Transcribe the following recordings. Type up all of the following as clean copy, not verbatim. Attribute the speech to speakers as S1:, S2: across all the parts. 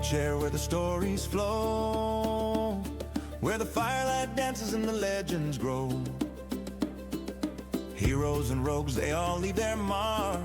S1: share where the stories flow, where the firelight dances and the legends grow. Heroes and rogues, they all leave their mark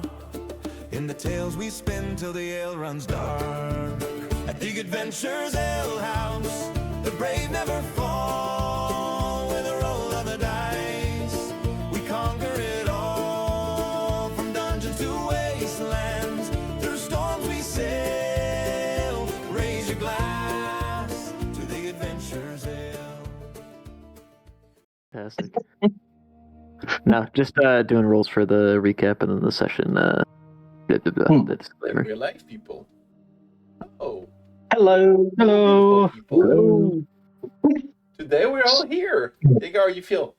S1: in the tales we spin till the ale runs dark. At Big Adventures Ale House, the brave never fall. With a roll of the dice, we conquer it all. From dungeons to wastelands, through storms we sail. Raise your glass to the Adventures Ale.
S2: Fantastic. No, just doing rolls for the recap and then the session. The disclaimer.
S3: Real life people. Oh.
S4: Hello.
S3: Hello.
S4: Hello.
S3: Today we're all here. Gengar, how you feel?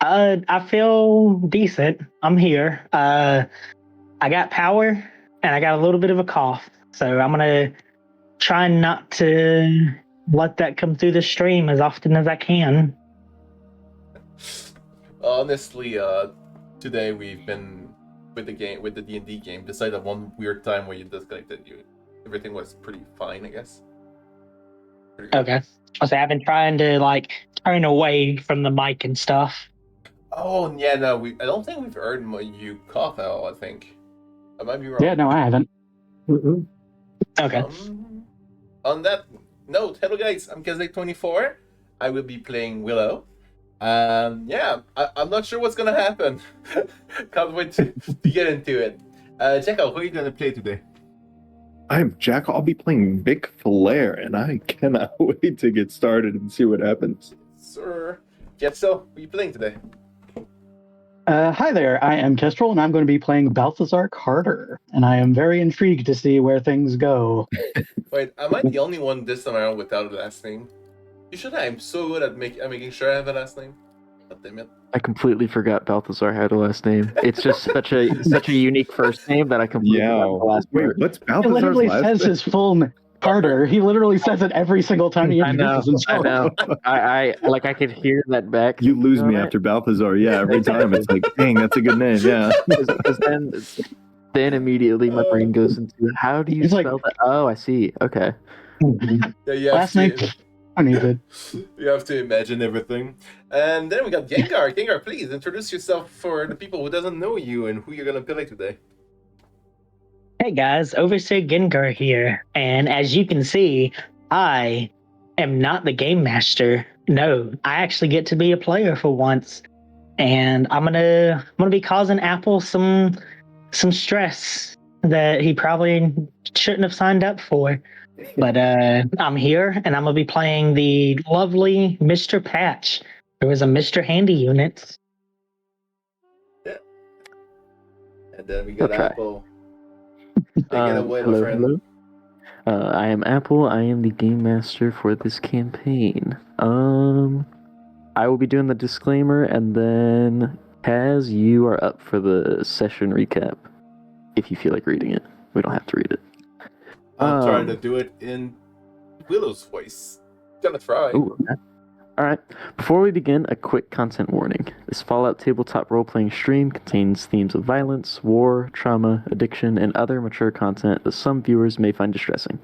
S4: I feel decent. I'm here. I got power and I got a little bit of a cough. So I'm gonna try not to let that come through the stream as often as I can.
S3: Honestly, today we've been with the game, with the D&D game, besides that one weird time where you disconnected, everything was pretty fine, I guess.
S4: Okay. I've been trying to turn away from the mic and stuff.
S3: Oh yeah, no, I don't think we've heard you cough at all. I think I might be wrong.
S5: Yeah, no, I haven't.
S4: Mm-hmm. Okay.
S3: On that note, hello guys, I'm Kazek24. I will be playing Willow. Yeah, I'm not sure what's gonna happen. Can't wait to get into it. Jackal, who are you gonna play today?
S6: I'm Jackal. I'll be playing Vic Flare, and I cannot wait to get started and see what happens.
S3: Sir, Kestrel, who are you playing today?
S5: Hi there, I am Kestrel, and I'm going to be playing Balthazar Carter, and I am very intrigued to see where things go.
S3: Wait, am I the only one this time around without a last name? Usually I'm so good at making sure I have a last name. God damn it.
S2: I completely forgot Balthazar had a last name. It's just such a unique first name that I completely forgot the last part.
S6: What's
S5: He
S6: Balthazar's
S5: literally
S6: last
S5: says
S6: name?
S5: his full name, Carter. He literally says it every single time he introduces himself.
S2: I know. I could hear that back.
S6: You lose me after Balthazar. Yeah, every time it's like, dang, that's a good name. Yeah.
S2: Because then immediately my brain goes into how do you
S5: It's like-
S2: spell that? Oh, I see. Okay.
S3: Yeah, you have
S5: Last name? I need it.
S3: You have to imagine everything. And then we got Gengar. Gengar, please introduce yourself for the people who doesn't know you and who you're gonna play today.
S4: Hey guys, Overseer Gengar here, and as you can see, I am not the game master. No, I actually get to be a player for once, and I'm gonna be causing Apple some stress that he probably shouldn't have signed up for. But I'm here, and I'm gonna be playing the lovely Mr. Patch. There was a Mr. Handy unit.
S3: Yeah. And then we got
S2: Okay.
S3: Apple. Take it away, my friend.
S2: hello. I am Apple. I am the game master for this campaign. I will be doing the disclaimer, and then Kaz, you are up for the session recap. If you feel like reading it, we don't have to read it.
S3: I'm trying to do it in Willow's voice. Gonna try.
S2: Ooh, okay. Alright, before we begin, a quick content warning. This Fallout tabletop role-playing stream contains themes of violence, war, trauma, addiction, and other mature content that some viewers may find distressing.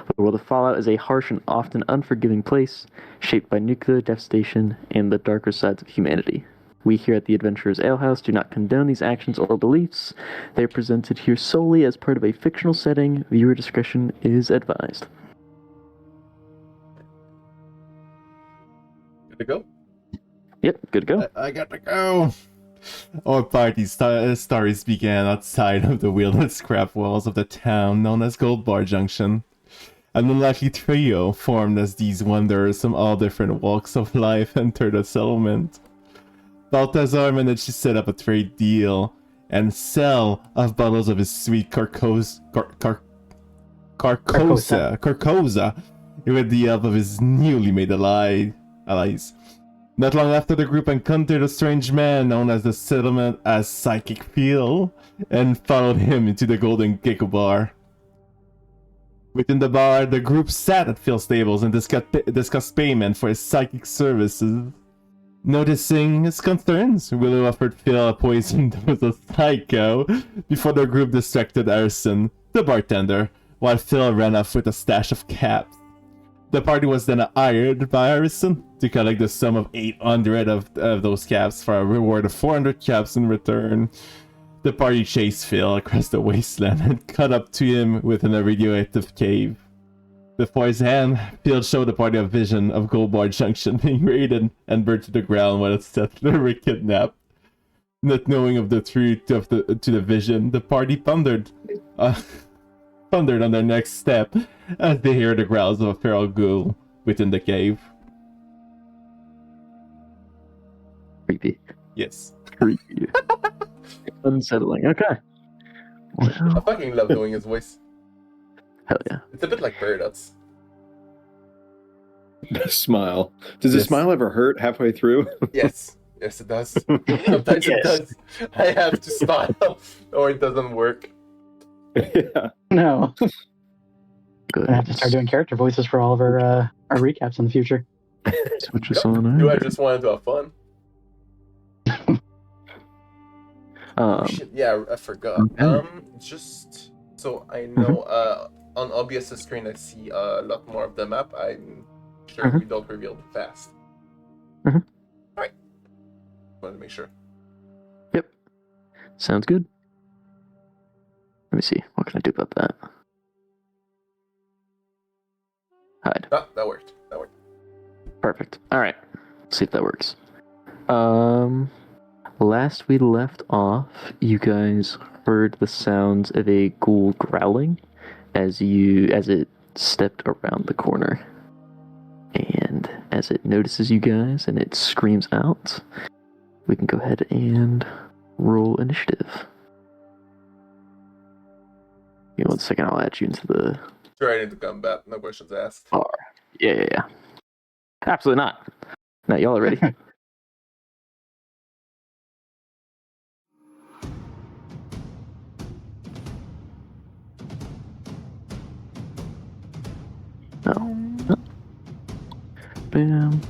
S2: The world of Fallout is a harsh and often unforgiving place, shaped by nuclear devastation and the darker sides of humanity. We here at the Adventurers Alehouse do not condone these actions or beliefs. They are presented here solely as part of a fictional setting. Viewer discretion is advised.
S3: Good to go?
S2: Yep, good to go.
S7: I got to go. Our party's stories began outside of the wheeled scrap walls of the town known as Gold Bar Junction. An unlikely trio formed as these wanderers from all different walks of life entered the settlement. Balthazar managed to set up a trade deal and sell off bottles of his sweet Carcosa with the help of his newly made allies. Not long after, the group encountered a strange man known as the settlement as Psychic Phil and followed him into the Golden Gecko Bar. Within the bar, the group sat at Phil's tables and discussed payment for his psychic services. Noticing his concerns, Wilu offered Phil a poison dose of Psycho before the group distracted Arson, the bartender, while Phil ran off with a stash of caps. The party was then hired by Harrison to collect the sum of 800 of those caps for a reward of 400 caps in return. The party chased Phil across the wasteland and caught up to him within a radioactive cave. Before his hand, Phil showed the party a vision of Goldbar Junction being raided and burned to the ground while its settler were kidnapped. Not knowing of the truth to the vision, the party thundered on their next step as they hear the growls of a feral ghoul within the cave.
S2: Creepy.
S7: Yes.
S2: Creepy. Unsettling. Okay.
S3: I fucking love doing his voice.
S2: Hell yeah.
S3: It's a bit like Paradox.
S6: Smile. Does the
S7: Yes.
S6: smile ever hurt halfway through?
S3: Yes. Yes, it does. Sometimes it does. I have to smile or it doesn't work.
S6: Yeah.
S5: No.
S2: Good.
S5: I have to start doing character voices for all of our recaps in the future.
S2: Switch us on
S3: Do I
S2: over.
S3: just wanted to have fun? Shit, yeah, I forgot.
S2: Okay.
S3: Just so I know, on OBS's screen I see a lot more of the map. I'm sure we don't reveal it fast.
S2: Mhm.
S3: Alright. Wanted to make sure.
S2: Yep. Sounds good. Let me see. What can I do about that? Hide.
S3: Ah, that worked. That worked.
S2: Perfect. All right. Let's see if that works. Last we left off, you guys heard the sounds of a ghoul growling as it stepped around the corner. And as it notices you guys and it screams out, we can go ahead and roll initiative. Give me 1 second, I'll add you into the...
S3: Sure, I need to combat. No questions asked.
S2: Yeah. Absolutely not. No, y'all are ready. No. Bam.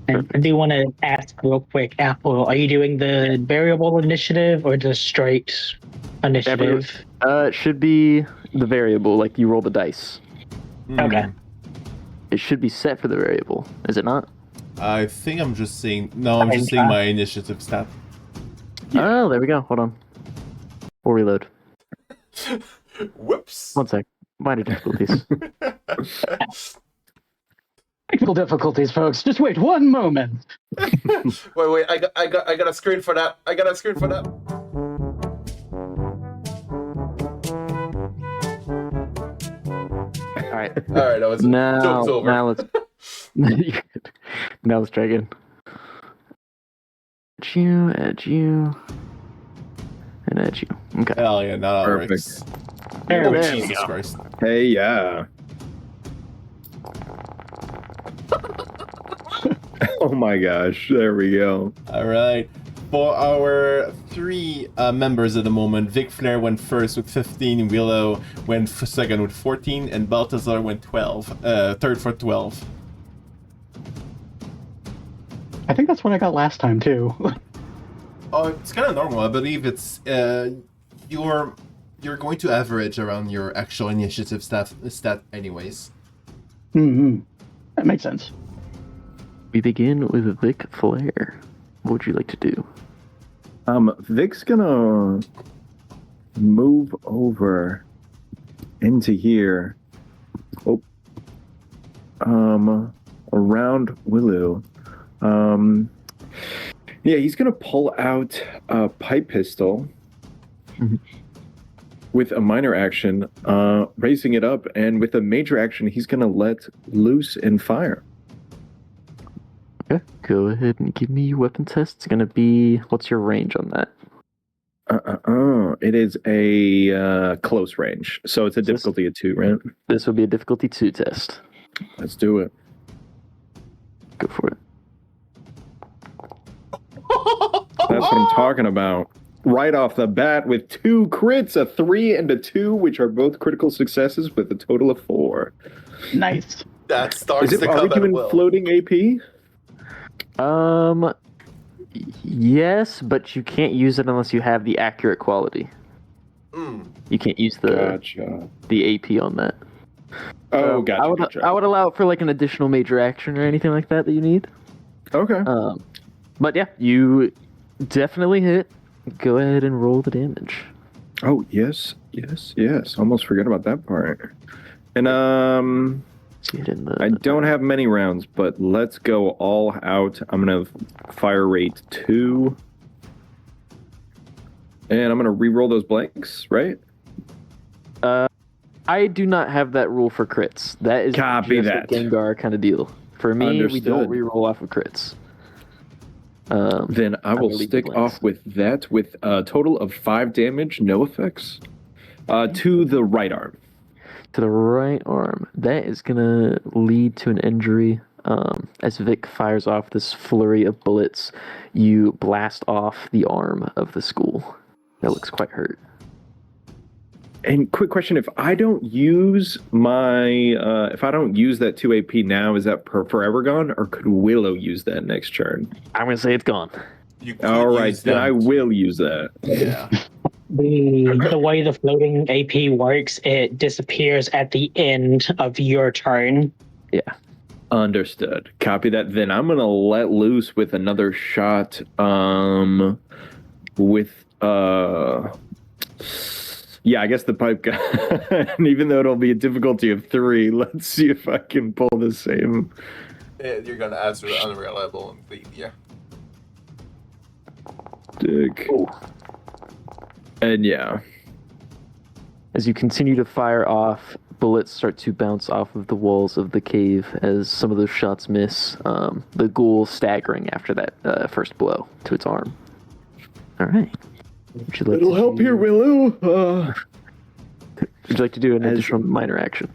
S4: And I do want to ask real quick, Apple, are you doing the variable initiative or just straight initiative?
S2: It should be the variable, like you roll the dice.
S4: Okay.
S2: It should be set for the variable, is it not?
S7: I think I'm just saying... No, I'm just saying my initiative stat.
S2: Oh, there we go. Hold on. We'll reload.
S3: Whoops.
S2: 1 sec. Minor difficulties.
S5: Technical difficulties, folks. Just wait 1 moment.
S3: Wait, I got a screen for that. I got a screen for that.
S2: All right.
S3: Alright, that was
S2: Now,
S3: joke's over.
S2: now let's... You're good. Now let's try again. Add you, and add you. Okay.
S7: Hell yeah, now that
S6: Perfect.
S7: works.
S4: There
S7: Oh,
S4: we
S7: Jesus
S4: go.
S7: Christ.
S6: Hey, yeah. Oh my gosh. There we go.
S7: Alright. For our 3 members at the moment, Vic Flare went first with 15, Willow went second with 14, and Balthazar went third for 12.
S5: I think that's what I got last time, too.
S7: Oh, it's kind of normal. I believe it's you're going to average around your actual initiative stat anyways.
S5: Mm-hmm. That makes sense.
S2: We begin with Vic Flare. What would you like to do?
S6: Vic's gonna move over into here. Oh. Around Wilu. Yeah, he's gonna pull out a pipe pistol with a minor action, raising it up, and with a major action, he's gonna let loose and fire.
S2: Okay, go ahead and give me your weapon test. It's gonna be, what's your range on that?
S6: It is a close range, so it's a difficulty of 2, right?
S2: This will be a difficulty 2 test.
S6: Let's do it.
S2: Go for it.
S6: That's what I'm talking about. Right off the bat with 2 crits, a 3 and a 2, which are both critical successes with a total of 4.
S5: Nice.
S3: That starts
S6: Is
S3: the
S6: it, are we
S3: combat
S6: doing
S3: well.
S6: floating AP?
S2: Yes, but you can't use it unless you have the accurate quality. You can't use
S6: Gotcha.
S2: the AP on that.
S6: Oh, gotcha.
S2: I would allow it for like an additional major action or anything like that you need.
S6: Okay.
S2: But yeah, you definitely hit. Go ahead and roll the damage.
S6: Oh, yes. Almost forgot about that part. And
S2: See it in the.
S6: I don't have many rounds, but let's go all out. I'm gonna fire rate 2. And I'm gonna re-roll those blanks, right?
S2: I do not have that rule for crits. That is
S6: Copy
S2: just
S6: that.
S2: a Gengar kind of deal. For me, we
S6: Understood.
S2: don't re-roll off of crits.
S6: Then I will
S2: believe
S6: stick
S2: the blanks.
S6: off with that with a total of 5 damage, no effects, to the right arm.
S2: To the right arm. That is going to lead to an injury. As Vic fires off this flurry of bullets, you blast off the arm of the school. That looks quite hurt.
S6: And quick question: if I don't use that 2 AP now, is that forever gone, or could Willow use that next turn?
S2: I'm going to say it's gone.
S3: You could
S6: All right,
S3: use
S6: then
S3: them
S6: I will use that.
S3: Yeah.
S4: The way the floating AP works, it disappears at the end of your turn.
S2: Yeah.
S6: Understood. Copy that. Then I'm gonna let loose with another shot. Yeah, I guess the pipe gun. And even though it'll be a difficulty of 3, let's see if I can pull the same.
S3: You're gonna answer unreliable and bleed, yeah.
S6: Dick. And yeah.
S2: As you continue to fire off, bullets start to bounce off of the walls of the cave as some of those shots miss. The ghoul staggering after that first blow to its arm. All right. Would you like
S6: It'll
S2: to
S6: help
S2: do-
S6: here, Wilu.
S2: Would you like to do an additional minor action?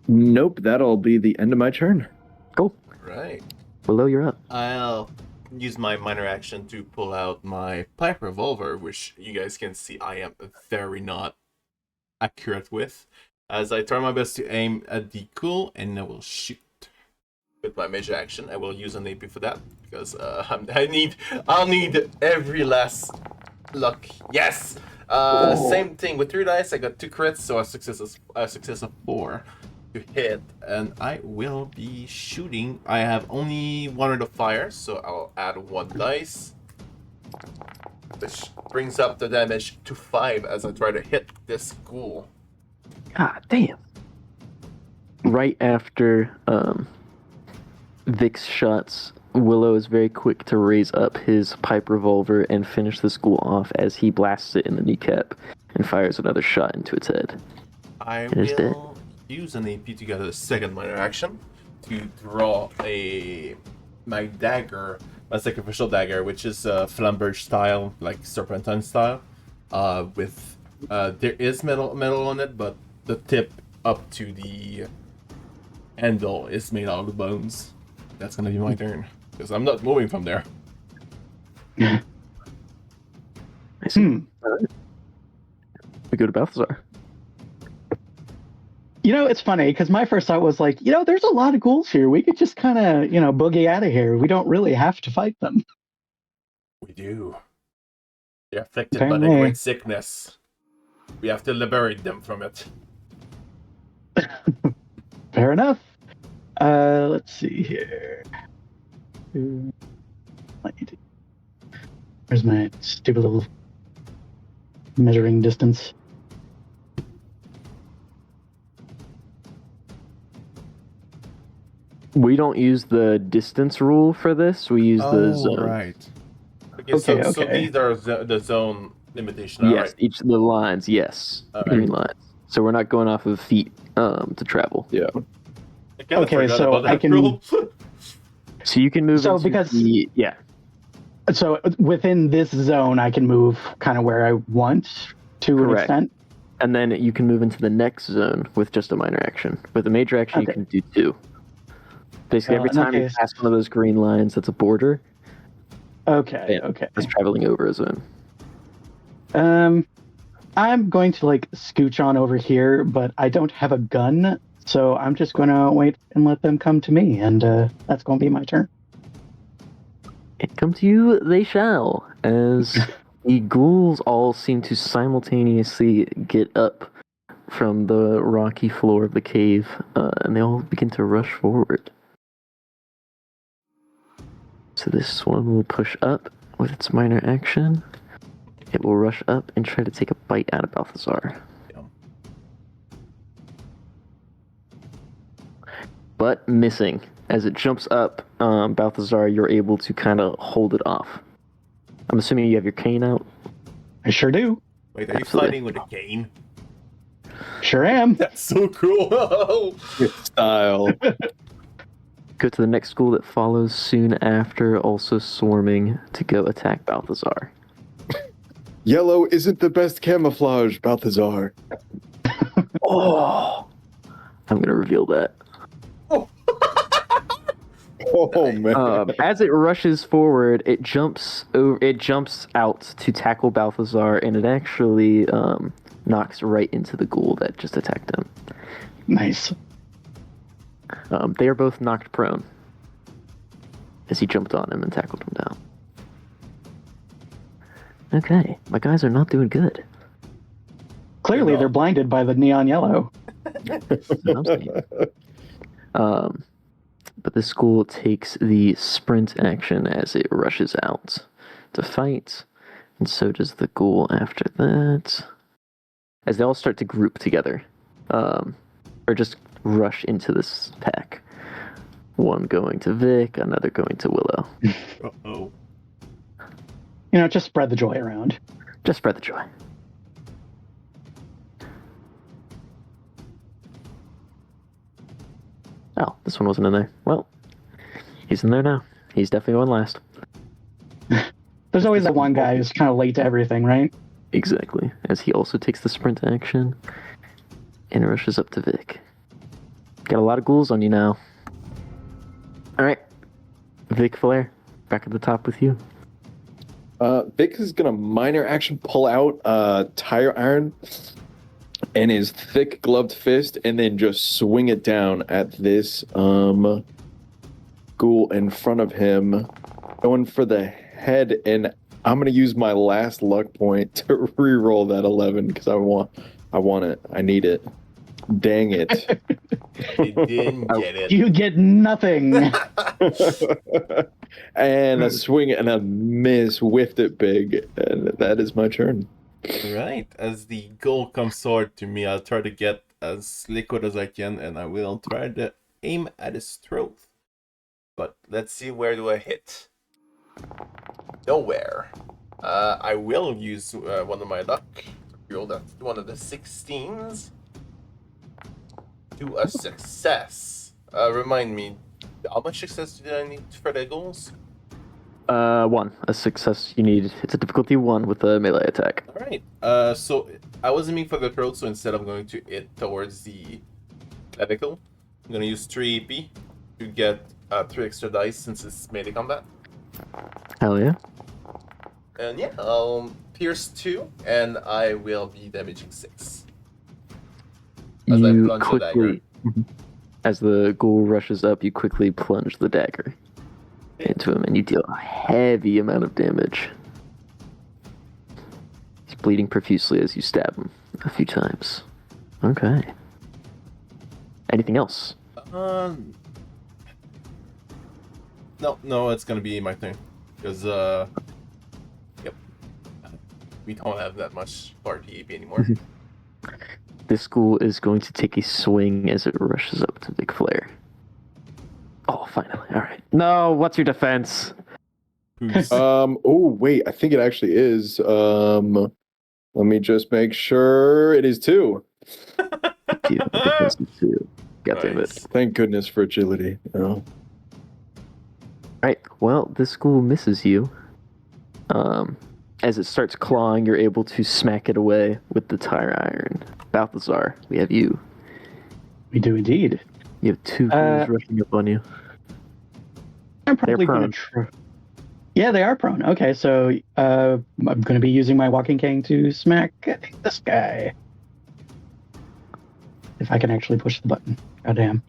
S6: Nope, that'll be the end of my turn.
S2: Cool.
S3: Right.
S2: Below, you're up.
S3: I'll use my minor action to pull out my pipe revolver, which you guys can see I am very not accurate with. As I try my best to aim at the ghoul, and I will shoot. With my major action, I will use an AP for that, because I'll need every last luck. Yes! Same thing with 3 dice. I got 2 crits, so a success of 4 to hit, and I will be shooting. I have only 1 rate of fire, so I'll add 1 dice, which brings up the damage to 5 as I try to hit this ghoul.
S2: God damn. Right after Vic's shots, Willow is very quick to raise up his pipe revolver and finish the school off as he blasts it in the kneecap and fires another shot into its head.
S3: I
S2: It is dead.
S3: will use an AP to get a second minor action to draw my dagger, my sacrificial dagger, which is flamberge style, like serpentine style. With there is metal on it, but the tip up to the handle is made out of bones. That's gonna be my turn because I'm not moving from there.
S2: I see. All right. We go to Balthazar.
S5: It's funny because my first thought was like, there's a lot of ghouls here. We could just kind of, boogie out of here. We don't really have to fight them.
S3: We do. They're afflicted by the
S5: Apparently.
S3: great sickness. We have to liberate them from it.
S5: Fair enough. Let's see here. Where's my stupid little measuring distance?
S2: We don't use the distance rule for this. We use the zone.
S3: Right. Okay, so
S5: Okay.
S3: these are the zone limitation.
S2: Yes,
S3: Alright.
S2: each of the lines, yes.
S3: All right.
S2: Green lines. So we're not going off of feet to travel.
S6: Yeah.
S3: I kinda
S5: Okay,
S3: forgot
S5: so
S3: about that
S5: I can-
S3: rule.
S2: So you can move
S5: So
S2: into
S5: because-
S2: yeah.
S5: So within this zone, I can move kind of where I want to an
S2: Correct.
S5: extent.
S2: And then you can move into the next zone with just a minor action. With a major action,
S5: Okay.
S2: you can do 2. Basically, every
S5: in that
S2: time you
S5: case-
S2: pass one of those green lines that's a border,
S5: Okay,
S2: Yeah.
S5: okay.
S2: it's traveling over a zone.
S5: I'm going to scooch on over here, but I don't have a gun, so I'm just going to wait and let them come to me, and that's going to be my turn.
S2: And come to you, they shall. As The ghouls all seem to simultaneously get up from the rocky floor of the cave, and they all begin to rush forward. So this one will push up with its minor action. It will rush up and try to take a bite out of Balthazar.
S3: Yum.
S2: But missing. As it jumps up, Balthazar, you're able to kind of hold it off. I'm assuming you have your cane out?
S5: I sure do.
S3: Wait, are you
S2: Absolutely.
S3: fighting with a cane?
S5: Sure am.
S3: That's so cool.
S6: Style.
S2: Go to the next school that follows soon after, also swarming to go attack Balthazar.
S6: Yellow isn't the best camouflage, Balthazar.
S2: Oh! I'm going to reveal that.
S6: Oh man.
S2: As it rushes forward, it jumps out to tackle Balthazar, and it actually knocks right into the ghoul that just attacked him.
S5: Nice.
S2: They are both knocked prone as he jumped on him and tackled him down. Okay, my guys are not doing good.
S5: Clearly, they're blinded by the neon yellow.
S2: But this ghoul takes the sprint action as it rushes out to fight, and so does the ghoul after that. As they all start to group together, or just rush into this pack. One going to Vic, another going to Willow.
S3: Uh-oh.
S5: You know, just spread the joy around.
S2: Just spread the joy. Oh, this one wasn't in there. Well, he's in there now. He's definitely going last.
S5: There's always that one guy who's kind of late to everything, right?
S2: Exactly. As he also takes the sprint action and rushes up to Vic. Got a lot of ghouls on you now. Alright. Vic Flare, back at the top with you.
S6: Vic is gonna minor action pull out tire iron and his thick gloved fist, and then just swing it down at this ghoul in front of him, going for the head. And I'm gonna use my last luck point to re-roll that 11 because I want it. I need it. Dang it!
S3: You didn't get it.
S5: You get nothing.
S6: And a swing and a miss, whiffed it big, and that is my turn.
S3: Right. As the goal comes toward to me, I'll try to get as liquid as I can, and I will try to aim at his throat. But let's see, where do I hit? Nowhere. I will use one of my luck to roll that one of the 16s to a success. Remind me, how much success did I need for the goals?
S2: 1. A success you need. It's a difficulty 1 with a melee attack.
S3: Alright, so I was aiming for the throat, so instead I'm going to hit towards the clavicle. I'm going to use 3 EP to get 3 extra dice since it's melee combat.
S2: Hell yeah.
S3: And yeah, I'll pierce 2, and I will be damaging 6. As I
S2: You
S3: plunge the dagger.
S2: quickly, as the ghoul rushes up, you quickly plunge the dagger into him, and you deal a heavy amount of damage. He's bleeding profusely as you stab him a few times. Okay. Anything else?
S3: No, it's gonna be my turn. Because, yep. We don't have that much party EP anymore.
S2: This ghoul is going to take a swing as it rushes up to Vic Flare. Oh, finally. Alright. No, what's your defense?
S6: Oh wait, I think it actually is. Let me just make sure it is 2.
S2: Dude, defense is 2. God damn it.
S6: Thank goodness for agility. Oh.
S2: Alright, well, this ghoul misses you. As it starts clawing, you're able to smack it away with the tire iron. Balthazar, we have you.
S5: We do indeed.
S2: You have 2 ghouls rushing up on you.
S5: I'm probably
S2: prone.
S5: going to try. Yeah, they are prone. Okay, so I'm going to be using my walking cane to smack this guy. If I can actually push the button. Goddamn.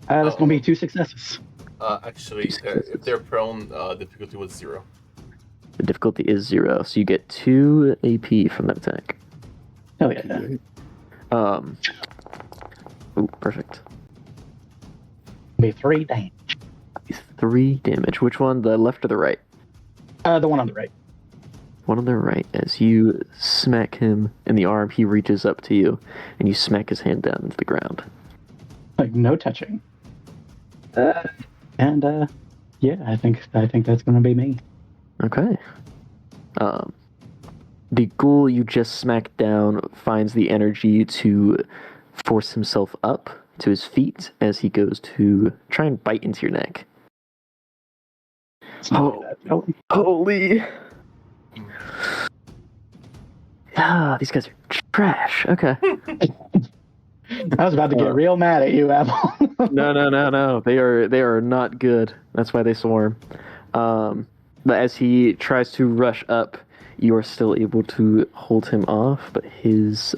S5: That's going to be 2 successes.
S3: Actually, if they're prone, difficulty was 0.
S2: The difficulty is 0, so you get 2 AP from that attack.
S5: Hell yeah.
S2: Ooh, perfect.
S5: Be 3 damage.
S2: 3 damage. Which one, the left or the right?
S5: The one on the right.
S2: One on the right. As you smack him in the arm, he reaches up to you, and you smack his hand down into the ground.
S5: Like, no touching. Yeah, I think that's gonna be me.
S2: Okay. The ghoul you just smacked down finds the energy to force himself up to his feet as he goes to try and bite into your neck. Holy. Ah, these guys are trash. Okay.
S5: I was about to get real mad at you, Apple.
S2: No. They are not good. That's why they swarm. But as he tries to rush up, you are still able to hold him off, but his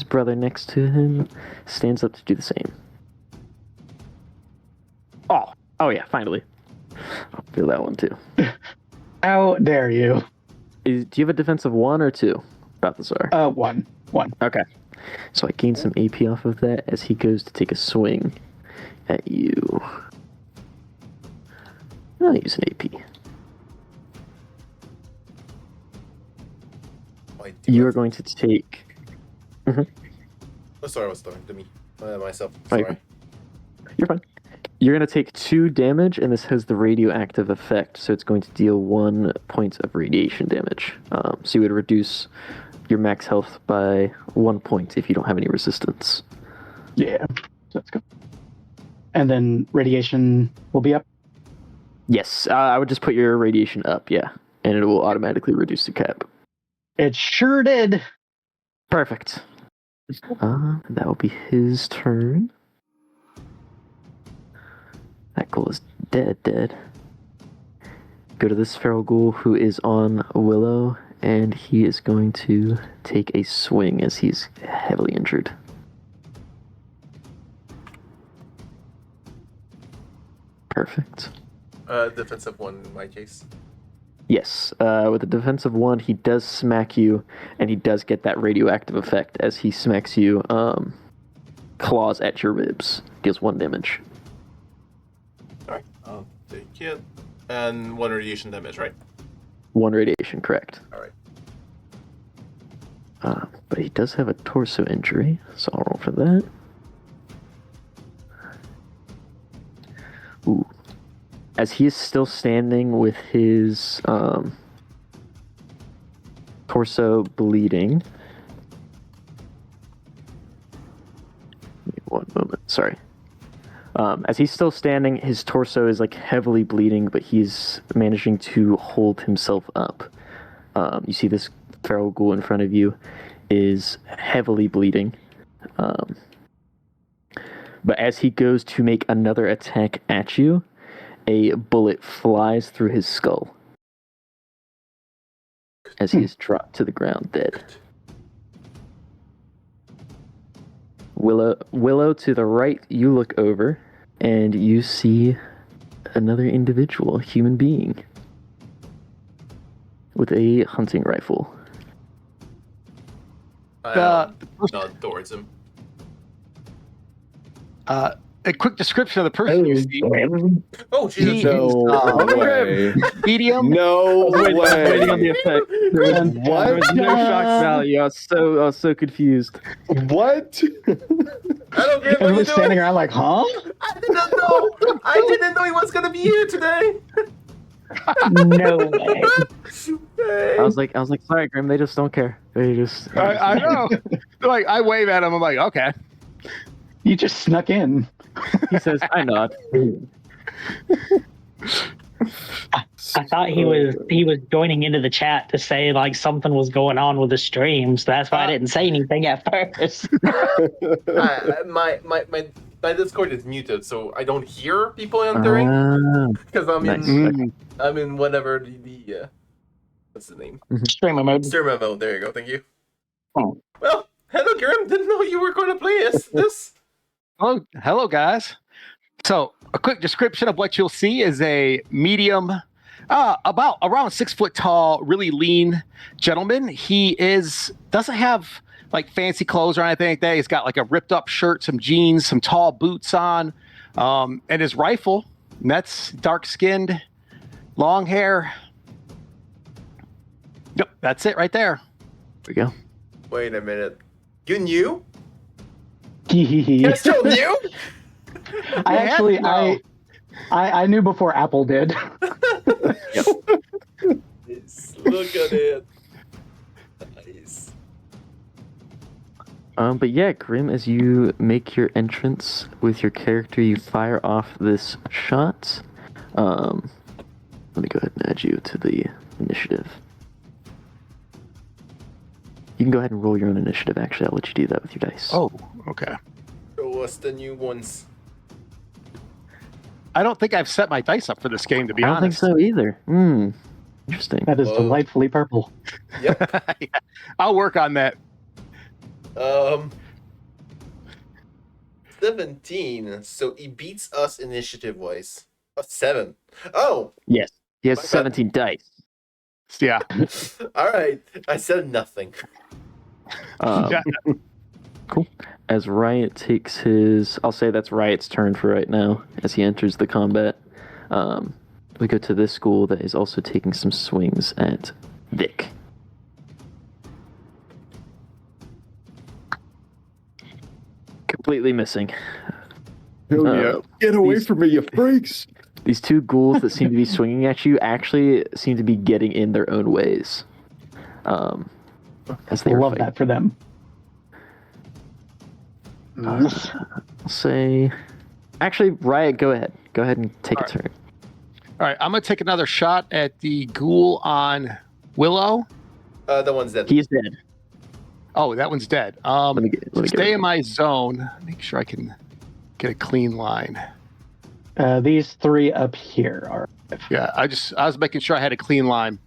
S2: brother next to him stands up to do the same. Oh yeah, finally. I'll feel that one too.
S5: How dare you?
S2: Do you have a defensive 1 or 2, Balthazar?
S5: 1.
S2: Okay. So I gain some AP off of that as he goes to take a swing at you. I'll use an AP. You are going to take...
S3: Oh, sorry, I was talking to me. Myself.
S2: Sorry.
S3: Sorry.
S2: You're fine. You're going to take 2 damage, and this has the radioactive effect, so it's going to deal 1 point of radiation damage. So you would reduce your max health by 1 point if you don't have any resistance.
S5: Yeah, let's go. And then radiation will be up?
S2: Yes, I would just put your radiation up, yeah, and it will automatically reduce the cap.
S5: It sure did.
S2: Perfect. That will be his turn. That ghoul is dead. Go to this feral ghoul who is on Willow, and he is going to take a swing as he's heavily injured. Perfect.
S3: Defensive 1 in my case.
S2: Yes, with a defensive 1, he does smack you, and he does get that radioactive effect as he smacks you, claws at your ribs. Deals 1 damage.
S3: Alright, I'll take it. And 1 radiation damage, right?
S2: 1 radiation, correct.
S3: Alright.
S2: But he does have a torso injury, so I'll roll for that. Ooh. As he is still standing with his torso bleeding. Give me 1 moment, sorry. As he's still standing, his torso is like heavily bleeding, but he's managing to hold himself up. You see this feral ghoul in front of you is heavily bleeding. But as he goes to make another attack at you, a bullet flies through his skull as he is dropped to the ground dead. Willow to the right, you look over and you see another individual, human being, with a hunting rifle.
S3: Nod towards him.
S8: A quick description of the person you see.
S3: Oh, Jesus.
S8: He
S6: No
S8: is,
S6: way.
S8: medium.
S6: No
S2: Waiting on the
S6: way.
S2: effect. There was no shock value. I was so confused.
S6: What?
S3: I don't care what you're
S5: Everyone's standing
S3: doing.
S5: around like, huh?
S3: I didn't know. I didn't know he was gonna be here today.
S4: No way.
S2: I was like, sorry, Grim. They just don't care. They just.
S8: I know. Like I wave at him. I'm like, okay.
S5: You just snuck in.
S2: He says, "I nod."
S4: I thought he was joining into the chat to say like something was going on with the stream, so that's why I didn't say anything at first.
S3: My Discord is muted, so I don't hear people entering because I'm in I'm in whatever the what's the name?
S4: Streamer mode.
S3: Streamer mode. There you go. Thank you.
S4: Oh.
S3: Well, hello, Grim. Didn't know you were going to play this.
S8: Hello, guys. So, a quick description of what you'll see is a medium About around 6 foot tall, really lean gentleman. He doesn't have like fancy clothes or anything like that. He's got like a ripped up shirt, some jeans, some tall boots on, and his rifle. And that's dark skinned, long hair. Yep, that's it right there.
S2: There we go.
S3: Wait a minute. You knew?
S5: I
S3: Kestrel knew?
S5: actually,
S8: no.
S5: I knew before Apple did.
S2: Yep.
S3: Nice. Look at it. Nice.
S2: But yeah, Grim, as you make your entrance with your character, you fire off this shot. Let me go ahead and add you to the initiative. You can go ahead and roll your own initiative, actually. I'll let you do that with your dice.
S8: Oh, okay.
S3: Show us the new ones.
S8: I don't think I've set my dice up for this game, to be
S2: I don't think
S8: honest.
S2: so either. Interesting.
S5: That is
S3: Whoa.
S5: delightfully purple.
S3: Yep.
S8: Yeah, I'll work on that.
S3: 17. So he beats us initiative-wise. 7. Oh!
S2: Yes. He has
S3: My bad.
S2: 17 dice.
S8: Yeah.
S3: Alright. I said nothing.
S8: Yeah.
S2: Cool. As Riot takes his... I'll say that's Riot's turn for right now, as he enters the combat. We go to this school that is also taking some swings at Vic. Completely missing.
S6: Hell yeah. Get away
S2: these-
S6: from me, you freaks!
S2: These two ghouls that seem to be swinging at you actually seem to be getting in their own ways. As they
S5: I
S2: are
S5: love
S2: fighting.
S5: that for them.
S2: I'll say... Actually, Riot, go ahead. Go ahead and take a
S8: All
S2: turn.
S8: All right, I'm going to take another shot at the ghoul on Willow.
S3: The one's dead.
S2: He's dead.
S8: Oh, that one's dead.
S2: Let me get
S8: Stay
S2: rid
S8: in my zone. Make sure I can get a clean line.
S5: These three up here are.
S8: Yeah, I was making sure I had a clean line.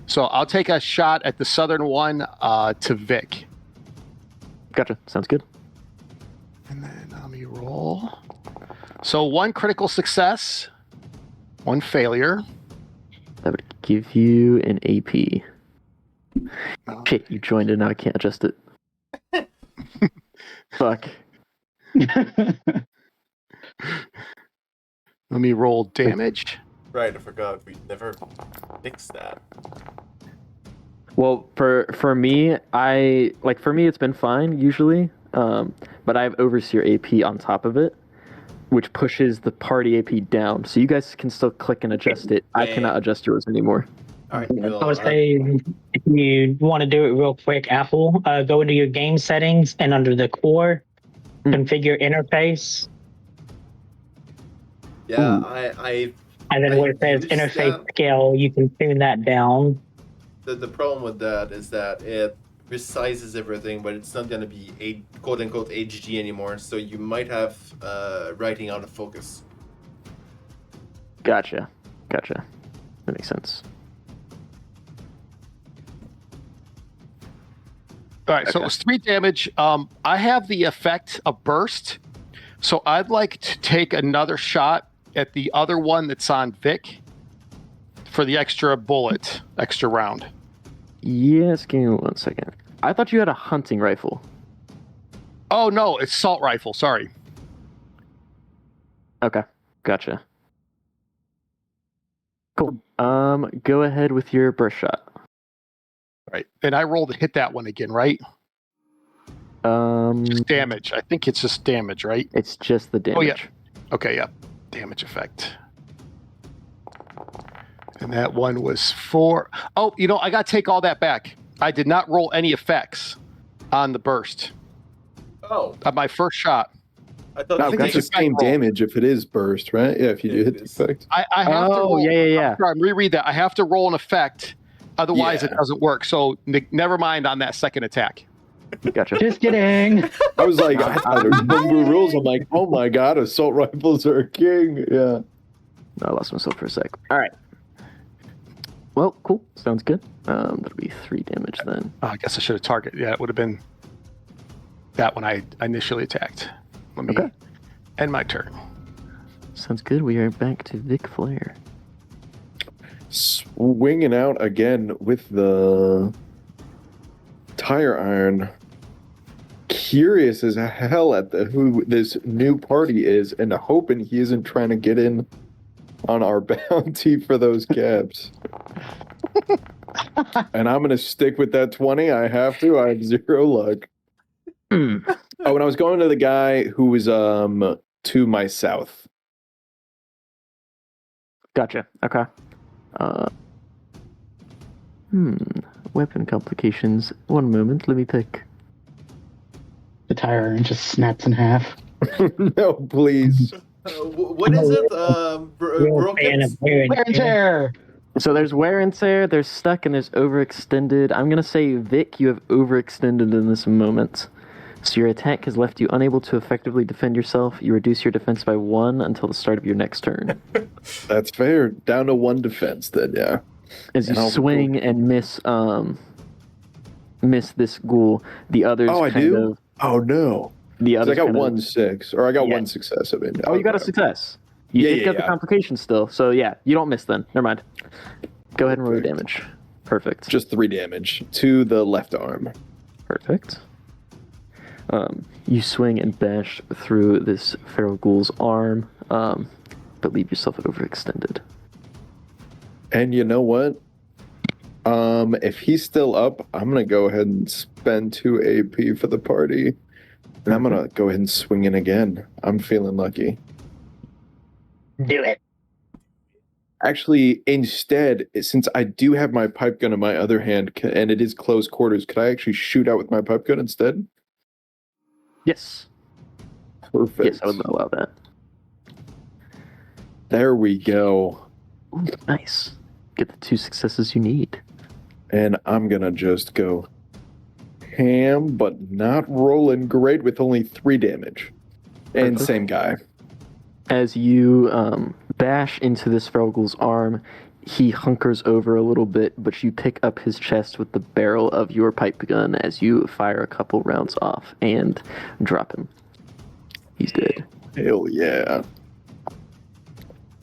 S8: So I'll take a shot at the southern one to Vic.
S2: Gotcha. Sounds good.
S8: And then let me roll. So 1 critical success, 1 failure.
S2: That would give you an AP.
S8: Oh.
S2: Shit, you joined it, now I can't adjust it. Fuck.
S8: Let me roll damage.
S3: Right, I forgot. We never fixed that.
S2: Well, for me, for me it's been fine usually, but I have Overseer AP on top of it, which pushes the party AP down. So you guys can still click and adjust it. I cannot adjust yours anymore.
S3: Alright,
S4: I would say if you want to do it real quick, Apple, go into your game settings and under the core, configure interface,
S3: yeah,
S2: Ooh.
S3: I
S4: and then where it says
S3: used
S4: interface
S3: that.
S4: scale, you can tune that down.
S3: The problem with that is that it resizes everything, but it's not going to be a quote-unquote HD anymore, so you might have writing out of focus.
S2: Gotcha. That makes sense.
S8: All right, so it was 3 damage. I have the effect of burst, so I'd like to take another shot at the other one that's on Vic for the extra bullet, extra round.
S2: Yes, give me 1 second. I thought you had a hunting rifle.
S8: Oh no, it's assault rifle. Sorry.
S2: Okay, gotcha. Cool. Go ahead with your burst shot.
S8: Right, and I rolled to hit that one again, right? Just damage. I think it's just damage, right?
S2: It's just the damage.
S8: Oh yeah. Okay, yeah. Damage effect. And that one was 4. Oh, I got to take all that back. I did not roll any effects on the burst.
S3: Oh,
S8: On my first shot.
S3: I thought
S6: No,
S3: you
S6: that's the
S3: could
S6: same
S8: roll.
S6: damage if it is burst, right? Yeah, if you do hit the effect.
S8: I have to roll.
S2: yeah.
S8: I'm reread that. I have to roll an effect. Otherwise, it
S3: Yeah.
S8: doesn't work. So never mind on that second attack.
S2: Gotcha.
S5: Just kidding.
S6: I was like, I thought there was no new rules. I'm like, oh my god, assault rifles are king. Yeah.
S2: I lost myself for a sec. All right. Well, cool. Sounds good. That'll be 3 damage then.
S8: Oh, I guess I should have targeted. Yeah, it would have been that one I initially attacked. Let me
S2: Okay.
S8: end my turn.
S2: Sounds good. We are back to Vic Flare.
S6: swinging out again with the tire iron. Curious as hell at who this new party is, and hoping he isn't trying to get in on our bounty for those cabs. And I'm gonna stick with that 20. I have to. I have 0 luck. Oh, and I was going to the guy who was to my south.
S2: Gotcha. Okay. Weapon complications. One moment. Let me pick.
S5: The tire iron just snaps in half.
S6: No, please.
S3: What is it? Broken?
S5: Wear and tear.
S2: So there's wear and tear, there's stuck, and there's overextended. I'm going to say, Vic, you have overextended in this moment. So your attack has left you unable to effectively defend yourself. You reduce your defense by 1 until the start of your next turn.
S6: That's fair. Down to 1 defense then, yeah.
S2: As you swing and miss this ghoul, the others of...
S6: Oh, no.
S2: The others
S6: I got 1-6, or I got 1 success of it.
S2: Oh, you got a success. You did get the complication still, so yeah, you don't miss then. Never mind. Go ahead and roll your damage. Perfect.
S6: Just 3 damage to the left arm.
S2: Perfect. You swing and bash through this feral ghoul's arm, but leave yourself overextended.
S6: And you know what? If he's still up, I'm gonna go ahead and spend 2 AP for the party, and I'm gonna go ahead and swing in again. I'm feeling lucky.
S4: Do it.
S6: Actually, instead, since I do have my pipe gun in my other hand, and it is close quarters, could I actually shoot out with my pipe gun instead?
S2: Yes.
S6: Perfect.
S2: Yes, I would allow that.
S6: There we go.
S2: Ooh, nice. Get the 2 successes you need.
S6: And I'm gonna just go ham, but not rolling great with only 3 damage. And
S2: Perfect.
S6: Same guy.
S2: As you bash into this feral ghoul's arm, he hunkers over a little bit, but you pick up his chest with the barrel of your pipe gun as you fire a couple rounds off and drop him. He's dead.
S6: Hell yeah.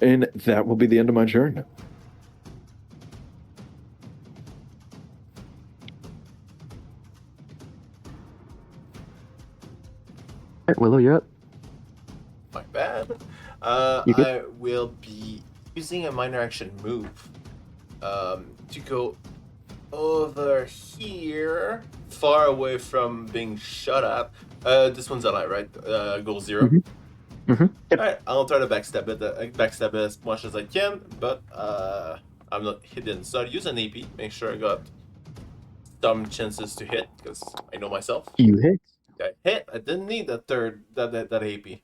S6: And that will be the end of my turn.
S2: All right, Willow, you're up.
S3: My bad.
S2: You good?
S3: I will be using a minor action move to go over here, far away from being shot at. This one's alive, right? Goal 0. Alright, I'll try to backstab it as much as I can, but I'm not hidden. So I'll use an AP, make sure I got some chances to hit, because I know myself.
S2: You hit.
S3: I hit. I didn't need that AP.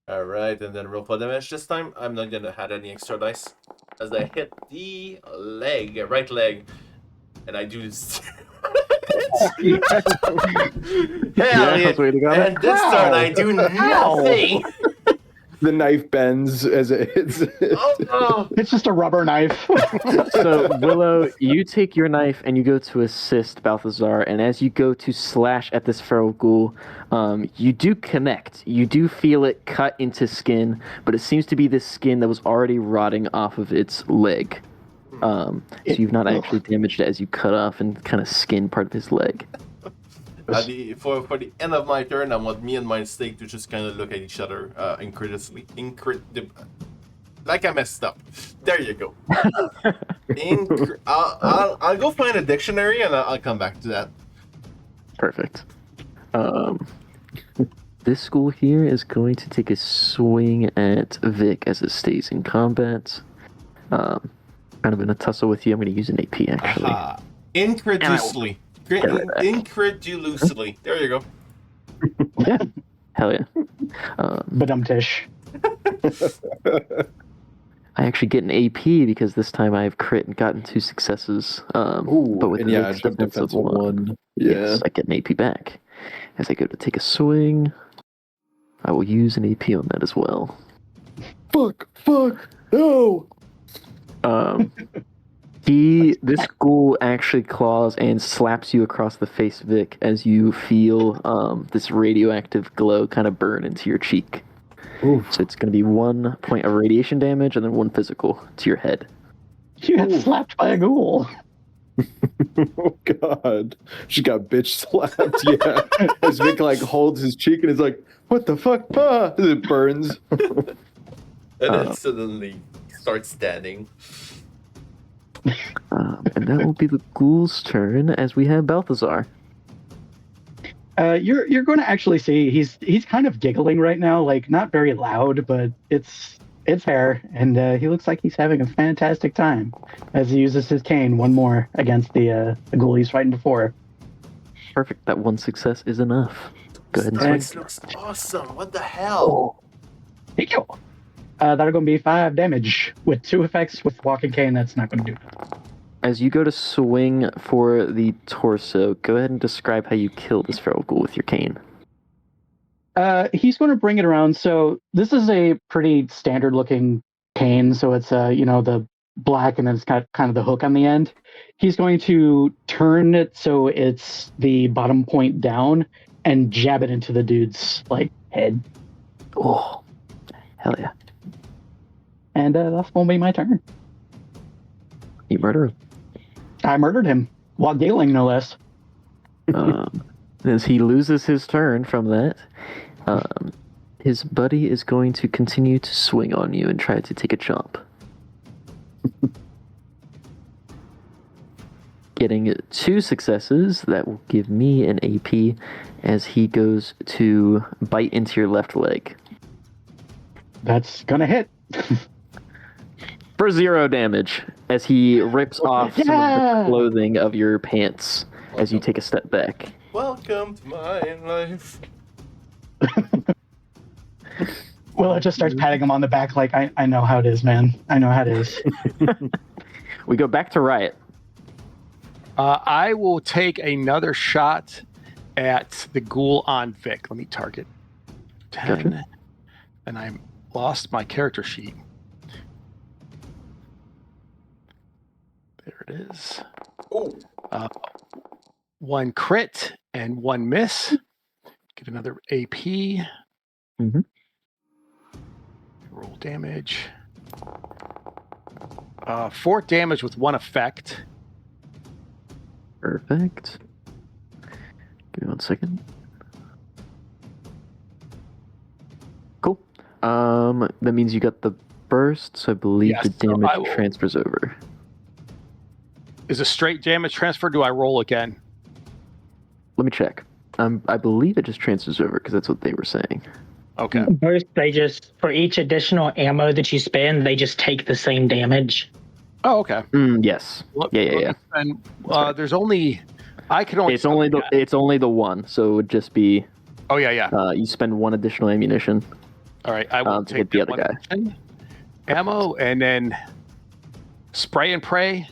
S3: Alright, and then roll for damage this time. I'm not gonna add any extra dice. As I hit the right leg. And I do this. Hell yeah. And this turn I do nothing.
S6: The knife bends as it hits.
S3: Oh.
S5: It's just a rubber knife.
S2: So, Willow, you take your knife and you go to assist Balthazar, and as you go to slash at this feral ghoul, you do connect. You do feel it cut into skin, but it seems to be this skin that was already rotting off of its leg. So you've not actually damaged it as you cut off and kind of skin part of his leg.
S3: For the end of my turn, I want me and my stake to just kind of look at each other incredulously. Like I messed up. There you go. I'll go find a dictionary and I'll come back to that.
S2: Perfect. This school here is going to take a swing at Vic as it stays in combat. Kind of in a tussle with you. I'm going to use an AP actually.
S3: Incredulously. Incredulously. There you go.
S2: Yeah. Hell yeah.
S5: Badum-tish.
S2: I actually get an AP because this time I've crit and gotten 2 successes. But with
S6: and
S2: the
S6: yeah, defensive 1. Yeah.
S2: Yes, I get an AP back. As I go to take a swing, I will use an AP on that as well.
S6: Fuck, no!
S2: This ghoul actually claws and slaps you across the face, Vic, as you feel this radioactive glow kind of burn into your cheek.
S6: Oof.
S2: So it's going to be 1 point of radiation damage and then 1 physical to your head.
S5: You got slapped by a ghoul.
S6: Oh God, she got bitch slapped. Yeah, as Vic like holds his cheek and is like, "What the fuck?" Ah, it burns.
S3: And then suddenly starts standing.
S2: And that will be the ghoul's turn as we have Balthazar.
S5: You're going to actually see he's kind of giggling right now, like not very loud, but it's fair, and he looks like he's having a fantastic time as he uses his cane one more against the ghoul he's fighting before.
S2: Perfect. That one success is enough. Go ahead and swing.
S3: This looks awesome. What the hell?
S5: Thank you. That'll going to be 5 damage with 2 effects. With walking cane, that's not going to do.
S2: As you go to swing for the torso, go ahead and describe how you kill this feral ghoul with your cane.
S5: He's going to bring it around. So this is a pretty standard-looking cane. So it's the black, and then it's got kind of the hook on the end. He's going to turn it so it's the bottom point down and jab it into the dude's head.
S2: Oh, hell yeah!
S5: And that's going to be my turn.
S2: You murder him.
S5: I murdered him while giggling, no less.
S2: As he loses his turn from that, his buddy is going to continue to swing on you and try to take a jump. Getting 2 successes, that will give me an AP as he goes to bite into your left leg.
S5: That's going to hit.
S2: For 0 damage, as he rips off some of the clothing of your pants as you take a step back.
S3: Welcome to my life.
S5: Well, it just starts patting him on the back like, I know how it is, man. I know how it is.
S2: We go back to Riot.
S8: I will take another shot at the ghoul on Vic. Let me target 10.
S2: Gotcha.
S8: And I lost my character sheet. There it is.
S3: Oh.
S8: 1 crit and 1 miss. Get another AP.
S2: Mm-hmm.
S8: Roll damage. 4 damage with 1 effect.
S2: Perfect. Give me 1 second. Cool. That means you got the burst, so I believe
S8: Yes,
S2: the
S8: so
S2: damage transfers over.
S8: Is a straight damage transfer? Do I roll again?
S2: Let me check. I believe it just transfers over because that's what they were saying.
S8: Okay.
S4: Burst, they just, for each additional ammo that you spend, they just take the same damage.
S8: Oh, okay.
S2: Yes. Yeah.
S8: And there's only, I can only.
S2: It's only the 1, so it would just be.
S8: Oh yeah.
S2: You spend 1 additional ammunition.
S8: All right, I will
S2: to
S8: take
S2: hit the
S8: that
S2: other guy.
S8: one ammo and then spray and pray.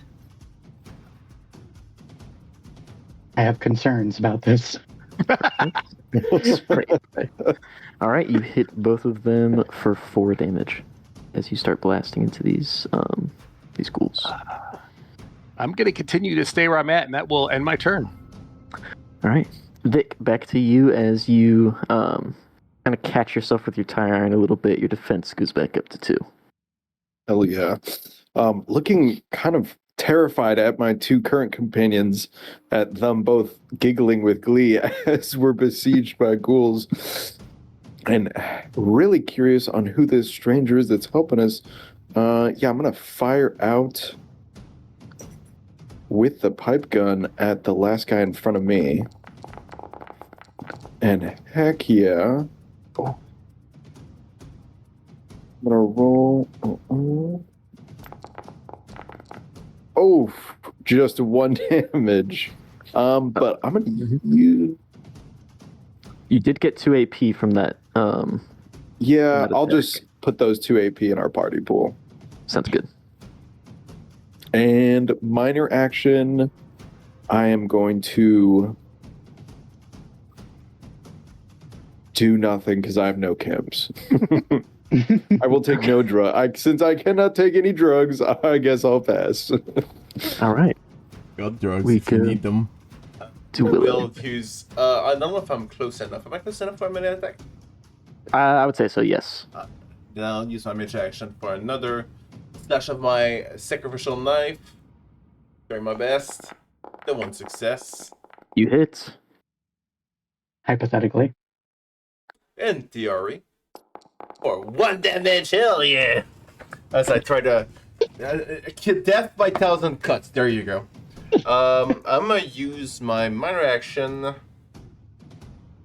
S5: I have concerns about this.
S2: All right, you hit both of them for 4 damage as you start blasting into these ghouls.
S8: I'm going to continue to stay where I'm at, and that will end my turn.
S2: All right, Vic, back to you as you kind of catch yourself with your tire iron a little bit. Your defense goes back up to 2.
S6: Hell yeah. Looking kind of terrified at my 2 current companions, at them both giggling with glee as we're besieged by ghouls, and really curious on who this stranger is that's helping us. I'm gonna fire out with the pipe gun at the last guy in front of me, and heck yeah, I'm gonna roll. Oh, just 1 damage. But I'm gonna use.
S2: You did get 2 AP from that.
S6: Yeah, I'll just put those 2 AP in our party pool.
S2: Sounds good.
S6: And minor action, I am going to do nothing because I have no chems. I will take no drug. Since I cannot take any drugs, I guess I'll pass.
S2: All right.
S7: Got drugs
S2: We
S7: if you
S2: could-
S7: need them.
S2: To
S3: I
S2: Willow.
S3: will use. I don't know if I'm close enough. Am I close enough for a melee attack?
S2: I would say so, yes.
S3: Then I'll use my mage action for another flash of my sacrificial knife. Doing my best. The one success.
S2: You hit.
S5: Hypothetically.
S3: In theory. Or 1 damage, hell yeah! As I try to... death by 1,000 cuts, there you go. I'm gonna use my minor action.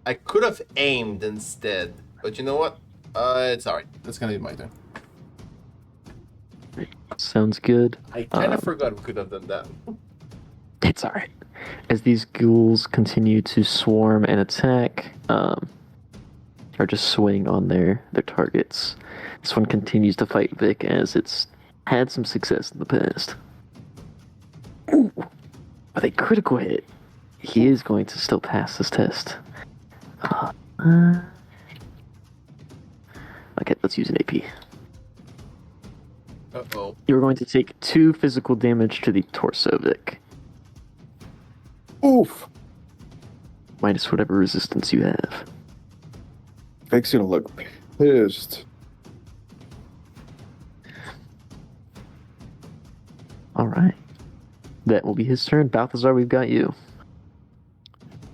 S3: I could have aimed instead, but you know what? It's alright. That's gonna be my turn.
S2: Sounds good.
S3: I kind of forgot we could have done that.
S2: It's alright. As these ghouls continue to swarm and attack, or just swing on their targets, this one continues to fight Vic as it's had some success in the past. Ooh, with a critical hit, he is going to still pass this test. Okay, let's use an AP.
S3: Uh-oh.
S2: You're going to take 2 physical damage to the torso, Vic.
S6: Oof.
S2: Minus whatever resistance you have.
S6: Vic's gonna look pissed.
S2: Alright. That will be his turn. Balthazar, we've got you.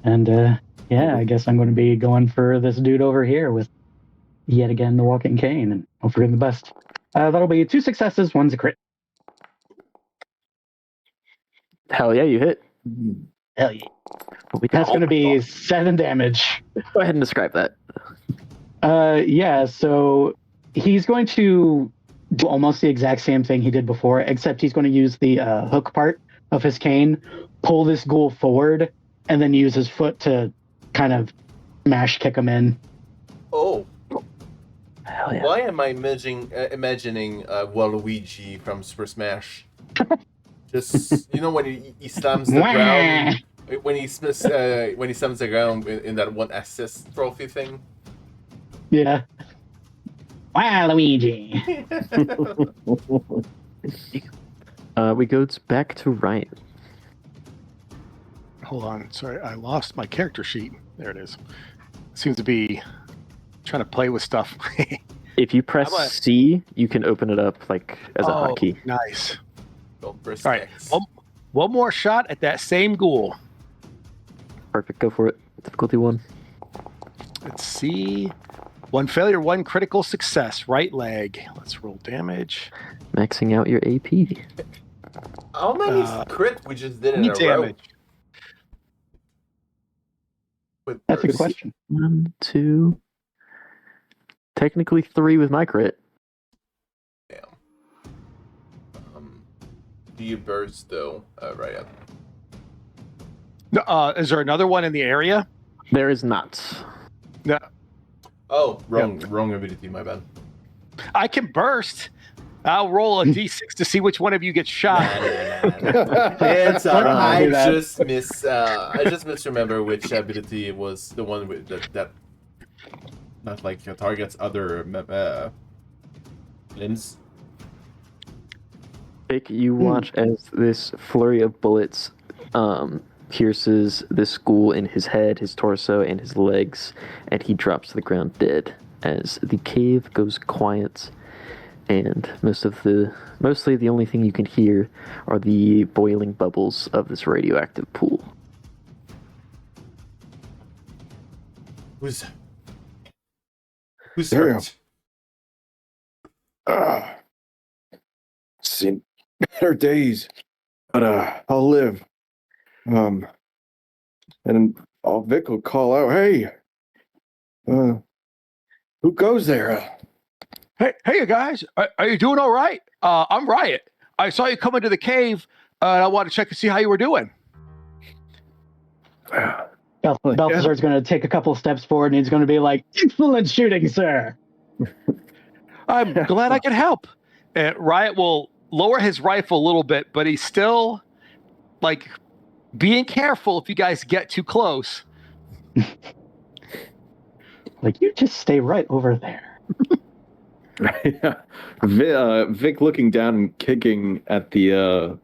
S5: And yeah, I guess I'm going to be going for this dude over here with yet again the walking cane, and hope for him the best. That'll be 2 successes, 1's a crit.
S2: Hell yeah, you hit.
S5: Hell yeah. That's going to be 7 damage.
S2: Go ahead and describe that.
S5: Yeah, so he's going to do almost the exact same thing he did before, except he's going to use the hook part of his cane, pull this ghoul forward, and then use his foot to kind of mash kick him in.
S3: Oh.
S2: Hell yeah.
S3: Why am I imagining Waluigi from Super Smash? Just, you know, when he slams the ground, when he slams the ground in that one assist trophy thing.
S5: Yeah. Wow, Luigi.
S2: We go back to Ryan.
S8: Hold on. Sorry, I lost my character sheet. There it is. Seems to be trying to play with stuff.
S2: If you press C, you can open it up like as a hotkey.
S8: Nice.
S3: Don't press
S8: All right.
S3: X.
S8: One more shot at that same ghoul.
S2: Perfect, go for it. Difficulty 1.
S8: Let's see. 1 failure, 1 critical success. Right leg. Let's roll damage.
S2: Maxing out your AP.
S3: How many crit we just did in a row?
S8: Damage.
S3: With
S5: That's a good
S3: burst?
S5: question.
S2: 1, 2. Technically 3 with my crit.
S3: Damn. Do you burst though, Ryan?
S8: No, is there another one in the area?
S2: There is not.
S8: No.
S3: Oh, wrong ability, my bad.
S8: I can burst. I'll roll a d6 to see which one of you gets shot.
S3: It's alright.
S5: I'll do that.
S3: I just misremember which ability was the one with that not like targets other limbs.
S2: Vic, you watch as this flurry of bullets pierces this ghoul in his head, his torso, and his legs, and he drops to the ground dead as the cave goes quiet, and mostly the only thing you can hear are the boiling bubbles of this radioactive pool.
S3: Who's
S6: There.
S3: hurt?
S6: Seen better days, but I'll live. And Vic will call out, "Hey, who goes there?"
S8: Hey, you guys, are you doing all right? I'm Riot. I saw you come into the cave, and I wanted to check to see how you were doing.
S5: Balthazar's going to take a couple steps forward, and he's going to be like, "Excellent shooting, sir."
S8: I'm glad I can help. Riot will lower his rifle a little bit, but he's still like being careful if you guys get too close.
S5: Like, you just stay right over there.
S6: Vic looking down and kicking at the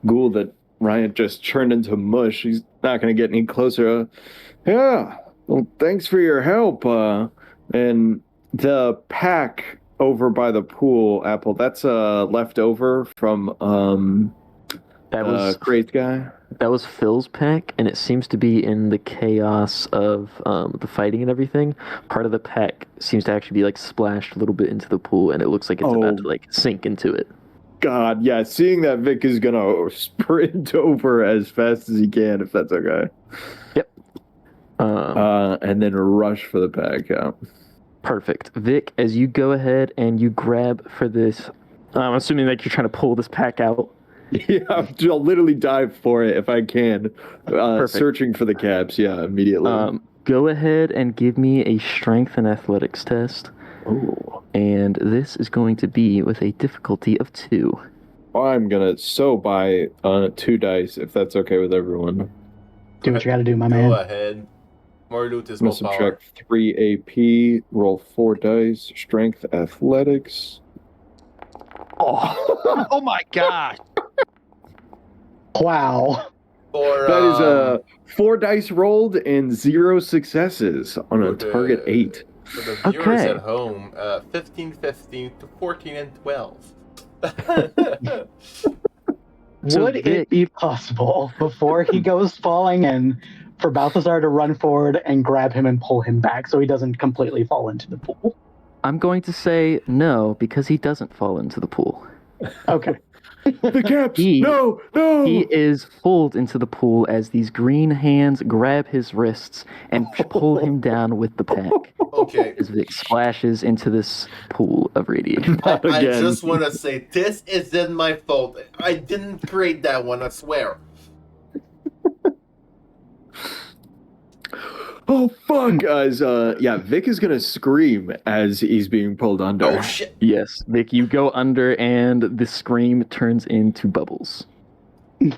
S6: ghoul that Ryan just turned into mush. He's not going to get any closer. Yeah, well, thanks for your help. And the pack over by the pool, Apple. That's leftover from
S2: That was
S6: Great Guy.
S2: that was Phil's pack, and it seems to be in the chaos of the fighting and everything. Part of the pack seems to actually be like splashed a little bit into the pool, and it looks like it's about to like sink into it.
S6: God, yeah. Seeing that Vic is gonna sprint over as fast as he can, if that's okay.
S2: Yep.
S6: And then rush for the pack. Yeah.
S2: Perfect. Vic, as you go ahead and you grab for this, I'm assuming that you're trying to pull this pack out.
S6: Yeah, I'll literally dive for it if I can. Searching for the caps, yeah, immediately.
S2: Go ahead and give me a strength and athletics test.
S6: Oh.
S2: And this is going to be with a difficulty of 2.
S6: I'm gonna buy 2 dice if that's okay with everyone.
S5: Do what you gotta do, my
S3: Go
S5: man.
S3: ahead. More loot is
S6: I'm
S3: more
S6: gonna
S3: power.
S6: subtract 3 AP, roll 4 dice, strength, athletics.
S8: Oh, oh my gosh.
S5: Wow.
S3: For,
S6: That is 4 dice rolled and 0 successes on a target 8.
S3: For the viewers
S2: Okay.
S3: at home, 15, 15 to 14 and 12.
S2: So
S5: Would
S2: Vic-
S5: it be possible before he goes falling in for Balthazar to run forward and grab him and pull him back so he doesn't completely fall into the pool?
S2: I'm going to say no because he doesn't fall into the pool.
S5: Okay.
S6: The caps!
S2: He-
S6: No!
S2: He is pulled into the pool as these green hands grab his wrists and pull him down with the pack
S3: Okay.
S2: as Vic splashes into this pool of radiation.
S3: I
S6: Again.
S3: just want to say, this isn't my fault. I didn't create that one, I swear.
S6: Oh, fuck, guys. Yeah, Vic is gonna scream as he's being pulled under.
S3: Oh, shit.
S2: Yes, Vic, you go under and the scream turns into bubbles.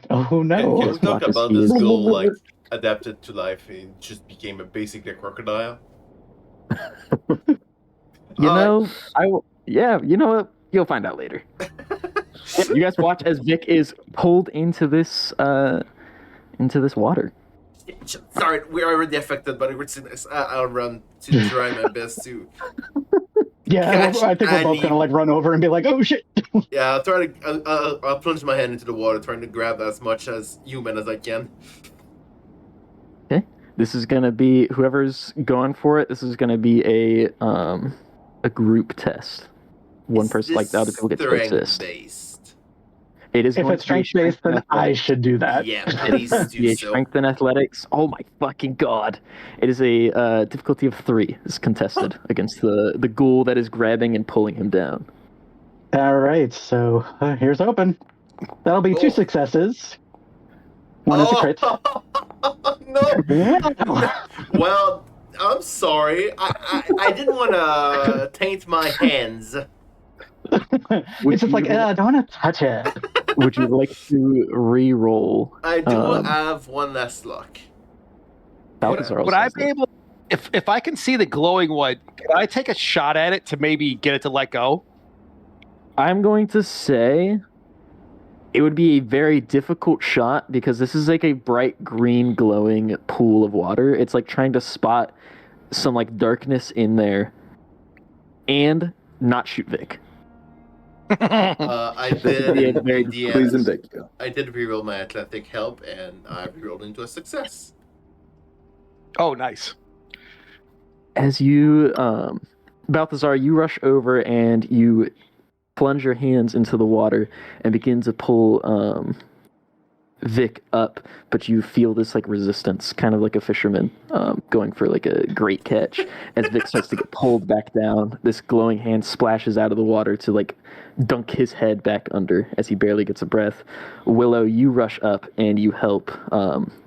S5: Oh
S3: Can
S5: no.
S3: we
S2: Yes,
S3: talk
S2: Marcus,
S3: about
S2: he
S3: this
S2: is-
S3: goal, like, adapted to life? It just became basically a crocodile.
S2: You know, you know what? You'll find out later. You guys watch as Vic is pulled into this water.
S3: Sorry, we're already affected by the grittiness. I'll run to try my best to.
S5: Yeah,
S3: Catch
S5: I think we're both
S3: Annie.
S5: gonna like run over and be like, "Oh shit!"
S3: Yeah, I'll try to. I'll plunge my hand into the water, trying to grab as much as human as I can.
S2: Okay, this is gonna be whoever's going for it. This is gonna be a group test. One
S3: Is
S2: person, like the other
S3: this
S2: people, get to
S3: strength
S2: assist.
S3: based?
S2: It is
S5: If
S2: going
S5: it's
S2: to be
S5: strength based, then
S2: and
S5: I
S2: athletics.
S5: should do that.
S3: Yeah, please do
S2: Yeah,
S3: so.
S2: strength and athletics. Oh my fucking god! It is a difficulty of 3. It's contested against the ghoul that is grabbing and pulling him down.
S5: All right, so here's hoping. That'll be 2
S3: Oh.
S5: successes. One is a crit.
S3: No.
S5: Wow.
S3: Well, I'm sorry. I didn't want to taint my hands.
S2: Would
S5: It's just like,
S2: you-
S5: I don't want to touch it.
S2: Would you like to re-roll?
S3: I do
S2: Um,
S3: have one less luck.
S2: Balthazar also
S8: Would I
S2: has
S8: be
S2: that.
S8: able, if I can see the glowing one, can I take a shot at it to maybe get it to let go?
S2: I'm going to say it would be a very difficult shot because this is like a bright green glowing pool of water. It's like trying to spot some like darkness in there and not shoot Vic.
S3: I did.
S2: Yeah, very
S3: in the
S6: Please
S3: end,
S6: and Vic. Yeah.
S3: I did reroll my athletic help, and I rerolled into a success.
S8: Oh, nice.
S2: As you, Balthazar, you rush over and you plunge your hands into the water and begin to pull Vic up, but you feel this like resistance, kind of like a fisherman going for like a great catch. As Vic starts to get pulled back down, this glowing hand splashes out of the water to like dunk his head back under as he barely gets a breath. Willow, you rush up and you help.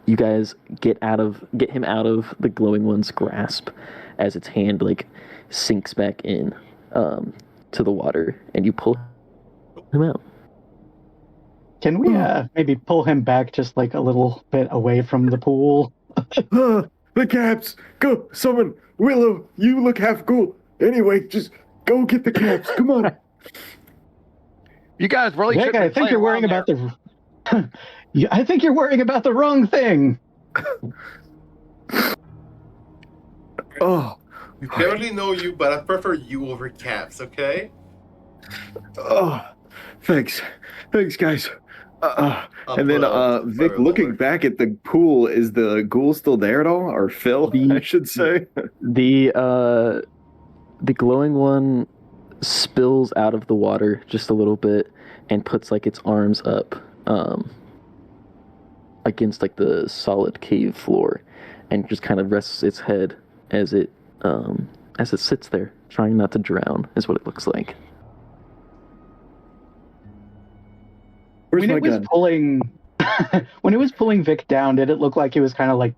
S2: You guys get him out of the glowing one's grasp as its hand like sinks back in to the water, and you pull him out.
S5: Can we maybe pull him back just like a little bit away from the pool?
S6: The caps! Go, someone! Willow, you look half cool. Anyway, just go get the caps. Come on.
S8: You guys really
S5: Vic,
S8: shouldn't
S5: I
S8: be
S5: think
S8: playing
S5: you're worrying
S8: around
S5: about the. I think you're worrying about the wrong thing.
S6: Oh,
S3: barely know you, but I prefer you over Caps, okay?
S6: Oh, thanks, guys.
S3: I'll
S6: And then,
S3: pull out my
S6: Vic, looking
S3: revolver.
S6: back at the pool, is the ghoul still there at all, or Phil? I should say.
S2: The glowing one spills out of the water just a little bit and puts like its arms up against like the solid cave floor and just kind of rests its head as it sits there trying not to drown is what it looks like.
S6: Where's
S5: When
S6: my
S5: it was
S6: gun?
S5: pulling Vic down, did it look like he was kind of like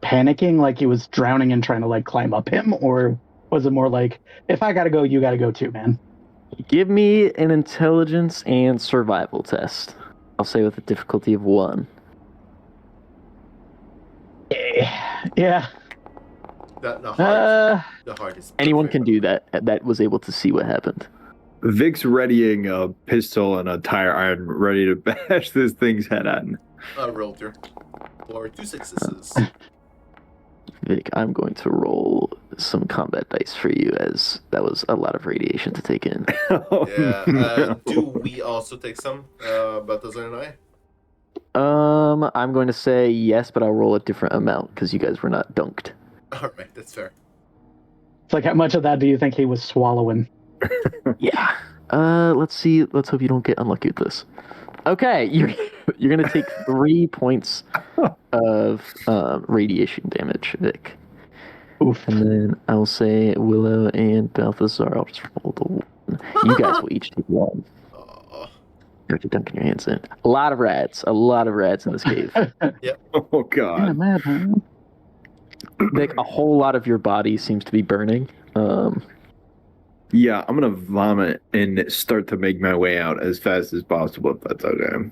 S5: panicking, like he was drowning and trying to like climb up him, or was it more like, if I gotta go, you gotta go too, man?
S2: Give me an intelligence and survival test. I'll say with a difficulty of 1.
S5: Yeah.
S3: The heart is
S2: Anyone
S3: perfect.
S2: can do that. That was able to see what happened.
S6: Vic's readying a pistol and a tire iron, ready to bash this thing's head in.
S3: Roll through. For 2 successes.
S2: Vic, I'm going to roll some combat dice for you, as that was a lot of radiation to take in.
S6: Oh,
S3: Yeah.
S6: no.
S3: Do we also take some? Balthazar and I?
S2: I'm going to say yes, but I'll roll a different amount because you guys were not dunked.
S3: Alright, that's fair.
S5: It's like, how much of that do you think he was swallowing?
S2: Yeah. Let's see. Let's hope you don't get unlucky with this. Okay, you're gonna take 3 points of radiation damage, Vic.
S5: Oof.
S2: And then I'll say Willow and Balthazar. I'll just roll the 1. You guys will each take 1.
S3: Oh,
S2: You're dunking your hands in. A lot of rats in this cave.
S6: Oh, God.
S5: Yeah, man, huh?
S2: Vic, a whole lot of your body seems to be burning.
S6: Yeah, I'm gonna vomit and start to make my way out as fast as possible, if that's okay.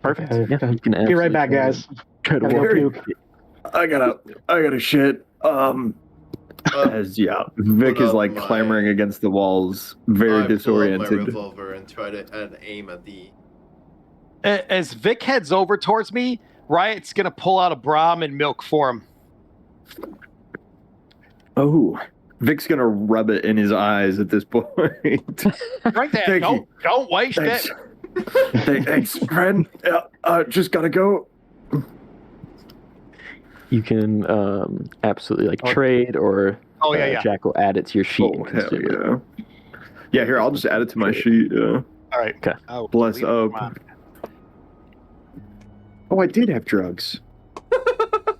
S2: Perfect.
S5: Okay.
S2: Yeah, you can
S5: Be right
S2: absolutely
S5: back, guys.
S2: try to
S5: Gotta go
S2: walk.
S5: puke.
S6: I gotta shit. As Vic is like clamoring against the walls, very
S3: I pull out my
S6: disoriented.
S3: revolver and try to aim at the...
S8: As Vic heads over towards me, Riot's gonna pull out a Brahm and milk for him.
S6: Oh, Vic's gonna rub it in his eyes at this point.
S8: Right there.
S6: Thank you.
S8: Don't waste
S6: Thanks.
S8: it.
S6: Thanks, friend. Just gotta go.
S2: You can absolutely trade or Jackal add it to your sheet.
S6: Oh,
S2: and
S6: hell
S2: consume it.
S6: yeah. Yeah, here, I'll just add it to my sheet. Yeah.
S8: All right.
S2: Okay.
S8: Oh,
S6: Bless
S8: leave it
S6: up.
S8: on.
S6: Oh, I did have drugs.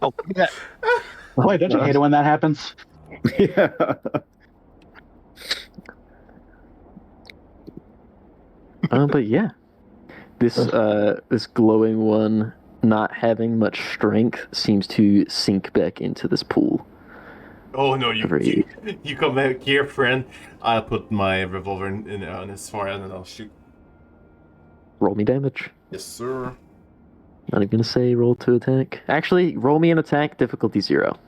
S8: Oh, look at that.
S5: Boy, don't you hate it when that happens?
S6: Yeah.
S2: But yeah, this glowing one, not having much strength, seems to sink back into this pool.
S3: Oh no,
S2: Very-
S3: you come back here, friend. I'll put my revolver on his forehead and I'll shoot.
S2: Roll me damage.
S3: Yes, sir.
S2: Not even gonna say roll to attack. Actually, roll me an attack, difficulty 0.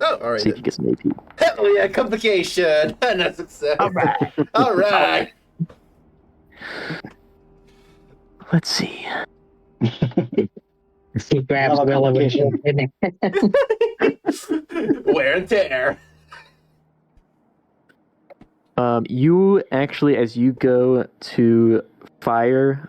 S3: Oh, alright.
S2: See if you get some AP.
S3: Hell yeah, complication! And a success.
S8: Alright.
S3: Alright!
S2: Let's see.
S4: He grabs
S5: Love a
S4: Willow with
S5: complication.
S3: Wear and tear.
S2: You actually, as you go to fire,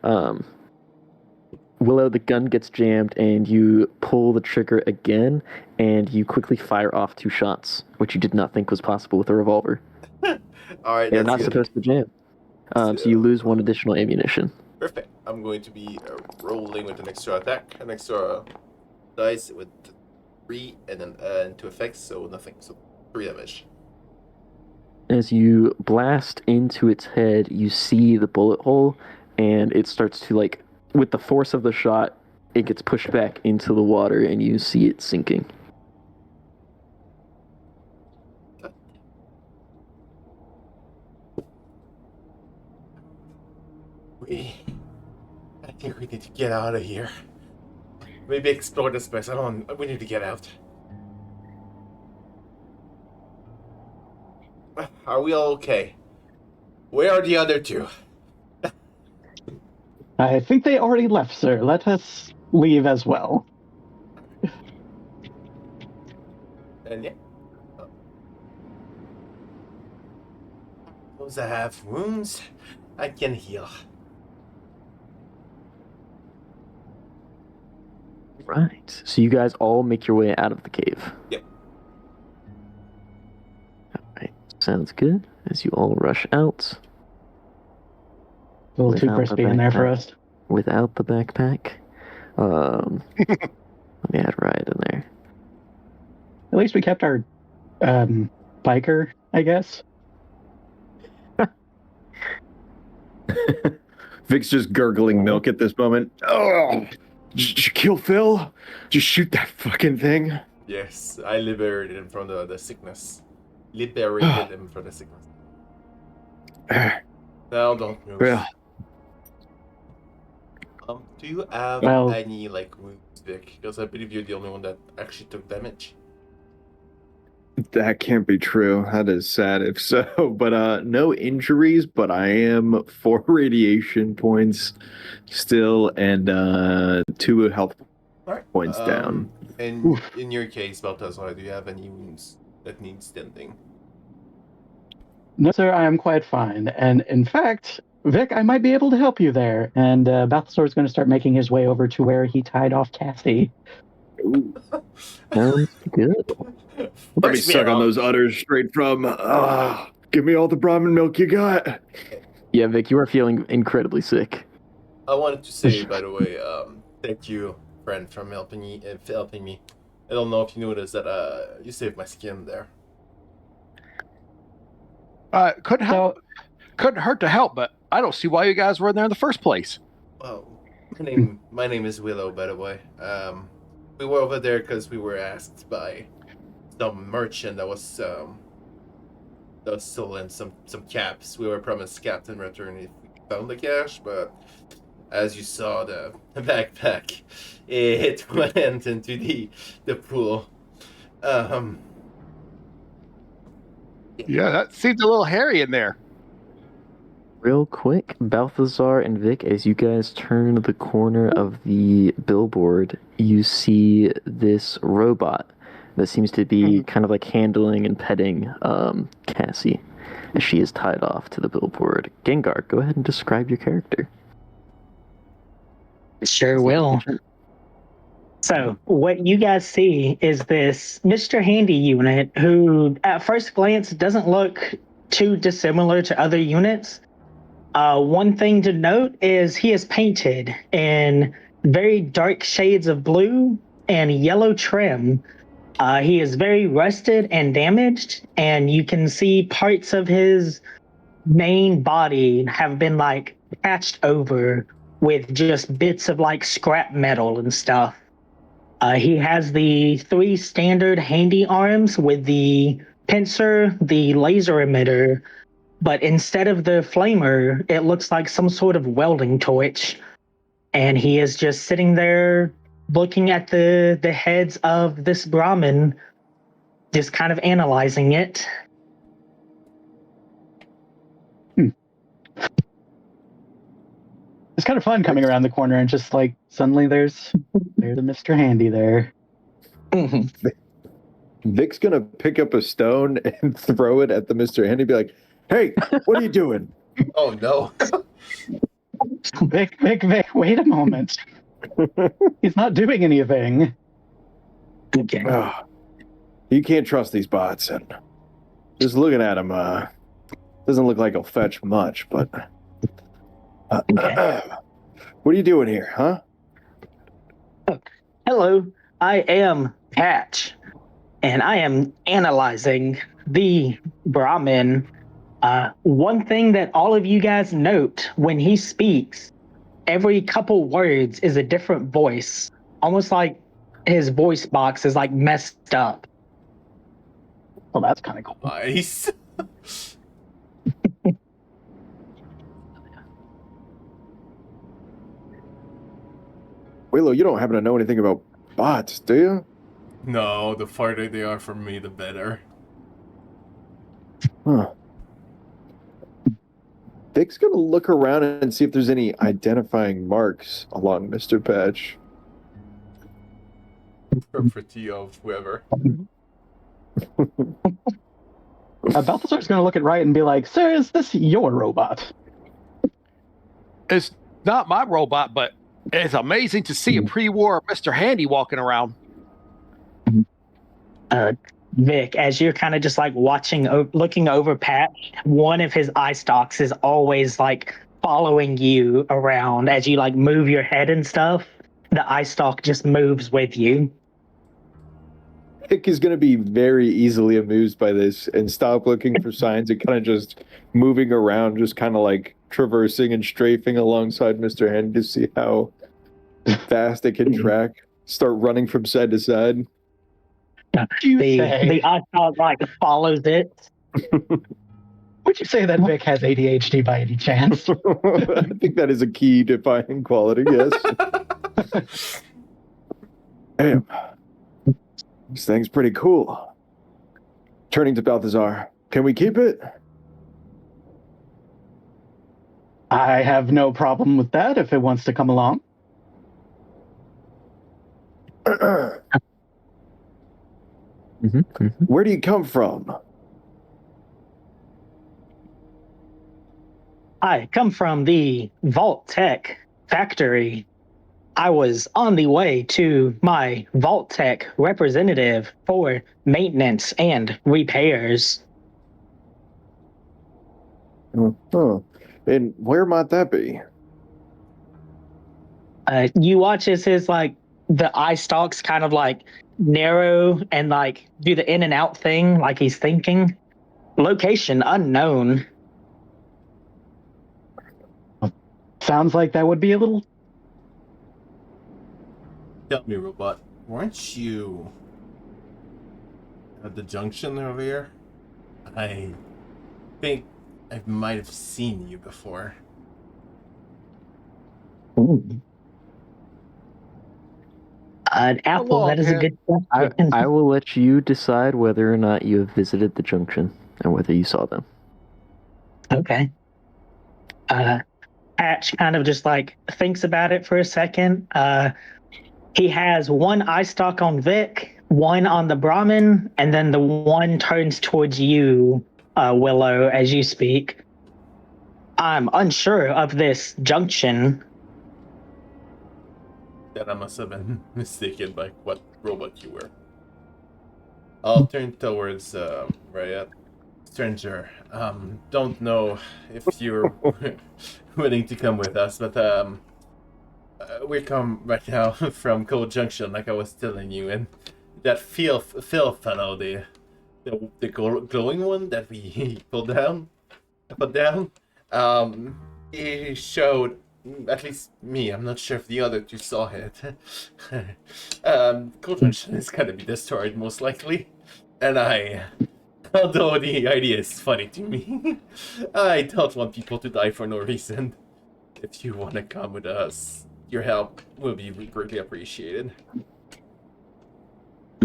S2: Willow, the gun gets jammed, and you pull the trigger again, and you quickly fire off 2 shots, which you did not think was possible with a revolver.
S3: Alright,
S2: They're
S3: that's
S2: not
S3: good.
S2: supposed to jam. So you lose 1 additional ammunition.
S3: Perfect. I'm going to be rolling with an extra attack, an extra dice with 3 and then 2 effects, so nothing. So 3 damage.
S2: As you blast into its head, you see the bullet hole, and it starts to, with the force of the shot, it gets pushed back into the water, and you see it sinking.
S3: I think we need to get out of here. Maybe explore this place. We need to get out. Are we all okay? Where are the other 2?
S5: I think they already left, sir. Let us leave as well.
S3: And Those that have wounds, I can heal.
S2: Right. So you guys all make your way out of the cave.
S3: Yep.
S2: Alright. Sounds good. As you all rush out.
S5: A little too
S2: Without the
S5: crispy in there for
S2: backpack.
S5: us.
S2: Without the backpack. Let me add Riot in there.
S5: At least we kept our biker, I guess.
S6: Vic's just gurgling milk at this moment. Oh, did you kill Phil? Just shoot that fucking thing.
S3: Yes, I liberated him from the sickness. Liberated him from the sickness. Now don't move.
S6: Well,
S3: Do you have
S5: Well-
S3: any like wounds, Vic? Because I believe you're the only one that actually took damage.
S6: that can't be true. That is sad if so. But no injuries, but I am 4 radiation points still and 2 health
S3: Alright.
S6: points down.
S3: And in your case, Balthazar, do you have any wounds that need tending?
S5: No, sir, I am quite fine. And in fact, Vic, I might be able to help you there. And Balthazar is going to start making his way over to where he tied off Cassie.
S6: Ooh,
S2: Sounds good.
S6: let me suck on those udders straight from. Give me all the Brahmin milk you got.
S2: Yeah, Vic, you are feeling incredibly sick.
S3: I wanted to say, by the way, thank you, friend, from helping me. I don't know if you noticed that you saved my skin there.
S8: Couldn't help. Couldn't hurt to help, but I don't see why you guys were in there in the first place.
S3: Well, my name is Willow, by the way. We were over there because we were asked by some merchant that was stolen some caps. We were promised caps in return if we found the cash, but as you saw, the backpack, it went into the pool.
S8: Yeah, that seems a little hairy in there.
S2: Real quick, Balthazar and Vic, as you guys turn the corner of the billboard, you see this robot that seems to be kind of like handling and petting Cassie as she is tied off to the billboard. Gengar, go ahead and describe your character.
S4: Sure will. So, what you guys see is this Mr. Handy unit who, at first glance, doesn't look too dissimilar to other units. One thing to note is he is painted in very dark shades of blue and yellow trim. He is very rusted and damaged, and you can see parts of his main body have been like patched over with just bits of like scrap metal and stuff. He has the 3 standard handy arms with the pincer, the laser emitter, but instead of the flamer, it looks like some sort of welding torch. And he is just sitting there looking at the heads of this Brahmin, just kind of analyzing it.
S5: It's kind of fun coming around the corner and just like suddenly there's the Mr. Handy there.
S6: Vic's gonna pick up a stone and throw it at the Mr. Handy. Be like, "Hey, what are you doing?"
S3: Oh no!
S5: Vic, wait a moment. He's not doing anything.
S4: Okay.
S6: You can't trust these bots. And just looking at him, doesn't look like he'll fetch much. But what are you doing here, huh?
S4: Hello, I am Patch, and I am analyzing the Brahmin. One thing that all of you guys note when he speaks, every couple words is a different voice, almost like his voice box is like messed up.
S5: Well, that's kind of cool.
S3: Nice.
S6: Wilu, you don't happen to know anything about bots, do you?
S3: No, the farther they are from me, the better.
S6: Huh. Vic's gonna look around and see if there's any identifying marks along Mr. Patch.
S3: Property of whoever.
S5: Balthazar's going to look at Riot and be like, "Sir, is this your robot?"
S8: It's not my robot, but it's amazing to see a pre-war Mr. Handy walking around.
S4: Vic, as you're kind of just like looking over Patch, one of his eye stalks is always like following you around as you like move your head and stuff. The eye stalk just moves with you.
S6: Hick is going to be very easily amused by this and stop looking for signs and kind of just moving around, just kind of like traversing and strafing alongside Mr. Handy to see how fast it can track. Start running from side to side.
S4: The eye stalk like follows it.
S5: Would you say that Vic has ADHD by any chance?
S6: I think that is a key defining quality, yes. Damn. This thing's pretty cool. Turning to Balthazar, can we keep it?
S5: I have no problem with that if it wants to come along.
S6: Where do you come from?
S4: I come from the Vault Tech factory. I was on the way to my Vault Tech representative for maintenance and repairs.
S6: Oh, and where might that be?
S4: You watch as his like the eye stalks kind of like narrow and like do the in and out thing, like he's thinking. Location unknown.
S5: Sounds like that would be a little.
S3: Tell me, robot, weren't you at the junction over here? I think I might have seen you before.
S4: An apple,
S8: Hello,
S4: that is a
S8: man.
S4: good question.
S2: I will let you decide whether or not you have visited the junction and whether you saw them.
S4: Okay. Patch kind of just like thinks about it for a second. He has one eye stalk on Vic, one on the Brahmin, and then the one turns towards you, Willow, as you speak. I'm unsure of this junction.
S3: Then I must have been mistaken by what robot you were. I'll turn towards Riot. Stranger, don't know if you're willing to come with us, but we come right now from Cold Junction, like I was telling you, and that Phil fellow, the glowing one that we put down, he showed, at least me, I'm not sure if the other two saw it. Cold Junction is gonna be destroyed most likely, and although the idea is funny to me, I don't want people to die for no reason. If you want to come with us, your help will be greatly appreciated.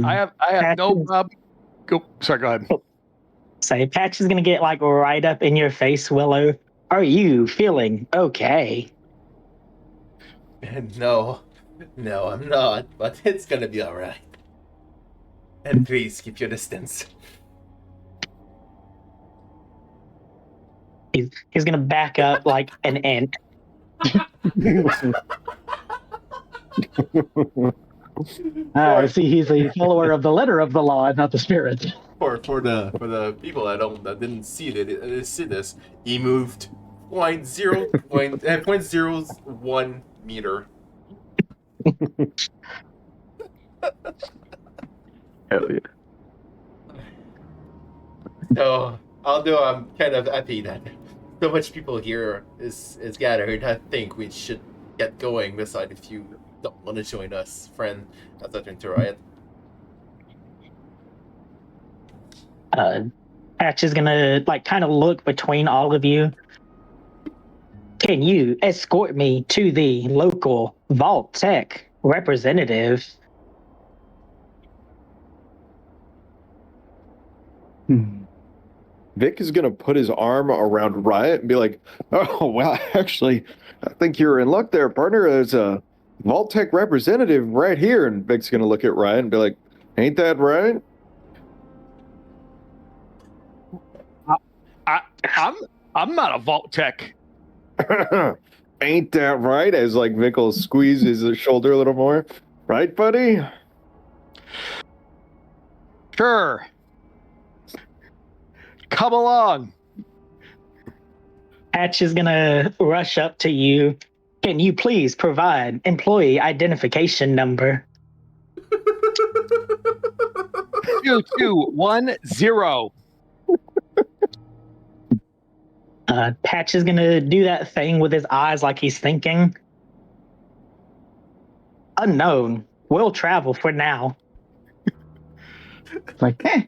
S8: I have no problem. Go ahead.
S4: Say, Patch is gonna get like right up in your face, Willow. Are you feeling okay?
S3: No, I'm not, but it's gonna be alright. And please keep your distance.
S4: He's gonna back up like an ant.
S5: I see he's a follower of the letter of the law, not the spirit.
S3: For the people that didn't see this, he moved 0.01 meter.
S2: Hell yeah.
S3: So, although I'm kind of happy that so much people here is gathered, I think we should get going. Besides, if you don't want to join us, friend, as I turn to Riot.
S4: Patch is gonna like kind of look between all of you. Can you escort me to the local Vault Tech representative?
S6: Vic is going to put his arm around Riot and be like, "Oh, well, actually, I think you're in luck there, partner. There's a Vault Tech representative right here." And Vic's going to look at Riot and be like, "Ain't that right?"
S8: I'm not a vault tech.
S6: Ain't that right? As like Vickle squeezes his shoulder a little more. Right, buddy?
S8: Sure. Come along.
S4: Patch is gonna rush up to you. Can you please provide employee identification number?
S8: 2210.
S4: Patch is gonna do that thing with his eyes like he's thinking. Unknown. We'll travel for now.
S5: Like,
S3: Are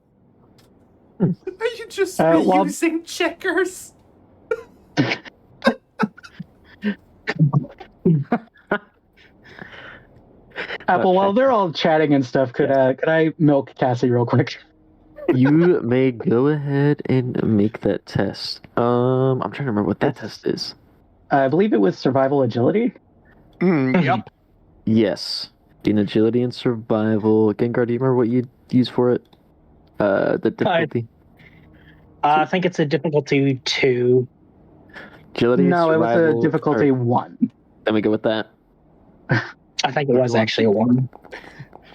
S3: you just
S5: well-
S3: reusing checkers?
S5: Apple, while they're all chatting and stuff, could I milk Cassie real quick?
S2: You may go ahead and make that test. I'm trying to remember what that test is.
S5: I believe it was survival agility.
S8: Yep.
S2: Yes. In agility and survival. Gengar, do you remember what you'd use for it? The difficulty?
S4: I think it's a difficulty 2.
S2: Agility and
S5: No, it was
S2: survival.
S5: a difficulty
S2: Or,
S5: 1.
S2: let me go with that.
S4: I think it was actually a 1.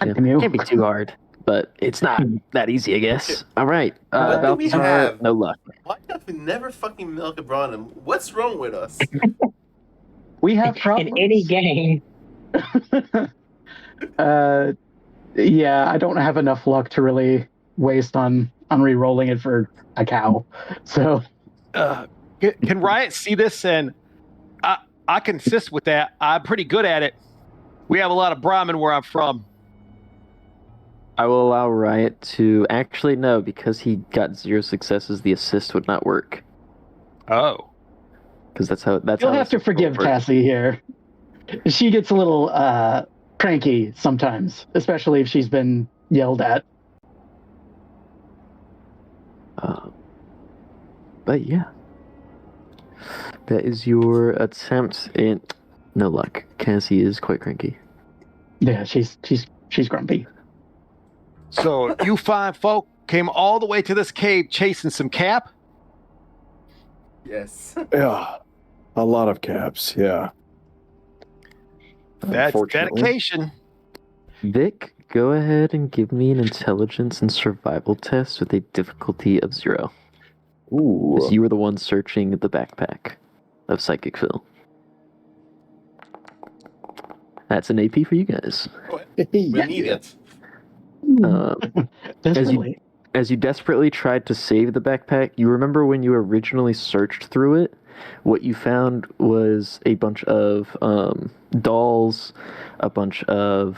S2: Yeah.
S5: Can you?
S2: Can't be too hard, but it's not that easy, I guess. All right.
S3: What do we
S2: Balthazar,
S3: have?
S2: no luck.
S3: Why have we never fucking milk a Bronum? What's wrong with us?
S5: We have problems.
S4: In any game.
S5: Yeah, I don't have enough luck to really waste on re-rolling it for a cow. So
S8: Can Riot see this? And I can assist with that. I'm pretty good at it. We have a lot of Brahmin where I'm from.
S2: I will allow Riot to actually no, because he got 0 successes. The assist would not work
S8: Oh.
S2: because that's how.
S5: you'll have to forgive Cassie here. She gets a little cranky sometimes, especially if she's been yelled at.
S2: But yeah, that is your attempt. No luck. Cassie is quite cranky.
S5: Yeah, she's grumpy.
S8: So you fine folk came all the way to this cave chasing some cap?
S3: Yes.
S6: Yeah. A lot of caps, yeah.
S8: That's
S6: Unfortunately.
S8: dedication.
S2: Vic, go ahead and give me an intelligence and survival test with a difficulty of 0.
S6: Ooh.
S2: Because you were the one searching the backpack of Psychic Phil. That's an AP for you guys.
S3: We need it.
S5: Definitely.
S2: As you desperately tried to save the backpack, you remember when you originally searched through it, what you found was a bunch of dolls, a bunch of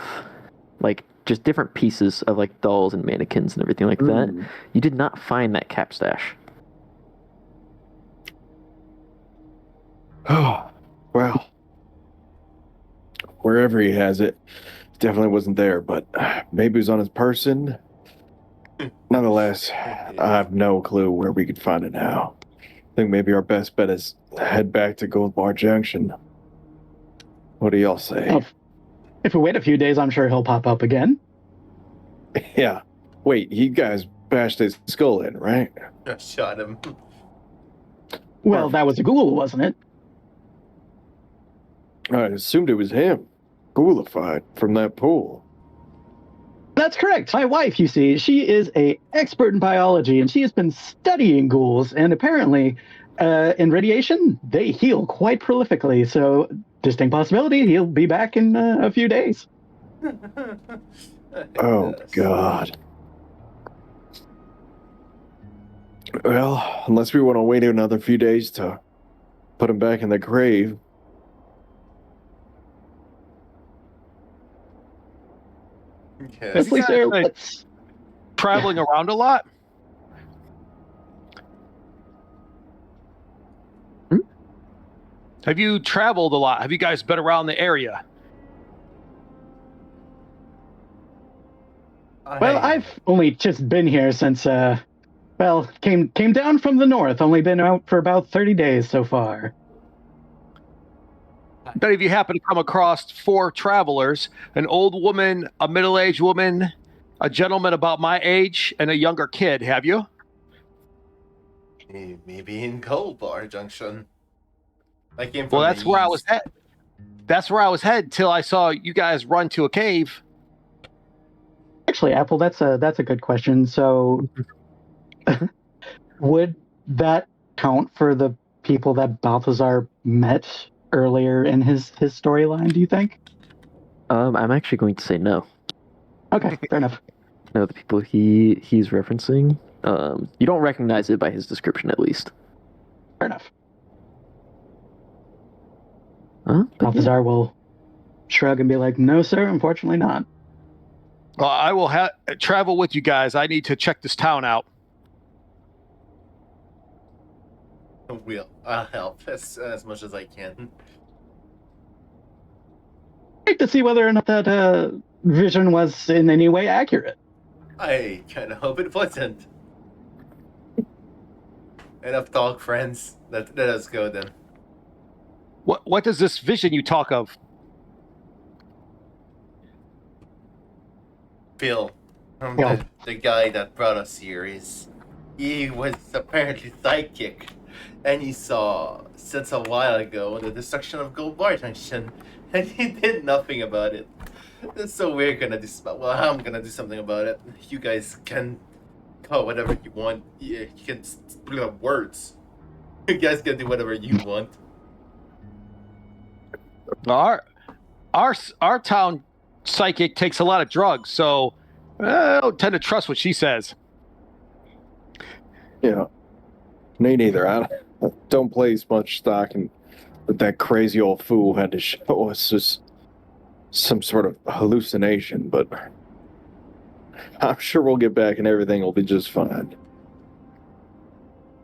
S2: like just different pieces of like dolls and mannequins and everything like that. You did not find that cap stash.
S6: Oh, well. Wherever he has it, definitely wasn't there, but maybe it was on his person. Nonetheless, I have no clue where we could find it now. I think maybe our best bet is head back to Gold Bar Junction. What do y'all say?
S5: Oh, if we wait a few days, I'm sure he'll pop up again.
S6: Yeah. Wait, you guys bashed his skull in, right?
S3: I shot him.
S5: Well, that was a ghoul, wasn't it?
S6: I assumed it was him. Ghoulified from that pool.
S5: That's correct. My wife, you see, she is a expert in biology, and she has been studying ghouls. And apparently, in radiation, they heal quite prolifically. So, distinct possibility he'll be back in a few days.
S6: Oh, God. Well, unless we want to wait another few days to put him back in the grave.
S3: Yes.
S5: Please, sir,
S8: guys-
S5: let's...
S8: Traveling around a lot? Have you traveled a lot? Have you guys been around the area?
S5: Well, I've only just been here since, came down from the north. Only been out for about 30 days so far.
S8: But if you happen to come across 4 travelers, an old woman, a middle-aged woman, a gentleman about my age, and a younger kid, have you?
S3: Maybe in Gold Bar Junction. I came
S8: Well,
S3: from
S8: that's
S3: the
S8: where I was
S3: east.
S8: at. That's where I was headed till I saw you guys run to a cave.
S5: Actually, Apple, that's a good question. So, would that count for the people that Balthazar met earlier in his storyline? Do you think?
S2: I'm actually going to say no.
S5: Okay, fair enough.
S2: No, the people he's referencing, you don't recognize it by his description, at least.
S5: Fair enough.
S2: But yeah.
S5: Balthazar will shrug and be like, "No, sir, unfortunately not."
S8: Well, I will travel with you guys. I need to check this town out.
S3: I'll help as much as I can.
S5: Check to see whether or not that vision was in any way accurate.
S3: I kind of hope it wasn't. Enough talk, friends. Let us go then.
S8: What does this vision you talk of?
S3: Phil,
S5: Yeah.
S3: the guy that brought us here, he was apparently psychic, and he saw since a while ago the destruction of Gold Bar Junction, and he did nothing about it. So we're gonna do. Well, I'm gonna do something about it. You guys can call whatever you want. You can split up words. You guys can do whatever you want.
S8: Our town psychic takes a lot of drugs, so I don't tend to trust what she says.
S6: Yeah. Me neither. I don't place much stock in what that crazy old fool had to show us. Just some sort of hallucination, but I'm sure we'll get back and everything will be just fine.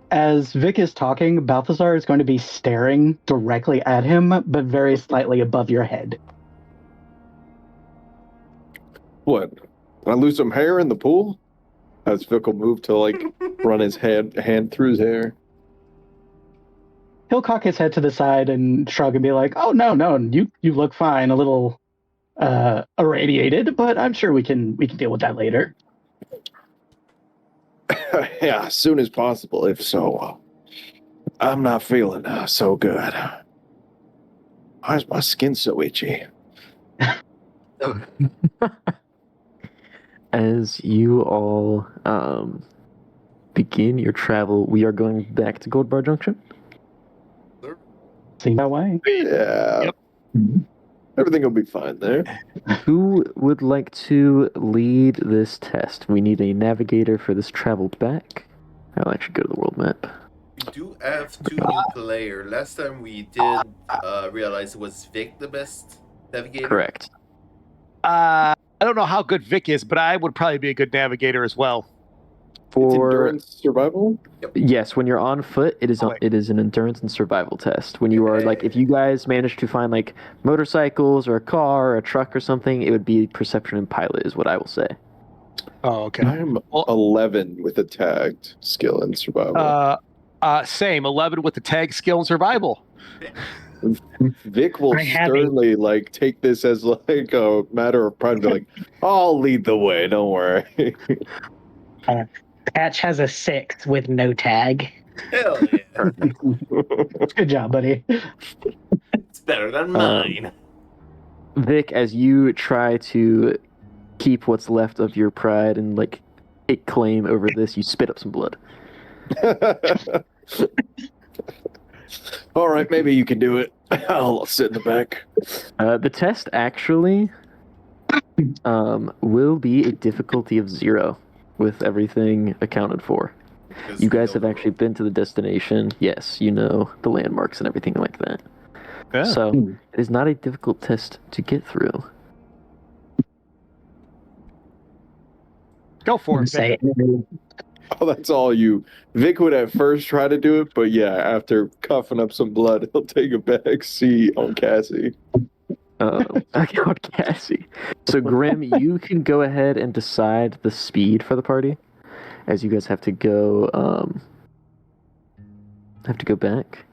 S5: As Vic is talking, Balthazar is going to be staring directly at him, but very slightly above your head.
S6: What? Did I lose some hair in the pool? As Vic will move to run his hand through his hair.
S5: He'll cock his head to the side and shrug and be like, "Oh no, you look fine. A little irradiated, but I'm sure we can deal with that later."
S6: Yeah, as soon as possible, if so. I'm not feeling so good. Why is my skin so itchy?
S2: As you all begin your travel, we are going back to Gold Bar Junction.
S5: Seems that way.
S6: Yeah.
S8: Yep.
S6: Everything will be fine there.
S2: Who would like to lead this test? We need a navigator for this travel back. I'll actually go to the world map.
S3: We do have two new players. Last time we did realize it was Vic the best navigator.
S2: Correct.
S8: I don't know how good Vic is, but I would probably be a good navigator as well.
S6: It's
S2: For
S6: endurance survival?
S2: yes, when you're on foot, it is it is an endurance and survival test. When you are if you guys manage to find motorcycles or a car or a truck or something, it would be perception and pilot is what I will say.
S8: Oh, okay.
S6: I'm 11 with a tagged skill in survival.
S8: Same 11 with the tag skill and survival.
S6: Vic will
S4: I have
S6: sternly take this as a matter of pride. Be I'll lead the way. Don't worry.
S4: Patch has a 6 with no tag.
S3: Hell yeah.
S5: Good job, buddy.
S3: It's better than mine.
S2: Vic, as you try to keep what's left of your pride and take claim over this, you spit up some blood.
S6: All right, maybe you can do it. I'll sit in the back.
S2: The test actually will be a difficulty of 0 with everything accounted for. You guys have actually been to the destination. Yes, you know the landmarks and everything like that.
S8: Yeah.
S2: So it is not a difficult test to get through.
S8: Go for it,
S4: Say
S8: Vic.
S4: it.
S6: Oh, that's all you. Vic would at first try to do it, but yeah, after coughing up some blood, he'll take a back seat on Cassie.
S2: I got Cassie. So Grim, you can go ahead and decide the speed for the party, as you guys have to go back.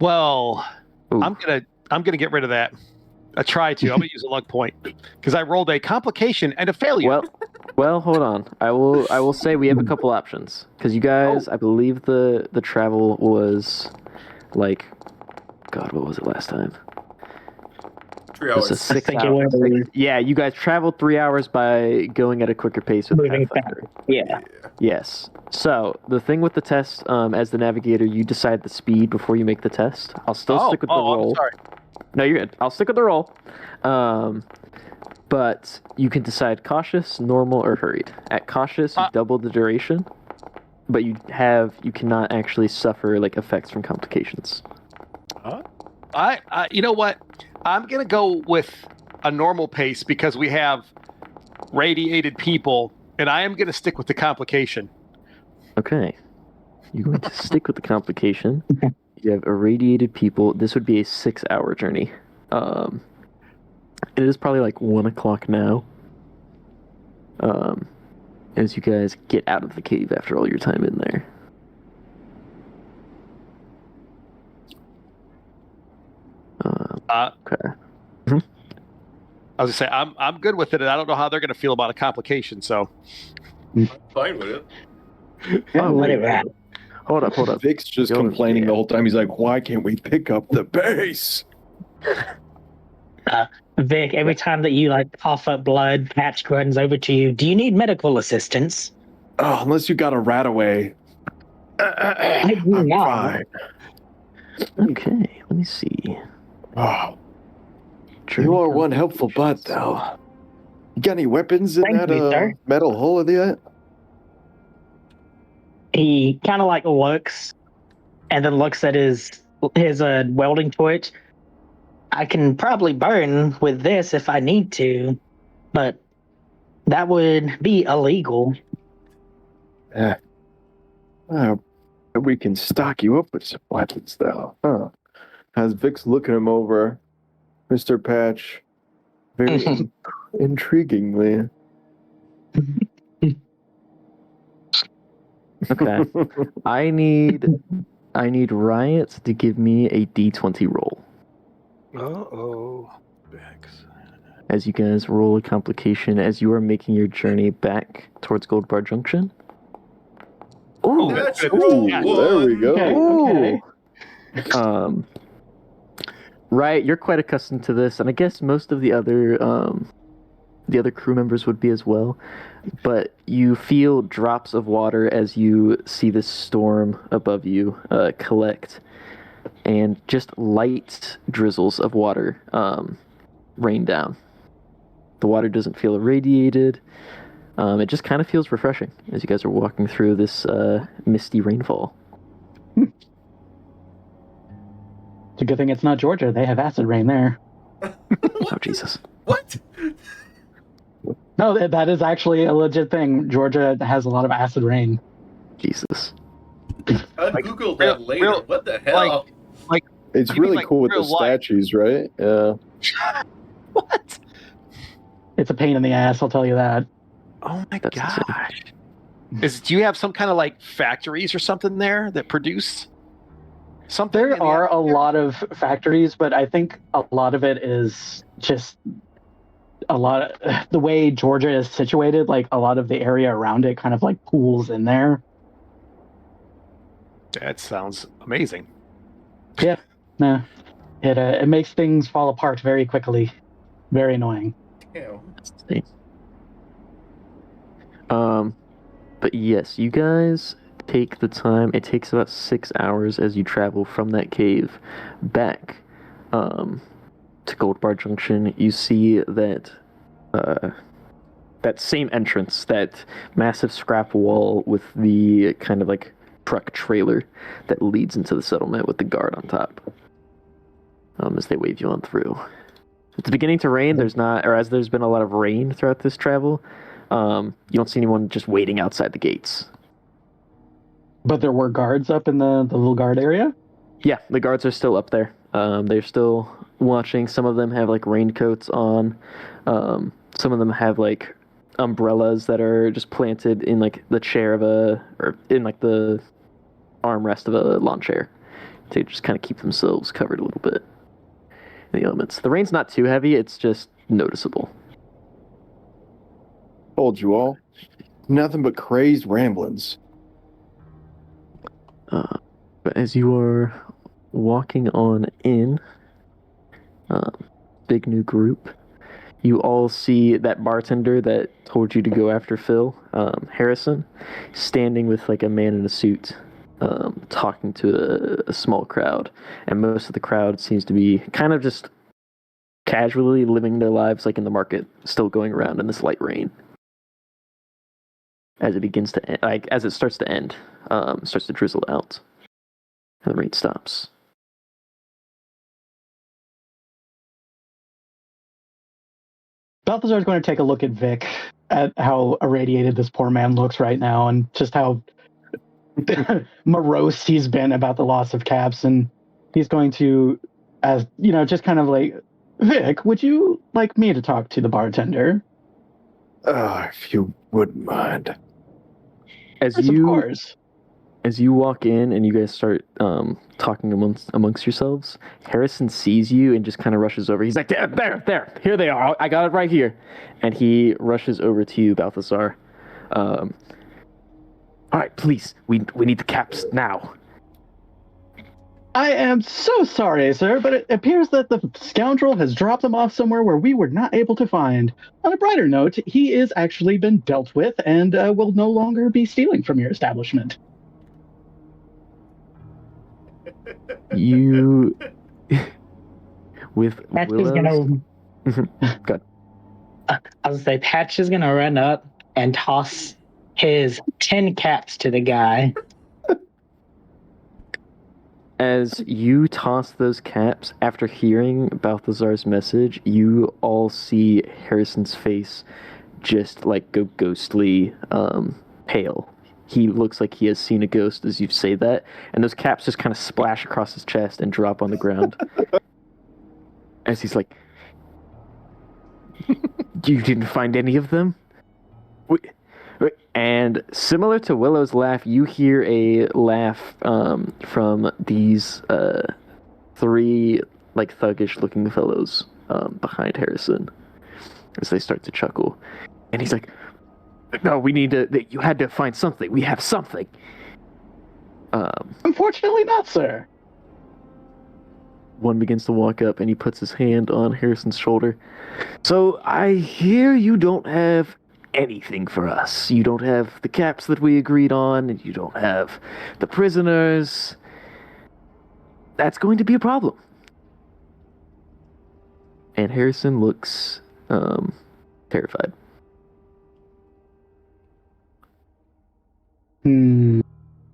S8: Well,
S2: Ooh.
S8: I'm gonna get rid of that. I tried to. I'm gonna use a luck point because I rolled a complication and a failure.
S2: Well, Well, hold on. I will say we have a couple options because you guys, I believe the travel was like, God, what was it last time?
S3: 3
S2: It was a
S3: hours.
S2: 6
S4: think it
S2: hour.
S4: was-
S2: Yeah, you guys traveled 3 hours by going at a quicker pace with
S4: Moving
S2: Pathfinder.
S4: Yeah.
S2: Yes. So the thing with the test, as the navigator, you decide the speed before you make the test. I'll still stick with the roll.
S8: I'm sorry.
S2: No, you're good. I'll stick with the roll. But you can decide cautious, normal, or hurried. At cautious, you double the duration, but you cannot actually suffer like effects from complications.
S8: You know what? I'm gonna go with a normal pace because we have radiated people, and I am gonna stick with the complication.
S2: Okay. You're going to stick with the complication. You have irradiated people. This would be a 6-hour journey. It is probably like 1 o'clock now. As you guys get out of the cave after all your time in there. Okay.
S8: I was gonna say I'm good with it, and I don't know how they're gonna feel about a complication. So
S3: I'm fine with it.
S2: Oh,
S4: Let
S2: wait.
S4: it rap.
S2: Hold up.
S6: Vic's just
S2: Yo,
S6: complaining
S2: yeah.
S6: the whole time. He's like, why can't we pick up the base?
S4: Vic, every time that you like cough up blood, Patch runs over to you. Do you need medical assistance?
S6: Oh, unless you got a rat away.
S4: I do
S6: I'm
S4: not.
S6: fine.
S2: Okay, let me see.
S6: Oh,
S2: Journey
S6: you are one
S2: complications.
S6: helpful butt, though. You got any weapons in
S4: Thank
S6: that
S4: you, sir.
S6: metal hull of yet?
S4: He kind of like looks and then looks at his welding torch. I can probably burn with this if I need to, but that would be illegal.
S6: Yeah. We can stock you up with some weapons, though. Huh? As Vic's looking him over, Mr. Patch, very intriguingly.
S2: Okay. I need Riot to give me a D20 roll. As you guys roll a complication as you are making your journey back towards Gold Bar Junction. Ooh.
S3: Natural
S6: There we go.
S5: Okay.
S2: Riot, you're quite accustomed to this, and I guess most of the other crew members would be as well. But you feel drops of water as you see this storm above you collect, and just light drizzles of water rain down. The water doesn't feel irradiated. It just kind of feels refreshing as you guys are walking through this misty rainfall.
S5: It's a good thing it's not Georgia. They have acid rain there.
S2: Oh, Jesus.
S3: What?
S5: No, that is actually a legit thing. Georgia has a lot of acid rain.
S2: Jesus.
S3: I'll Google that later. What the hell?
S6: It's
S8: You
S6: really
S8: mean, like,
S6: cool with the
S8: real life?
S6: statues, right? Yeah.
S8: what?
S5: It's a pain in the ass, I'll tell you that.
S8: Oh my
S2: That's insane.
S8: gosh! Do you have some kind of like factories or something there that produce something? in
S5: There
S8: the
S5: are a
S8: atmosphere?
S5: lot of factories, but I think a lot of it is just the way Georgia is situated, like a lot of the area around it kind of like pools in there.
S8: That sounds amazing.
S5: Nah. It makes things fall apart very quickly. Very annoying.
S3: Damn.
S2: But yes, you guys take the time. It takes about 6 hours as you travel from that cave back to Gold Bar Junction. You see that that same entrance, that massive scrap wall with the kind of like truck trailer that leads into the settlement with the guard on top. As they wave you on through. It's beginning to rain. As there's been a lot of rain throughout this travel, you don't see anyone just waiting outside the gates.
S5: But there were guards up in the little guard area?
S2: Yeah, the guards are still up there. They're still watching. Some of them have like raincoats on. Some of them have like umbrellas that are just planted in like the chair or in like the armrest of a lawn chair to just kind of keep themselves covered a little bit in the elements. The rain's not too heavy. It's just noticeable.
S6: told you all. Nothing but crazed ramblings.
S2: But as you are walking on in, big new group, you all see that bartender that told you to go after Phil, Harrison, standing with like a man in a suit, talking to a small crowd. And most of the crowd seems to be kind of just casually living their lives like in the market, still going around in this light rain. As it begins to end, like as it starts to end, starts to drizzle out, and the rain stops.
S5: Balthazar is going to take a look at Vic, at how irradiated this poor man looks right now, and just how morose he's been about the loss of Caps, and he's going to, as you know, just kind of like, Vic, would you like me to talk to the bartender?
S6: If you wouldn't mind.
S2: As
S5: Yes, of course.
S2: As you walk in and you guys start talking amongst yourselves, Harrison sees you and just kind of rushes over. He's like, there, here they are. I got it right here. And he rushes over to you, Balthazar. All right, please, we need the caps now.
S5: I am so sorry, sir, but it appears that the scoundrel has dropped them off somewhere where we were not able to find. On a brighter note, he is actually been dealt with and will no longer be stealing from your establishment.
S2: You with
S4: Patch is
S2: Willow's...
S4: gonna.
S2: Good.
S4: I was gonna say Patch is gonna run up and toss his 10 caps to the guy.
S2: As you toss those caps, after hearing Balthazar's message, you all see Harrison's face just like go ghostly pale. He looks like he has seen a ghost as you say that, and those caps just kind of splash across his chest and drop on the ground. As he's like, "You didn't find any of them?" And similar to Willow's laugh, you hear a laugh from these three like thuggish-looking fellows behind Harrison as they start to chuckle. And he's like, "No, we need to. You had to find something. We have something."
S5: Unfortunately not, sir.
S2: One begins to walk up and he puts his hand on Harrison's shoulder. "So I hear you don't have anything for us. You don't have the caps that we agreed on, and you don't have the prisoners. That's going to be a problem." And Harrison looks terrified.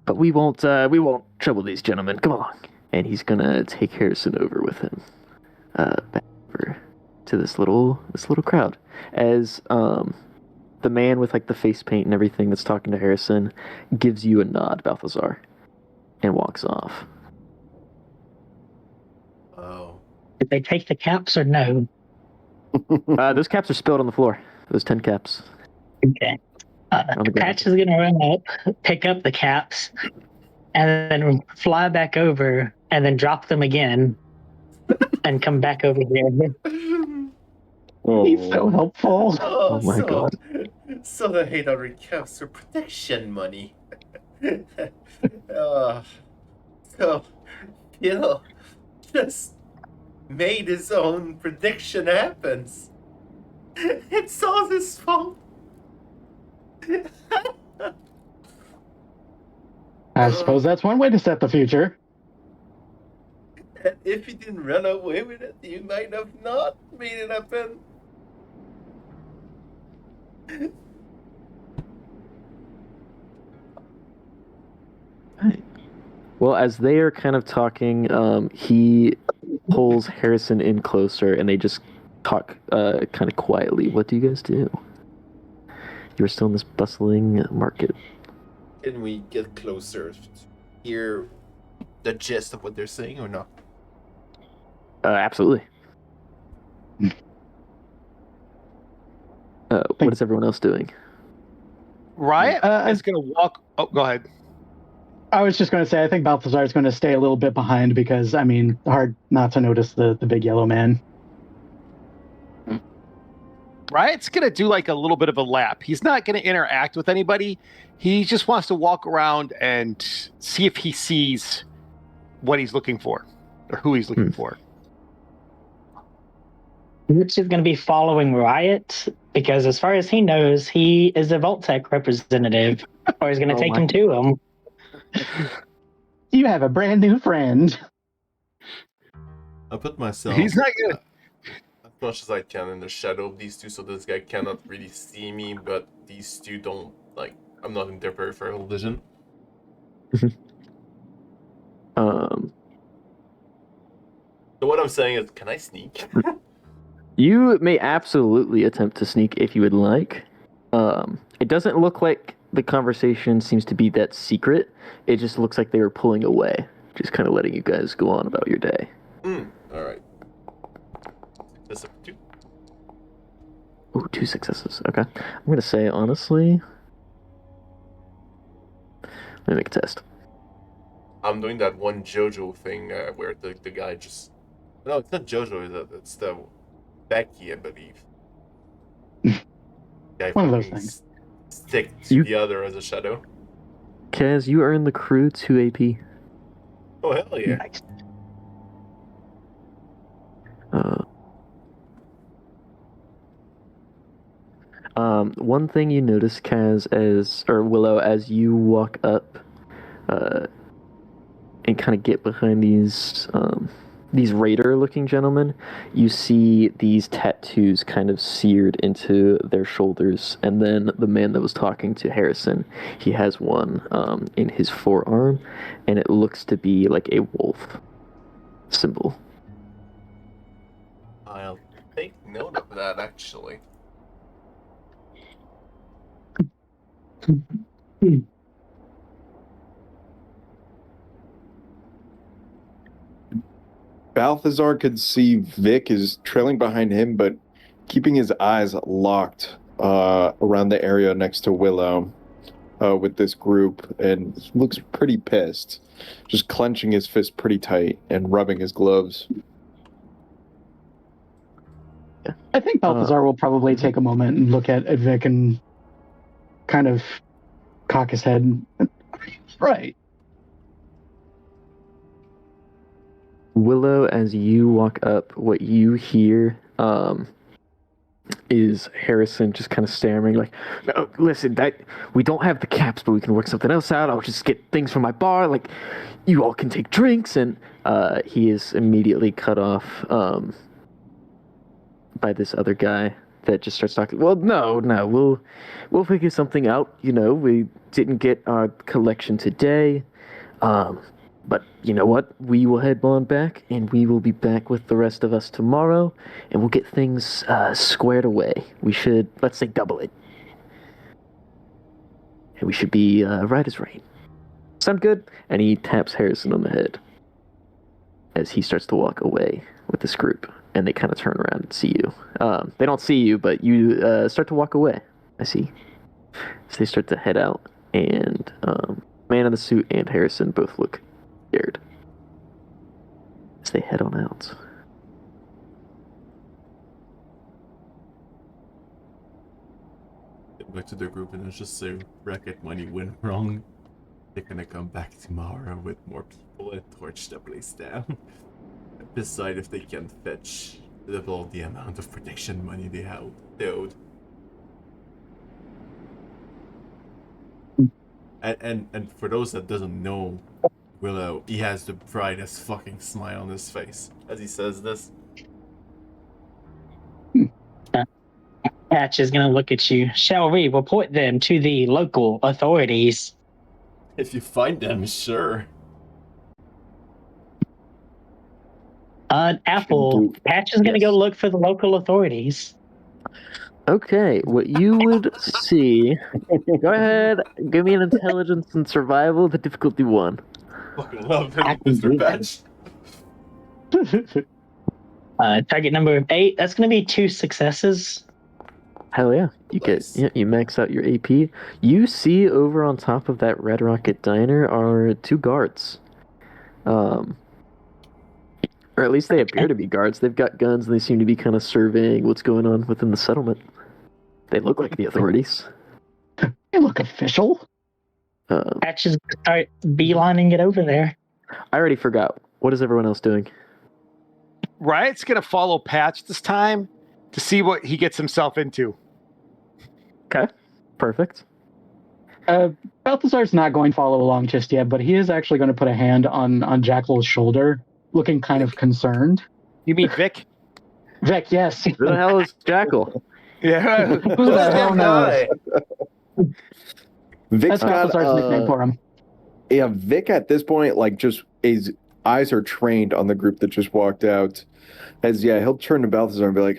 S2: But we won't trouble these gentlemen. Come along. And he's gonna take Harrison over with him, back over to this little crowd. As the man with like the face paint and everything that's talking to Harrison gives you a nod, Balthazar, and walks off.
S3: Oh.
S4: Did they take the caps or no?
S2: Those caps are spilled on the floor. Those 10 caps.
S4: Okay. Patch is gonna run up, pick up the caps, and then fly back over, and then drop them again, and come back over here.
S5: He's so helpful.
S2: Oh my God.
S3: So the 800 caps for protection money. So, just made his own prediction happens. It's all his fault.
S5: I suppose that's one way to set the future.
S3: And if he didn't run away with it, you might have not made it happen.
S2: Well, as they are kind of talking, he pulls Harrison in closer, and they just talk kind of quietly. What do you guys do? You're still in this bustling market.
S3: Can we get closer to hear the gist of what they're saying or not?
S2: Absolutely. What is everyone else doing?
S8: Riot is going to walk. Oh, go ahead.
S5: I was just going to say, I think Balthazar is going to stay a little bit behind because, I mean, hard not to notice the big yellow man.
S8: Riot's gonna do like a little bit of a lap. He's not gonna interact with anybody. He just wants to walk around and see if he sees what he's looking for or who he's looking for.
S4: Rich is going to be following Riot because, as far as he knows, he is a Vault-Tec representative, or he's going to take him to him.
S5: You have a brand new friend.
S3: I put myself.
S8: He's not gonna.
S3: As much as I can in the shadow of these two, so this guy cannot really see me, but these two don't like. I'm not in their peripheral vision.
S2: Um,
S3: So what I'm saying is, can I sneak?
S2: you may absolutely attempt to sneak if you would like. It doesn't look like the conversation seems to be that secret. It just looks like they were pulling away, just kind of letting you guys go on about your day.
S3: All right. Success of 2.
S2: Ooh, 2 successes. Okay. I'm going to say, honestly... Let me make a test.
S3: I'm doing that one JoJo thing where the guy just... No, it's not JoJo. It's the Becky, I believe. Guy
S5: One of those things.
S3: Stick to the other as a shadow.
S2: Kaz, you earn the crew 2 AP.
S3: Oh, hell yeah.
S4: Nice.
S2: One thing you notice, Kaz, or Willow, as you walk up, and kind of get behind these raider-looking gentlemen, you see these tattoos kind of seared into their shoulders, and then the man that was talking to Harrison, he has one in his forearm, and it looks to be like a wolf symbol.
S3: I'll take note of that, actually.
S6: Balthazar could see Vic is trailing behind him, but keeping his eyes locked around the area next to Willow with this group, and he looks pretty pissed, just clenching his fist pretty tight and rubbing his gloves.
S5: I think Balthazar will probably take a moment and look at Vic and kind of cock his head. Right.
S2: Willow, as you walk up, what you hear is Harrison just kind of stammering, like, "No, listen, we don't have the caps, but we can work something else out. I'll just get things from my bar. Like, you all can take drinks." And he is immediately cut off by this other guy that just starts talking. "Well, no, we'll figure something out. You know, we didn't get our collection today. But you know what? We will head on back, and we will be back with the rest of us tomorrow, and we'll get things squared away. We should, let's say, double it. And we should be right as rain. Sound good?" And he taps Harrison on the head as he starts to walk away with this group, and they kind of turn around and see you. They don't see you, but you start to walk away. I see. So they start to head out, and man in the suit and Harrison both look scared as they head on out.
S3: Get back to the group and it's just say, "Racket money went wrong. They're gonna come back tomorrow with more people and torch the place down. Decide if they can fetch double the amount of protection money they owed." And for those that doesn't know Willow, he has the brightest fucking smile on his face as he says this.
S4: Patch is going to look at you. "Shall we report them to the local authorities?"
S3: If you find them, sure.
S4: Apple, Patch is going to go look for the local authorities.
S2: Okay, what you would see... Go ahead, give me an intelligence and survival, the difficulty 1.
S3: Fucking love
S4: I
S3: him,
S4: can
S3: Mr.
S4: do
S3: Patch.
S4: Target number 8. That's going to be 2 successes.
S2: Hell yeah. You max out your AP. You see over on top of that Red Rocket Diner are 2 guards. Or at least they appear to be guards. They've got guns and they seem to be kind of surveying what's going on within the settlement. They look like the authorities.
S5: They look official.
S4: Patch is gonna start beelining it over there.
S2: I already forgot. What is everyone else doing?
S8: Riot's gonna follow Patch this time to see what he gets himself into.
S2: Okay, perfect.
S5: Balthazar's not going to follow along just yet, but he is actually going to put a hand on Jackal's shoulder, looking kind of concerned.
S8: You mean Vic?
S5: Vic, yes.
S2: Who the hell is Jackal?
S8: Yeah.
S5: Who the hell knows?
S6: Vic's
S5: That's Balthazar's nickname for him.
S6: Yeah, Vic at this point, like, just his eyes are trained on the group that just walked out. He'll turn to Balthazar and be like,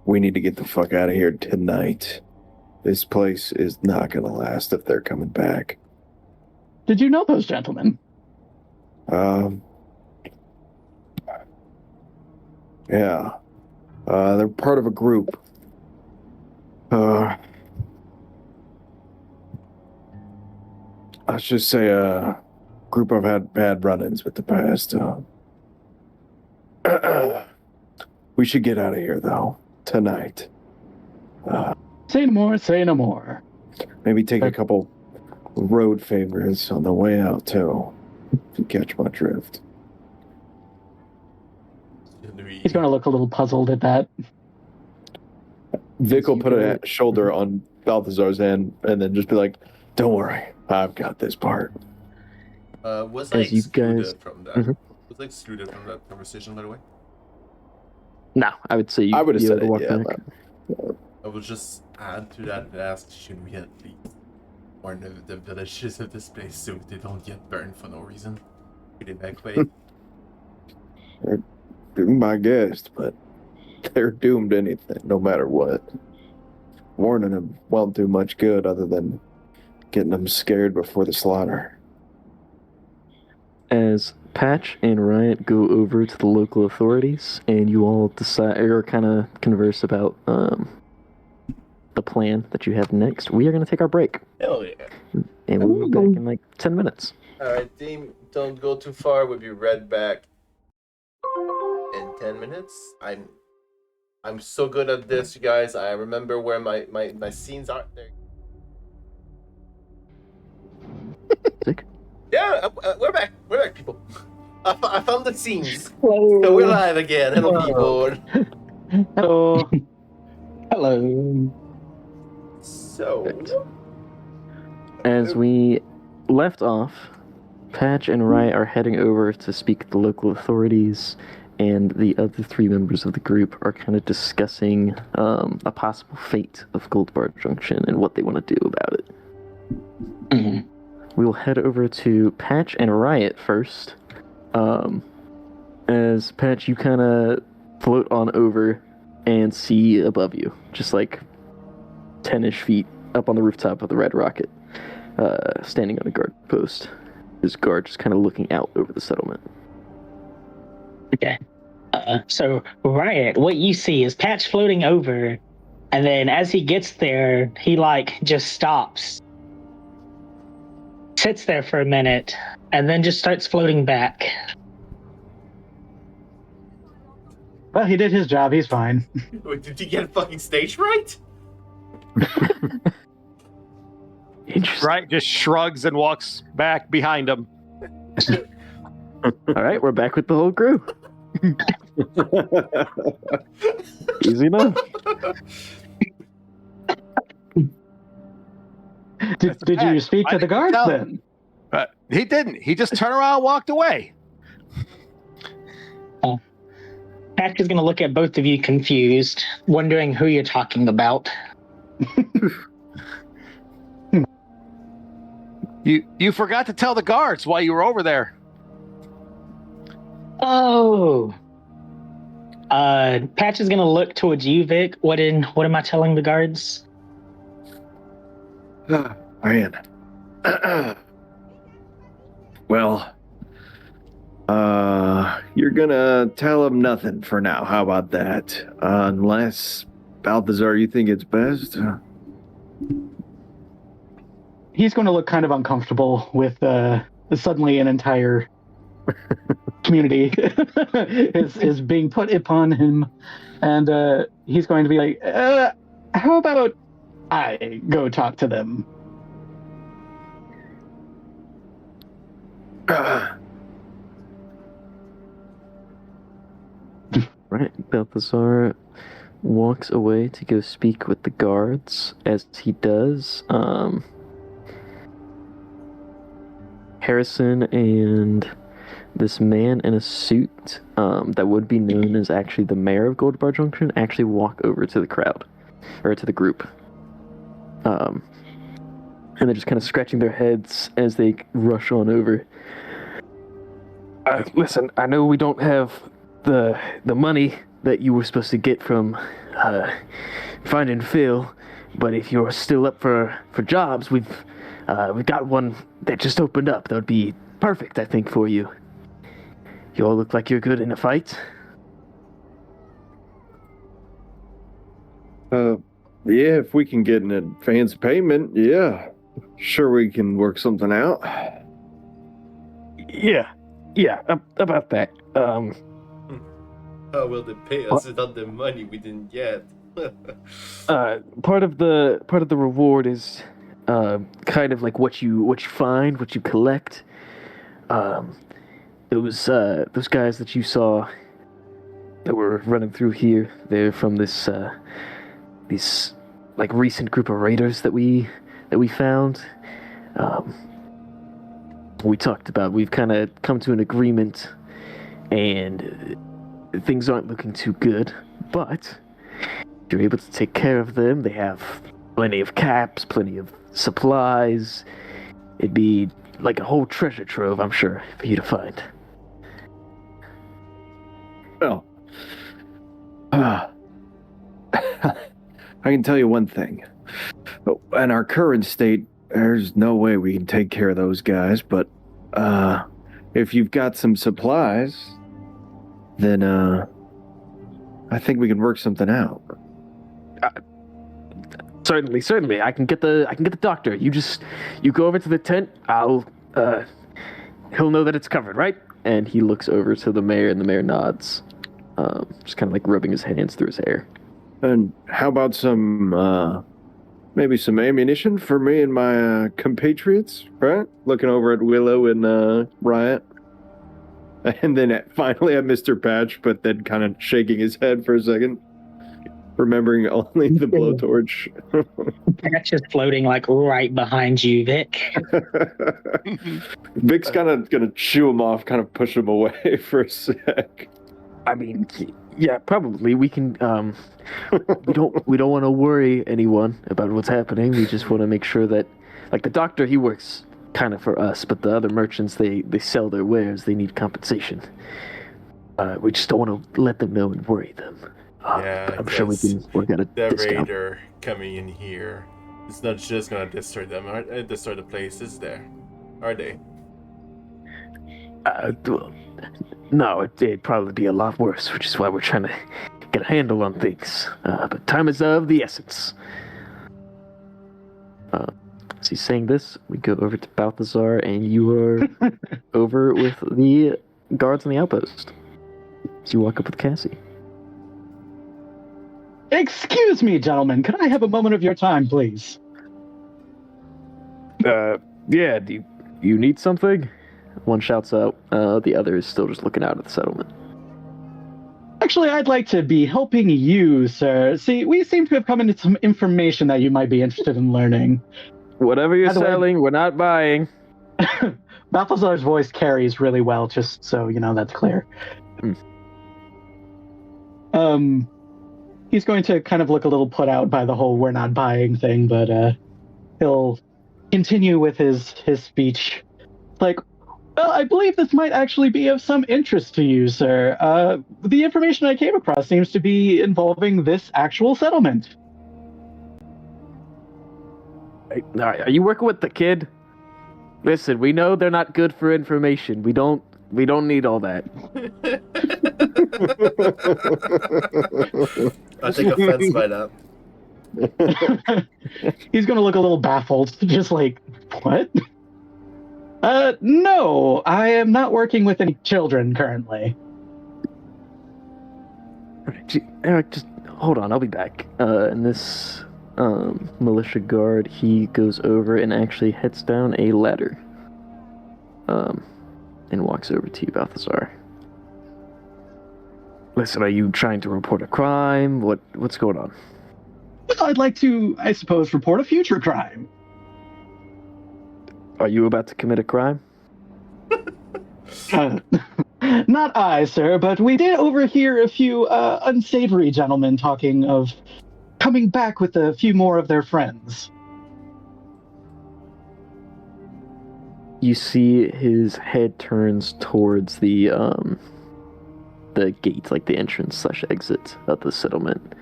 S6: we need to get the fuck out of here tonight. This place is not going to last if they're coming back.
S5: Did you know those gentlemen?
S6: Yeah. They're part of a group. Let's just say a group I've had bad run-ins with the past. We should get out of here, though, tonight.
S5: Say no more, say no more.
S6: Maybe take a couple road favors on the way out, too, if you catch my drift.
S5: He's going to look a little puzzled at that.
S6: Vic will put a shoulder on Balthazar's hand and then just be like, don't worry, I've got this part.
S3: Was I
S2: As you
S3: excluded
S2: guys-
S3: from that?
S2: Mhm.
S3: Was I excluded from that conversation, by the way?
S2: No, I would say
S6: I would have
S2: you'd be
S6: said
S2: able
S6: it,
S2: to
S6: yeah.
S2: walk back.
S3: I will just add to that and ask, should we at least warn the villages of this place so they don't get burned for no reason? Should they evacuate?
S6: Be my guest, but they're doomed to anything, no matter what. Warning them won't do much good other than getting them scared before the slaughter.
S2: As Patch and Riot go over to the local authorities, and you all decide or kind of converse about the plan that you have next, we are going to take our break,
S3: Hell yeah.
S2: and we'll be back in like 10 minutes.
S3: Alright, team, don't go too far. We'll be right back in 10 minutes. I'm so good at this, you guys. I remember where my scenes are. There.
S2: Sick.
S3: Yeah, we're back. We're back, people. I found the scenes.
S4: Hello.
S3: So we're live again. Hello, people.
S5: Hello.
S4: Hello.
S3: So,
S2: As we left off, Patch and Riot are heading over to speak with the local authorities, and the other three members of the group are kind of discussing a possible fate of Gold Bar Junction and what they want to do about it.
S4: Mhm.
S2: We will head over to Patch and Riot first. As Patch, you kind of float on over and see above you, just like 10-ish feet up on the rooftop of the Red Rocket, standing on a guard post. His guard just kind of looking out over the settlement.
S4: Okay. So, Riot, what you see is Patch floating over, and then as he gets there, he, just stops, sits there for a minute, and then just starts floating back.
S5: Well, he did his job. He's fine.
S3: wait, did you get fucking stage right?
S2: Interesting.
S8: Right, just shrugs and walks back behind him.
S2: All right, we're back with the whole crew. Easy enough.
S5: Did you speak
S8: I
S5: to the
S8: didn't
S5: guards
S8: tell-
S5: then?
S8: He didn't. He just turned around and walked away.
S4: Patch is going to look at both of you confused, wondering who you're talking about.
S8: You forgot to tell the guards while you were over there.
S4: Oh. Patch is going to look towards you, Vic. What am I telling the guards?
S6: Man. Well, you're gonna tell him nothing for now. How about that? Unless, Balthazar, you think it's best?
S5: He's going to look kind of uncomfortable with suddenly an entire community is being put upon him, and he's going to be like, how about I go talk to them?
S2: Right, Balthazar walks away to go speak with the guards. As he does, Harrison and this man in a suit that would be known as actually the mayor of Gold Bar Junction actually walk over to the crowd, or to the group. And they're just kind of scratching their heads as they rush on over. Listen, I know we don't have the money that you were supposed to get from finding Phil, but if you're still up for jobs, we've got one that just opened up. That would be perfect, I think, for you. You all look like you're good in a fight.
S6: Yeah, if we can get an advance payment, yeah. Sure, we can work something out.
S2: Yeah, about that.
S3: How will they pay us without the money we didn't get?
S2: Part of the reward is kind of like what you find, what you collect. Those guys that you saw that were running through here, they're from this like recent group of raiders that we found. We talked about, we've kind of come to an agreement, and things aren't looking too good, but if you're able to take care of them, they have plenty of caps, plenty of supplies. It'd be like a whole treasure trove, I'm sure, for you to find.
S6: Well, I can tell you one thing. In our current state, there's no way we can take care of those guys, but if you've got some supplies, then I think we can work something out.
S2: Certainly. I can get the doctor. You go over to the tent. He'll know that it's covered, right? And he looks over to the mayor, and the mayor nods, just kind of like rubbing his hands through his hair.
S6: And how about some, maybe some ammunition for me and my compatriots, right? Looking over at Wilu and Riot. And then finally at Mr. Patch, but then kind of shaking his head for a second, remembering only the blowtorch.
S4: Patch is floating like right behind you, Vic.
S6: Vic's kind of gonna shoo him off, kind of push him away for a sec.
S2: I mean, yeah, probably we can. We don't want to worry anyone about what's happening. We just want to make sure that, like, the doctor, he works kind of for us, but the other merchants, they sell their wares. They need compensation. We just don't want to let them know and worry them.
S3: Yeah,
S2: I'm sure we can work out a
S3: the
S2: discount.
S3: raider coming in here, it's not just gonna destroy them, or destroy the places there, are they?
S2: Well, no, it'd probably be a lot worse, which is why we're trying to get a handle on things. But time is of the essence. As he's saying this, we go over to Balthazar, and you are over with the guards on the outpost. So you walk up with Cassie.
S5: Excuse me, gentlemen. Could I have a moment of your time, please?
S2: Yeah, do you need something? One shouts out. The other is still just looking out at the settlement.
S5: Actually, I'd like to be helping you, sir. See, we seem to have come into some information that you might be interested in learning.
S2: Whatever you're
S5: By the way-
S2: selling, we're not buying.
S5: Balthazar's voice carries really well, just so you know that's clear. He's going to kind of look a little put out by the whole "we're not buying" thing, but he'll continue with his speech. Like, well, I believe this might actually be of some interest to you, sir. The information I came across seems to be involving this actual settlement.
S2: Are you working with the kid? Listen, we know they're not good for information. We don't need all that.
S3: I take offense by that.
S5: He's going to look a little baffled, just like, what? No, I am not working with any children currently.
S2: Eric, just hold on. I'll be back. And this militia guard, he goes over and actually heads down a ladder. And walks over to you, Balthazar. Listen, are you trying to report a crime? What's going on?
S5: Well, I'd like to, I suppose, report a future crime.
S2: Are you about to commit a crime?
S5: Not I, sir, but we did overhear a few unsavory gentlemen talking of coming back with a few more of their friends.
S2: You see his head turns towards the gate, like the entrance/exit of the settlement.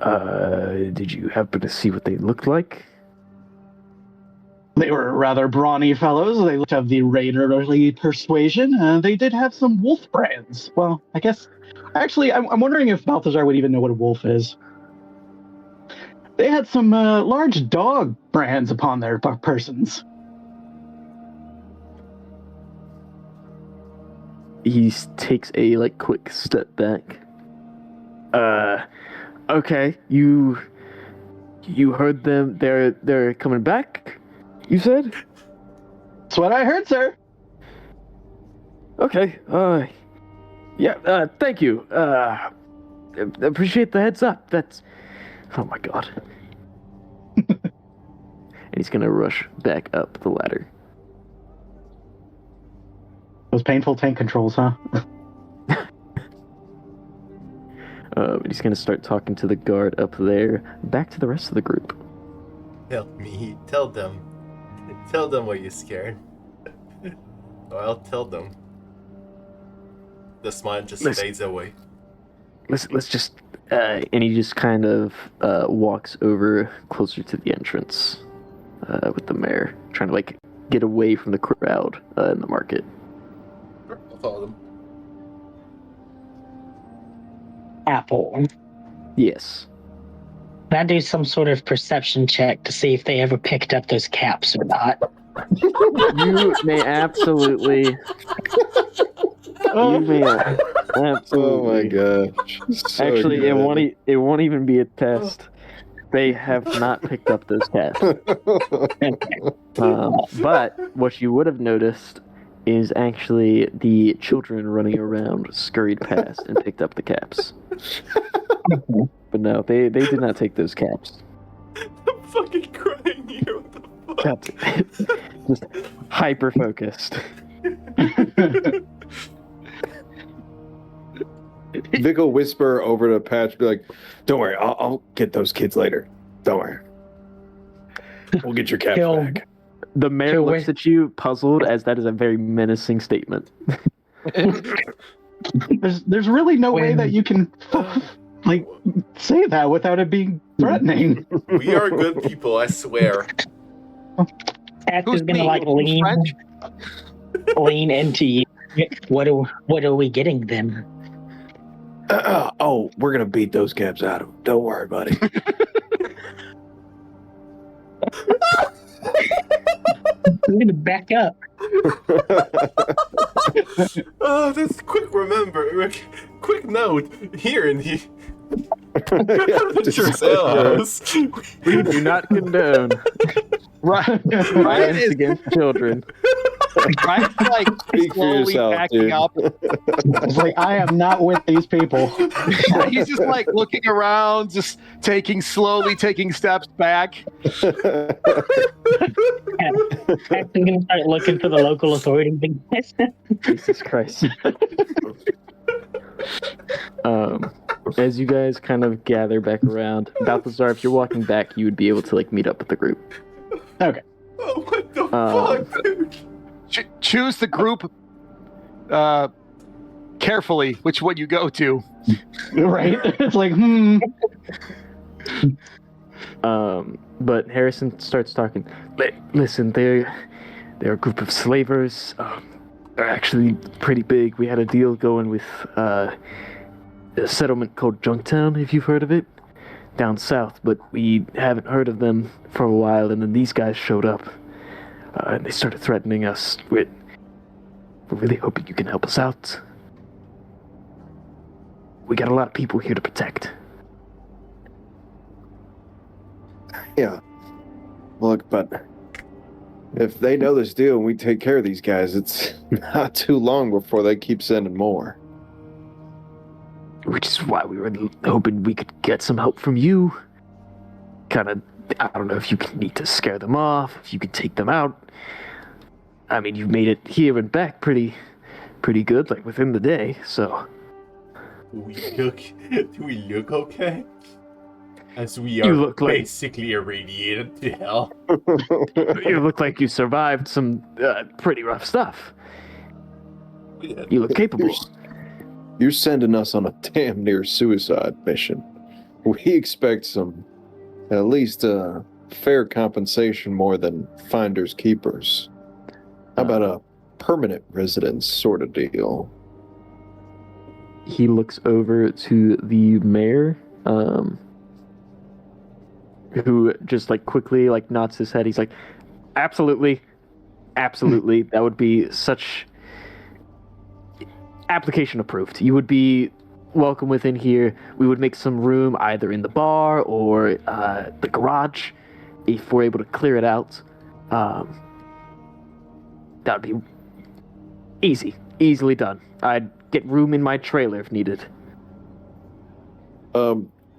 S2: Did you happen to see what they looked like?
S5: They were rather brawny fellows. They looked of the raiderly persuasion. They did have some wolf brands. Well, I guess... Actually, I'm wondering if Balthazar would even know what a wolf is. They had some large dog brands upon their persons.
S2: He takes a quick step back. Okay, you heard them. They're coming back, you said?
S5: That's what I heard, sir.
S2: Okay, yeah, thank you. Appreciate the heads up. That's... Oh my god. And he's gonna rush back up the ladder.
S5: Those painful tank controls, huh?
S2: He's gonna start talking to the guard up there. Back to the rest of the group.
S3: Help me. Tell them. Tell them why you're scared. Or I'll tell them. The smile just fades away.
S2: Let's just... and he just kind of walks over closer to the entrance with the mayor, trying to get away from the crowd in the market.
S3: I'll follow them.
S4: Apple.
S2: Yes.
S4: Can I do some sort of perception check to see if they ever picked up those caps or not?
S2: You may absolutely... You may absolutely...
S6: Oh my gosh. So
S2: Actually,
S6: good.
S2: it won't even be a test. They have not picked up those caps. But what you would have noticed is actually the children running around scurried past and picked up the caps. But no, they did not take those caps.
S3: I'm fucking crying here. What the fuck?
S2: Just hyper focused.
S6: Vic will whisper over to Patch, be like, "Don't worry, I'll get those kids later. Don't worry. We'll get your caps
S4: Kill.
S6: back."
S2: The mayor looks at you, puzzled, as that is a very menacing statement.
S5: There's really no way that you can say that without it being threatening.
S3: We are good people, I swear.
S4: Act is gonna lean into you. What are we getting them?
S6: Oh, we're gonna beat those caps out of them. Don't worry, buddy.
S4: I'm gonna back up.
S3: Oh, that's quick quick note here in the Adventurous Ale House.
S2: We do not condone violence against children.
S8: Ryan's
S6: Speak for
S8: slowly
S6: yourself,
S8: backing
S6: dude.
S8: up.
S5: It's like, I am not with these people.
S8: He's just looking around, just slowly taking steps back.
S4: Act is gonna start looking for the local authorities.
S2: Jesus Christ. As you guys kind of gather back around, Balthazar, if you're walking back, you would be able to meet up with the group.
S5: Okay.
S3: Oh, what the fuck, dude?
S8: Choose the group carefully, which one you go to.
S5: Right? It's like,
S2: But Harrison starts talking. Listen, they're a group of slavers. They're actually pretty big. We had a deal going with a settlement called Junktown, if you've heard of it, down south, but we haven't heard of them for a while, and then these guys showed up. and they started threatening us. We're really hoping you can help us out. We got a lot of people here to protect.
S6: Yeah. Look, but if they know this deal and we take care of these guys, it's not too long before they keep sending more.
S2: Which is why we were hoping we could get some help from you. Kind of, I don't know if you need to scare them off, if you could take them out. I mean, you've made it here and back pretty good, like within the day, so...
S3: Do we look okay? As we
S2: You
S3: are
S2: look like-
S3: basically irradiated to hell.
S2: You look like you survived some pretty rough stuff. You look capable.
S6: You're sending us on a damn near suicide mission. We expect at least fair compensation more than finders keepers. How about a permanent residence sort of deal?
S2: He looks over to the mayor, who just like quickly like nods his head. He's like, absolutely. That would be such... Application approved. You would be welcome within here. We would make some room either in the bar or the garage if we're able to clear it out. That would be easily done. I'd get room in my trailer if needed.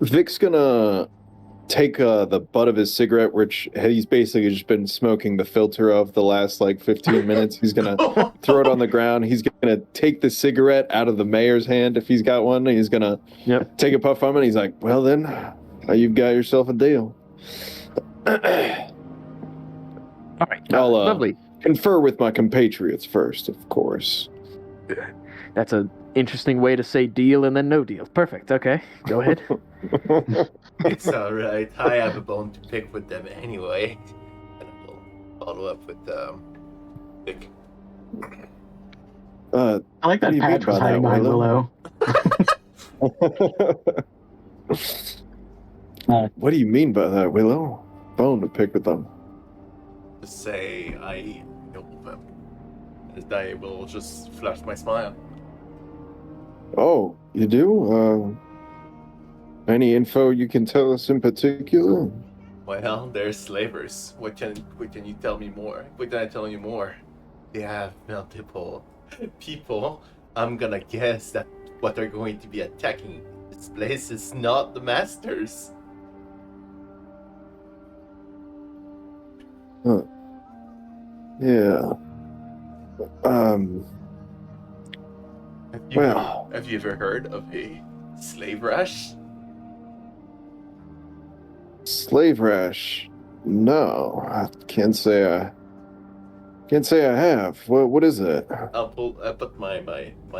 S6: Vic's gonna take the butt of his cigarette, which he's basically just been smoking the filter of the last like 15 minutes. He's gonna throw it on the ground. He's gonna take the cigarette out of the mayor's hand if he's got one. He's gonna take a puff from it. He's like, well then, you've got yourself a deal.
S2: All right,
S6: I'll
S2: lovely.
S6: confer with my compatriots first, of course.
S2: That's an interesting way to say deal and then no deal. Perfect. Okay, go ahead.
S3: It's alright. I have a bone to pick with them anyway. And I will follow up with Vic.
S5: I like
S6: What
S5: that
S6: do you
S5: Patch
S6: mean
S5: was
S6: by
S5: hiding
S6: that,
S5: behind
S6: Willow?
S5: Willow.
S6: What do you mean by that, Willow? Bone to pick with them.
S3: Just say I know them. And I will just flash my smile.
S6: Oh, you do? Any info you can tell us in particular?
S3: Well, they're slavers. What can you tell me more? What can I tell you more? They have multiple people. I'm gonna guess that what they're going to be attacking this place is not the masters.
S6: Huh. Yeah.
S3: Have you ever heard of a slave rush?
S6: Slave rash? No, I can't say I have. What is it?
S3: I put my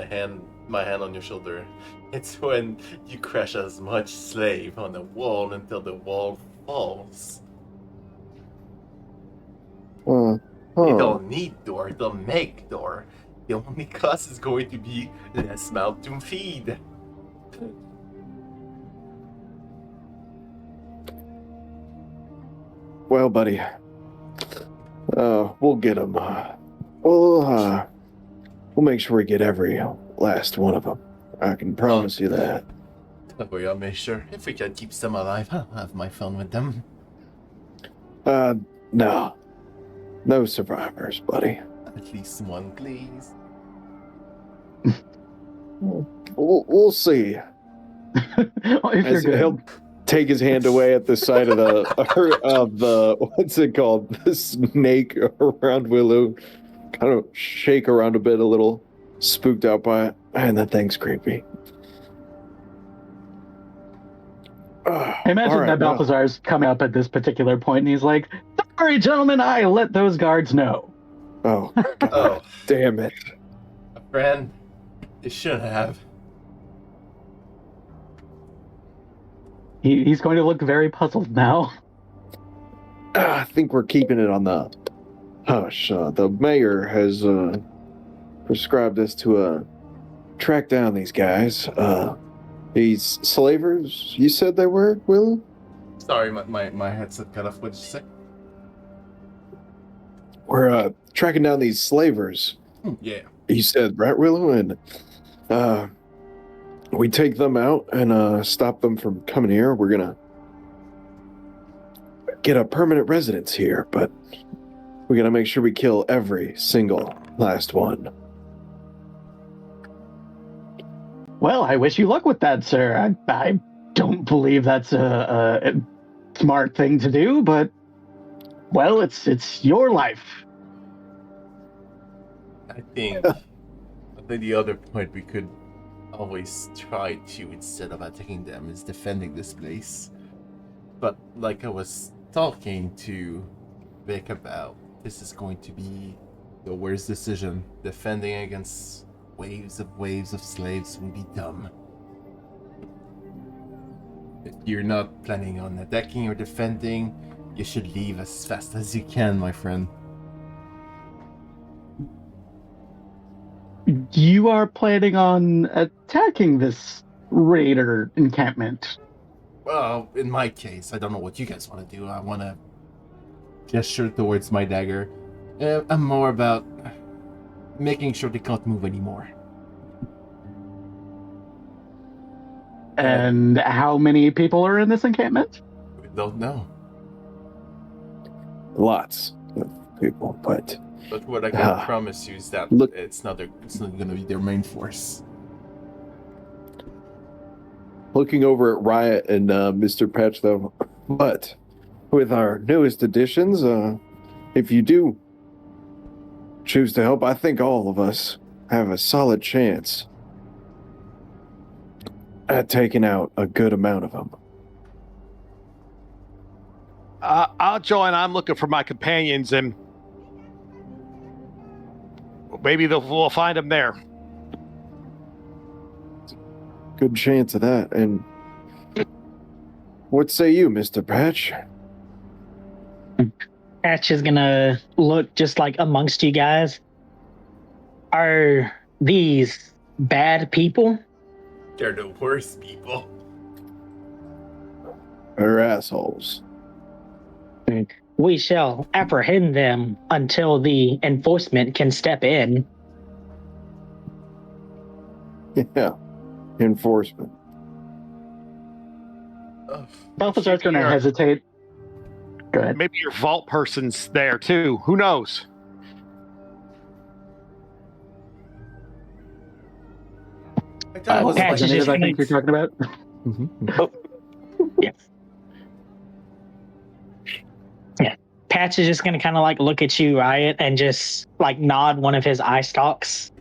S3: hand on your shoulder. It's when you crush as much slave on the wall until the wall falls. They don't need door, they'll make door. The only cost is going to be less mouth to feed.
S6: Well, buddy, we'll get them. We'll make sure we get every last one of them. I can promise you that.
S3: Don't worry, I'll make sure. If we can keep some alive, I'll have my fun with them.
S6: No survivors, buddy.
S3: At least one, please.
S6: We'll see.
S5: If you're
S6: He'll
S5: good.
S6: take his hand away at the side of the what's it called? The snake around Wilu. Kind of shake around a bit, a little spooked out by it. Man, that thing's creepy.
S5: I imagine
S6: All right,
S5: that Balthazar's coming up at this particular point, and he's like, "Sorry, gentlemen, I let those guards know."
S6: Oh,
S3: Oh,
S6: damn it.
S3: a friend. You should have.
S5: He's going to look very puzzled now.
S6: I think we're keeping it on the hush. The mayor has prescribed us to track down these guys. These slavers, you said they were, Will?
S3: Sorry, my headset cut off. What'd you say?
S6: we're tracking down these slavers.
S3: Yeah.
S6: You said, right, Wilu? And we take them out and stop them from coming here. We're gonna get a permanent residence here, but we gotta make sure we kill every single last one.
S5: Well, I wish you luck with that, sir. I don't believe that's a smart thing to do, but well, it's your life.
S3: I think the other point we could always try to, instead of attacking them, is defending this place. But like I was talking to Vic about, this is going to be the worst decision. Defending against waves of slaves would be dumb. If you're not planning on attacking or defending, you should leave as fast as you can, my friend.
S5: You are planning on attacking this raider encampment.
S3: Well, in my case, I don't know what you guys want to do. I want to gesture towards my dagger. I'm more about making sure they can't move anymore.
S5: And how many people are in this encampment?
S3: We don't know.
S6: Lots of people, but
S3: But what I can promise you is that it's not going to be their main force.
S6: looking over at Riot and Mr. Patch, though, but with our newest additions, if you do choose to help, I think all of us have a solid chance at taking out a good amount of them.
S8: I'll join. I'm looking for my companions, and maybe we'll find them there.
S6: Good chance of that. And what say you, Mr. Patch?
S4: Patch is gonna look just like amongst you guys. Are these bad people?
S3: They're the worst people.
S6: They're assholes.
S4: We shall apprehend them until the enforcement can step in.
S6: Yeah. Enforcement.
S5: Balthazar's going to hesitate. Go ahead.
S8: Maybe your vault person's there too. Who knows?
S3: I thought it was
S4: Patch is
S5: Is
S4: just
S5: I
S4: gonna,
S5: think you're talking about?
S4: yes. Yeah. Patch is just gonna kind of like look at you, Riot, and just like nod one of his eye stalks.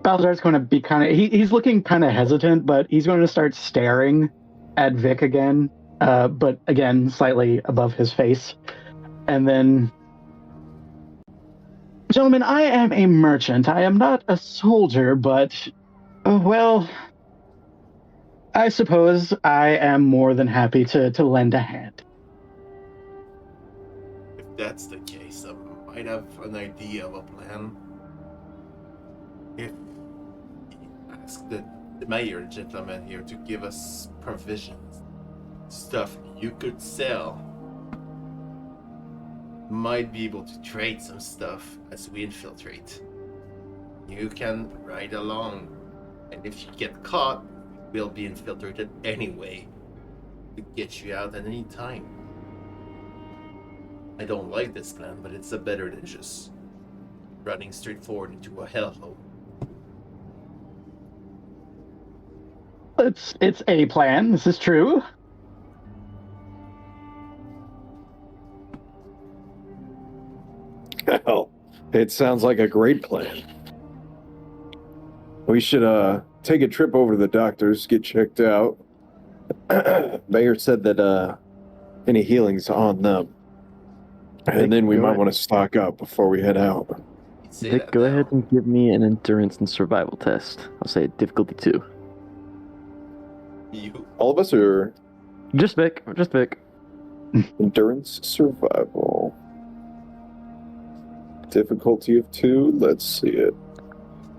S5: Balthazar's going to be kind of... He's looking kind of hesitant, but he's going to start staring at Vic again, but again, slightly above his face. And then... Gentlemen, I am a merchant. I am not a soldier, but... well... I suppose I am more than happy to lend a hand.
S3: If that's the case, I might have an idea of a plan. If you ask the mayor gentleman here to give us provisions, stuff you could sell, might be able to trade some stuff as we infiltrate. You can ride along, and if you get caught, we'll be infiltrated anyway to get you out at any time. I don't like this plan, but it's a better than just running straight forward into a hellhole.
S5: It's a plan. This is true.
S6: Hell, it sounds like a great plan. We should take a trip over to the doctors, get checked out. Mayor said that any healing's on them. And then we might want to stock up before we head out.
S2: Vic, go ahead and give me an endurance and survival test. I'll say difficulty 2.
S3: You.
S6: All of us are
S2: Just Vic. Just Vic.
S6: endurance survival. Difficulty of 2. Let's see it.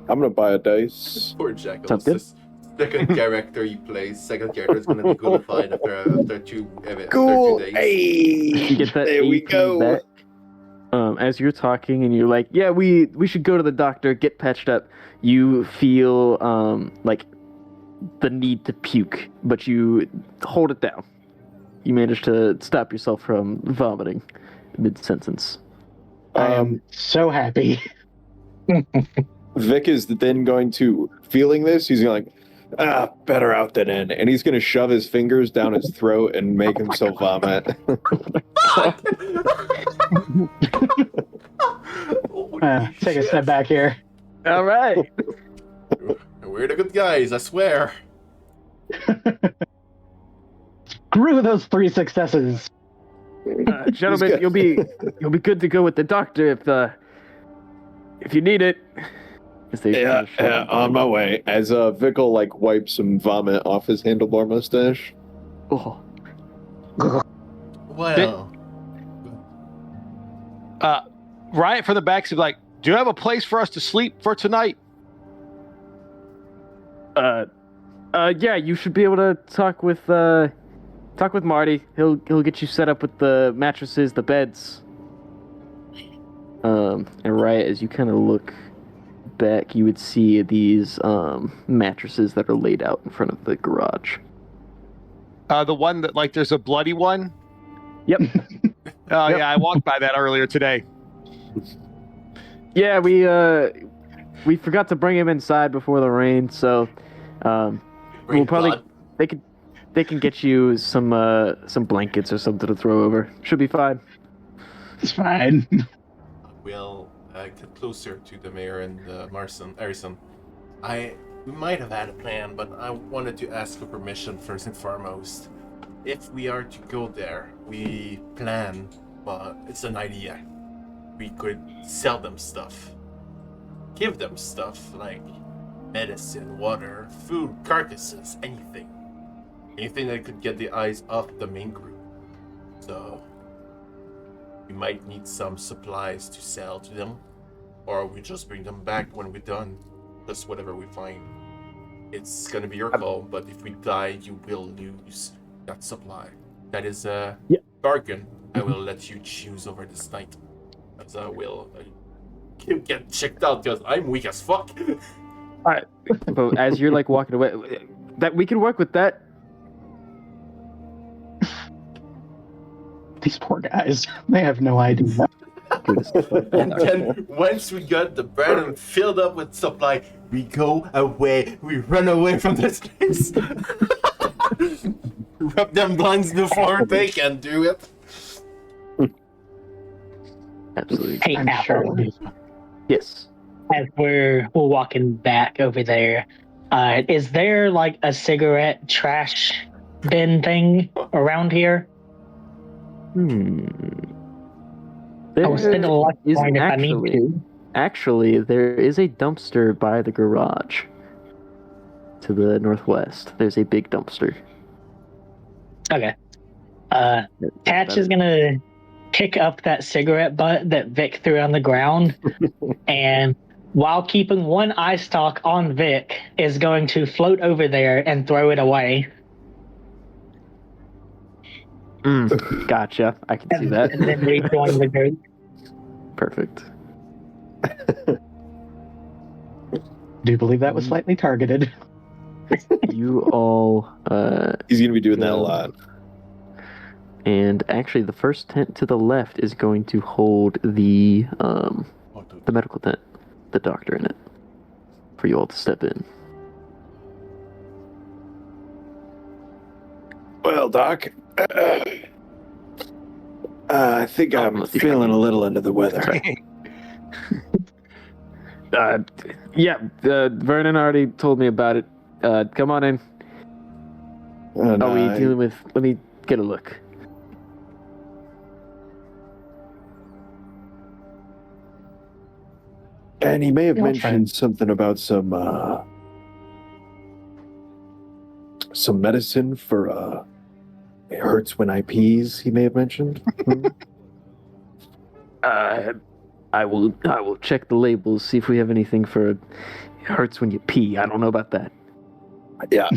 S6: I'm gonna buy a dice.
S3: Poor Jackal
S2: Sounds
S3: is just second character he plays, second character is gonna be ghoulified after 2
S6: Cool.
S3: days.
S6: Hey,
S2: You get that
S6: there we
S2: AP
S6: go.
S2: back. As you're talking and you're like, yeah, we should go to the doctor, get patched up. You feel like the need to puke, but you hold it down. You manage to stop yourself from vomiting mid-sentence.
S5: I am so happy.
S6: Vic is then going to, feeling this, he's going like, better out than in. And he's going to shove his fingers down his throat and make himself vomit.
S5: Take a step back here.
S2: All right.
S3: We're the good guys, I swear.
S5: Screw those 3 successes.
S2: Gentlemen, you'll be good to go with the doctor if you need it.
S6: Yeah, on my way. As Vic will like wipe some vomit off his handlebar mustache.
S2: Oh.
S3: Well,
S8: Riot from the back is like, do you have a place for us to sleep for tonight?
S2: Yeah, you should be able to talk with Marty. He'll get you set up with the mattresses, the beds. And right as you kind of look back, you would see these mattresses that are laid out in front of the garage.
S8: The one that, like, there's a bloody one?
S2: Yep.
S8: Oh, yeah, I walked by that earlier today.
S2: Yeah, we forgot to bring him inside before the rain, so we'll probably they can get you some blankets or something to throw over. Should be fine.
S5: It's fine.
S3: we'll get closer to the mayor and Harrison. We might have had a plan, but I wanted to ask for permission first and foremost. If we are to go there, we plan, but it's an idea. We could sell them stuff. Give them stuff like medicine, water, food, carcasses, anything. Anything that could get the eyes off the main group. So, we might need some supplies to sell to them, or we just bring them back when we're done. Just whatever we find. It's gonna be your call, but if we die, you will lose that supply. That is a bargain. I will let you choose over this night. As I will get checked out because I'm weak as fuck.
S2: Alright. But as you're like walking away, that we can work with that.
S5: These poor guys. They have no idea.
S3: And then once we got the barrel filled up with supply, we go away. We run away from this place. Rub them blinds before they can do it.
S2: Absolutely.
S4: Hey,
S5: I'm
S4: Apple,
S5: sure.
S2: Yes.
S4: as we're walking back over there, is there like a cigarette trash bin thing around here? I will spend a lot of time if I need to.
S2: Actually, there is a dumpster by the garage. To the northwest, there's a big dumpster.
S4: Okay. Patch is gonna pick up that cigarette butt that Vic threw on the ground, and while keeping one eye stalk on Vic, is going to float over there and throw it away.
S2: Gotcha. I can see that.
S4: And then rejoin the group.
S2: Perfect.
S5: Do believe that was slightly targeted.
S2: You all
S6: He's going to be doing that a lot.
S2: and actually the first tent to the left is going to hold the medical tent, the doctor in it, for you all to step in.
S6: Well, Doc, I think I'm feeling a little under the weather.
S2: Vernon already told me about it. Come on in. Are we dealing with... Let me get a look.
S6: And he may have mentioned something about some medicine for it hurts when I pees. He may have mentioned.
S2: I will check the labels, see if we have anything for it hurts when you pee. I don't know about that.
S6: Yeah.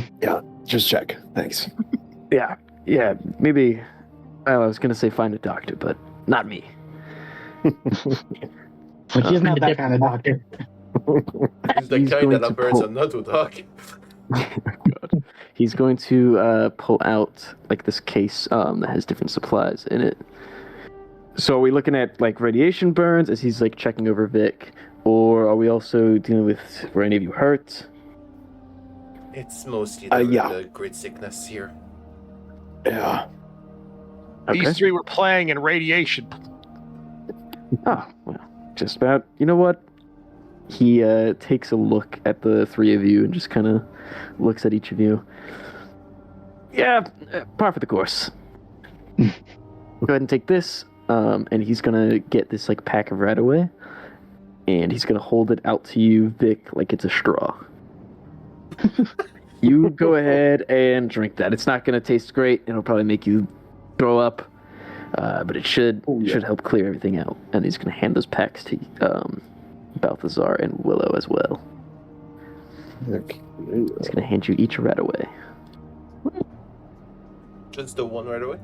S6: Just check. Thanks.
S2: Yeah, maybe. Well, I was gonna say find a doctor, but not me.
S5: Like he's not that kind of doctor.
S3: He's the
S2: He's
S3: kind
S2: going
S3: that
S2: to
S3: appears
S2: pull-
S3: on Naruto Doc.
S2: God. He's going to pull out like this case that has different supplies in it. So are we looking at like radiation burns as he's like checking over Vic, or are we also dealing with were any of you hurt?
S3: It's mostly
S6: yeah.
S3: the grid sickness here.
S6: Yeah.
S2: Okay.
S8: These three were playing in radiation.
S2: Oh, well, just about. You know what? He takes a look at the three of you and just kind of looks at each of you. Yeah, par for the course. Go ahead and take this. And he's gonna get this like pack of Radaway, and he's gonna hold it out to you, Vic, like it's a straw. You go ahead and drink that. It's not gonna taste great. It'll probably make you throw up, but it should help clear everything out. And he's gonna hand those packs to Balthazar and Willow as well.
S6: Okay.
S2: He's gonna hand you each a Radaway.
S3: Just the one right away?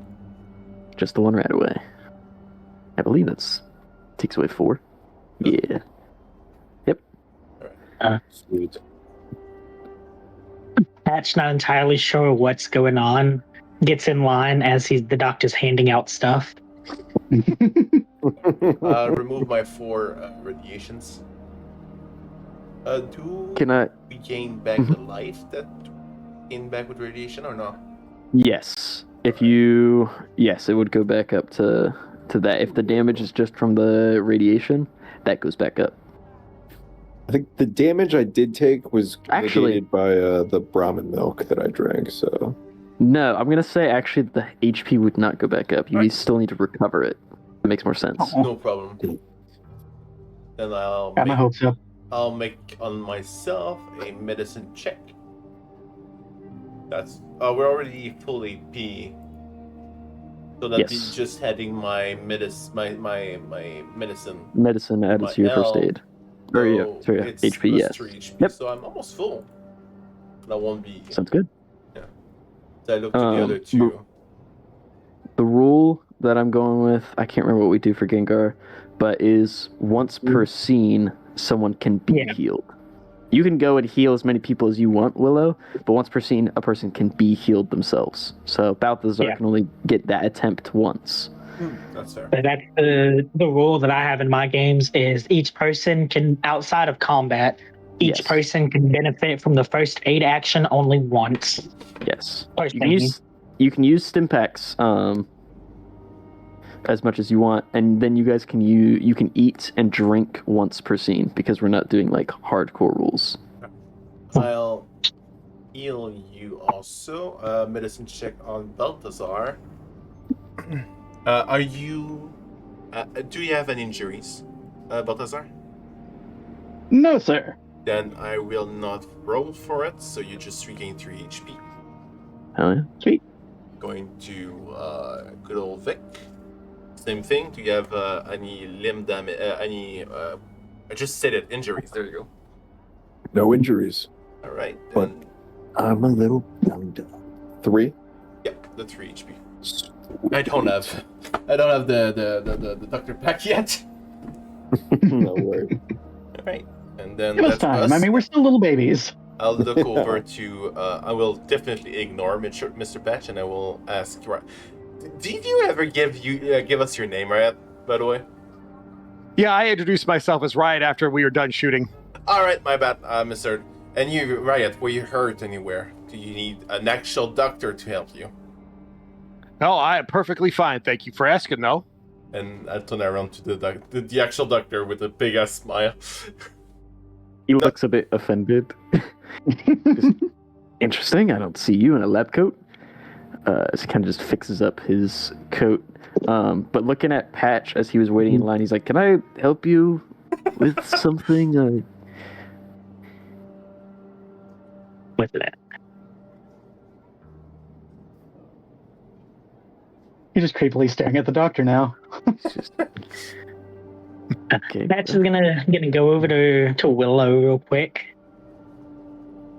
S2: Just the one Radaway. I believe that's takes away 4. Yeah. Yep.
S6: Sweet.
S4: Patch, not entirely sure what's going on, gets in line as the doctor's handing out stuff.
S3: Remove my 4 radiations. Do
S2: Can I?
S3: we gain back the life that came back with radiation or not?
S2: Yes. If you, yes, it would go back up to that. If the damage is just from the radiation, that goes back up.
S6: I think the damage I did take was
S2: Actually-
S6: negated by the Brahmin milk that I drank. So
S2: No, I'm gonna say actually the HP would not go back up. You
S3: Alright.
S2: still need to recover it. That makes more sense.
S5: Oh.
S3: No problem. Then
S5: Got my hopes up.
S3: I'll make on myself a medicine check. That's we're already full AP. So that'd
S2: Yes.
S3: be just adding my medicine
S2: Medicine added
S3: My
S2: to your first
S3: L.
S2: aid. Or yeah,
S3: So
S2: sorry,
S3: it's
S2: HP,
S3: plus
S2: yes.
S3: 3 HP,
S2: Yep.
S3: so I'm almost full. That won't be.
S2: Sounds good.
S3: So I look to the other 2.
S2: The rule that I'm going with, I can't remember what we do for Gengar, but is once per scene, someone can be
S4: Yeah.
S2: healed. You can go and heal as many people as you want, Willow, but once per scene, a person can be healed themselves. So Balthazar
S4: Yeah.
S2: can only get that attempt once.
S3: That's fair.
S4: So that's the rule that I have in my games is each person can, outside of combat, each
S2: Yes.
S4: person can benefit from the first aid action only once.
S2: Yes.
S4: Per
S2: You can
S4: scene.
S2: use stim packs as much as you want, and then you guys can you can eat and drink once per scene because we're not doing like hardcore rules.
S3: I'll heal you also. Medicine check on Balthazar. Are you? Do you have any injuries, Balthazar?
S5: No, sir.
S3: Then I will not roll for it. So you just regain 3 HP.
S2: Hell yeah.
S5: Sweet.
S3: Going to good old Vic. Same thing. Do you have any limb damage? I just said it. Injuries. There you go.
S6: no injuries.
S3: All right.
S6: But-
S3: Then,
S6: I'm a little bummed out. 3.
S3: yeah, the 3 HP. I don't have the doctor pack yet.
S6: No way.
S3: All right, and then
S5: Give us
S3: that's
S5: time.
S3: us.
S5: I mean, we're still little babies.
S3: I'll look over to. I will definitely ignore Mr. Patch, and I will ask. Did you ever give us your name, Riot? By the way.
S8: Yeah, I introduced myself as Riot after we were done shooting.
S3: All right, my bad, Mr. And you, Riot, were you hurt anywhere? Do you need an actual doctor to help you?
S8: No, I am perfectly fine. Thank you for asking, though.
S3: And I turn around to the actual doctor with a big ass smile.
S2: He looks a bit offended. Just, interesting. I don't see you in a lab coat. So he kind of just fixes up his coat. But looking at Patch as he was waiting in line, he's like, "Can I help you with something?"
S4: With that.
S5: You're just creepily staring at the doctor now.
S2: It's just... Okay.
S4: Patch is gonna go over to Willow real quick.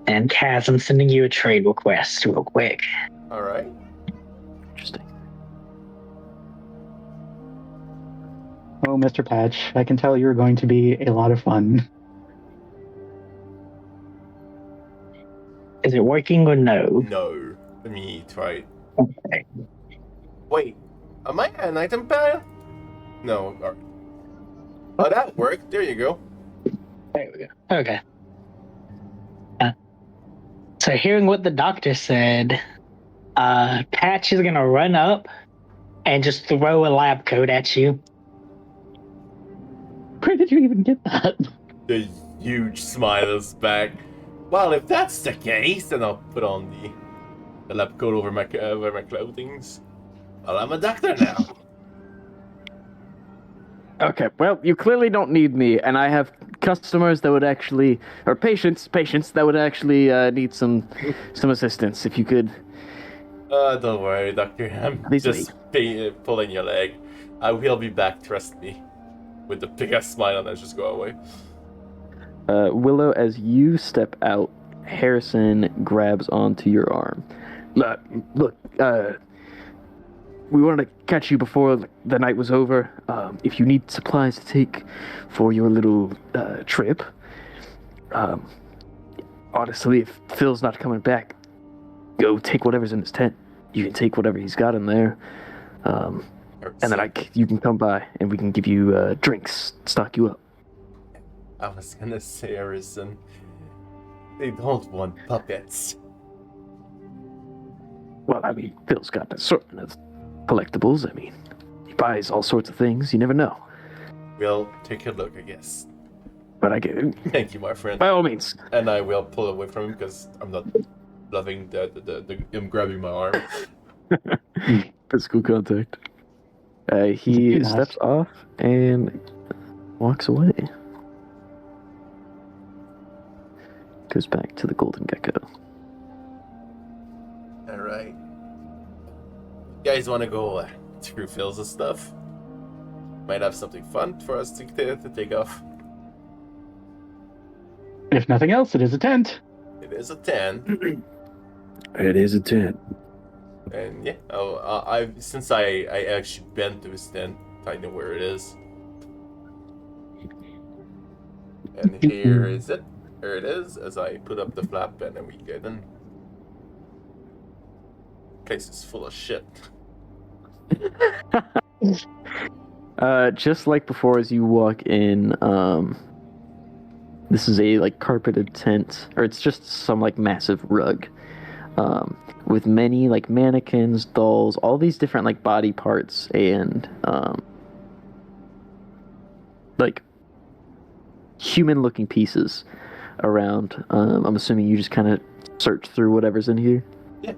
S4: And Kaz, I'm sending you a trade request real quick.
S3: All right.
S2: Interesting.
S5: Oh, Mr. Patch, I can tell you're going to be a lot of fun.
S4: Is it working or no?
S3: No. Let me try it.
S4: Okay.
S3: Wait. Am I an item pile? No. All right. Oh, that worked. There you go.
S4: There we go. Okay. So hearing what the doctor said, Patch is gonna run up and just throw a lab coat at you.
S5: Where did you even get that?
S3: The huge smile is back. Well, if that's the case, then I'll put on the lab coat over my clothings. Well, I'm a doctor now.
S2: Okay, well, you clearly don't need me, and I have customers that would actually, or patients that would actually need some assistance. If you could.
S3: Don't worry, Doctor. I'm
S2: Please
S3: just pulling your leg. I will be back, trust me. With the biggest smile and then just go away.
S2: Willow, as you step out, Harrison grabs onto your arm. Look, we wanted to catch you before the night was over. If you need supplies to take for your little trip, honestly, if Phil's not coming back, go take whatever's in his tent. You can take whatever he's got in there, and then you can come by and we can give you drinks, stock you up.
S3: I was gonna say, Harrison, they don't want puppets.
S2: Well, I mean, Phil's got an assortment of collectibles. I mean, he buys all sorts of things. You never know.
S3: We'll take a look, I guess.
S2: But I get it.
S3: Thank you, my friend.
S2: By all means.
S3: And I will pull away from him because I'm not loving him grabbing my arm.
S2: Physical contact. He steps off and walks away. Goes back to the golden gecko.
S3: Alright. You guys want to go through Phil's stuff? Might have something fun for us to take off.
S5: If nothing else, it is a tent.
S3: It is a 10.
S6: It is a tent.
S3: And yeah, since I actually been to his tent, I know where it is. And here is it. Here it is, as I put up the flap and then we get in. Place is full of shit.
S2: Just like before, as you walk in, this is a carpeted tent, or it's just some massive rug, with many mannequins, dolls, all these different body parts, and human-looking pieces around. I'm assuming you just kind of search through whatever's in here.
S3: Yeah.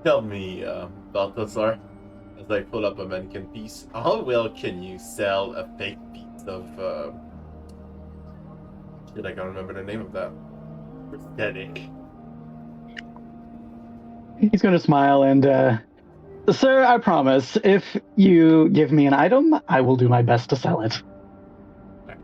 S3: Tell me, Balthazar, as I pull up a mannequin piece, how well can you sell a fake piece of, shit, I can't remember the name of that. Prosthetic.
S5: He's going to smile and, sir, I promise, if you give me an item, I will do my best to sell it.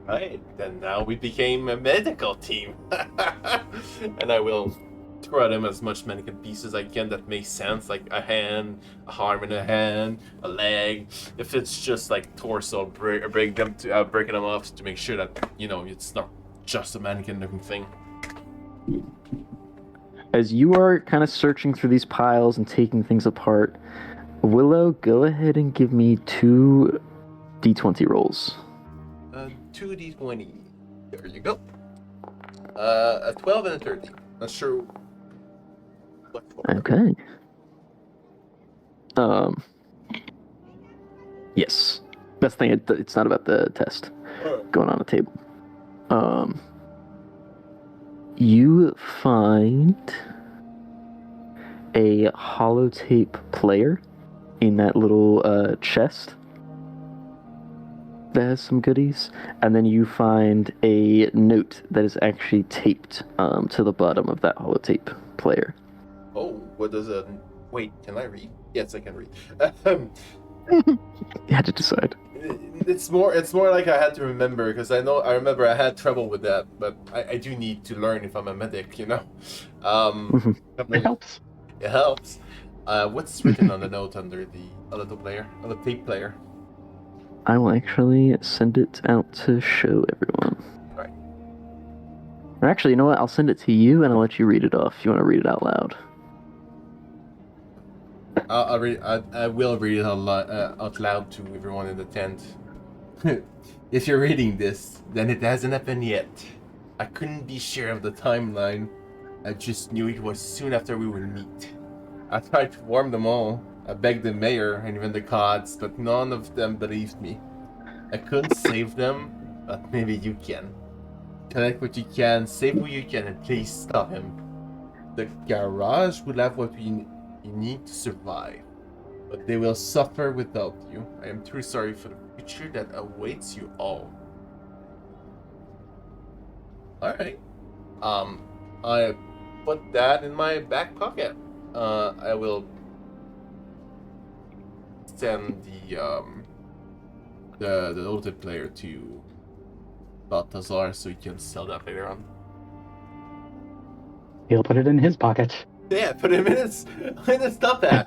S3: Alright, then now we became a medical team. And I will throw at him as much mannequin pieces as I can that makes sense, like a hand, a arm and a hand, a leg. If it's just torso, breaking them off to make sure that, it's not just a mannequin looking thing.
S2: As you are kind of searching through these piles and taking things apart, Willow, go ahead and give me 2 d20 rolls.
S3: 2d20. There you go. A 12 and a 13. Not sure what.
S2: Okay. Yes. Best thing, it's not about the test going on the table. You find a holotape player in that little chest that has some goodies, and then you find a note that is actually taped to the bottom of that holotape player.
S3: Oh, what does it? Wait, can I read? Yes, I can read.
S2: You had to decide.
S3: It's more like I had to remember, because I remember I had trouble with that, but I do need to learn if I'm a medic, you know.
S5: It helps.
S3: It helps. What's written on the note under the tape player?
S2: I will actually send it out to show everyone.
S3: Right.
S2: Or actually, you know what? I'll send it to you and I'll let you read it off if you want to read it out loud.
S3: I'll read. I will read it out loud to everyone in the tent. If you're reading this, then it hasn't happened yet. I couldn't be sure of the timeline. I just knew it was soon after we would meet. I tried to warn them all. I begged the mayor and even the gods, but none of them believed me. I couldn't save them, but maybe you can. Collect what you can, save what you can, and please stop him. The garage will have what you need to survive, but they will suffer without you. I am truly sorry for the future that awaits you all. Alright. I put that in my back pocket. I will send the noted player to Balthazar so he can sell that later on.
S5: He'll put it in his pocket.
S3: Yeah, put him in his stuff hat.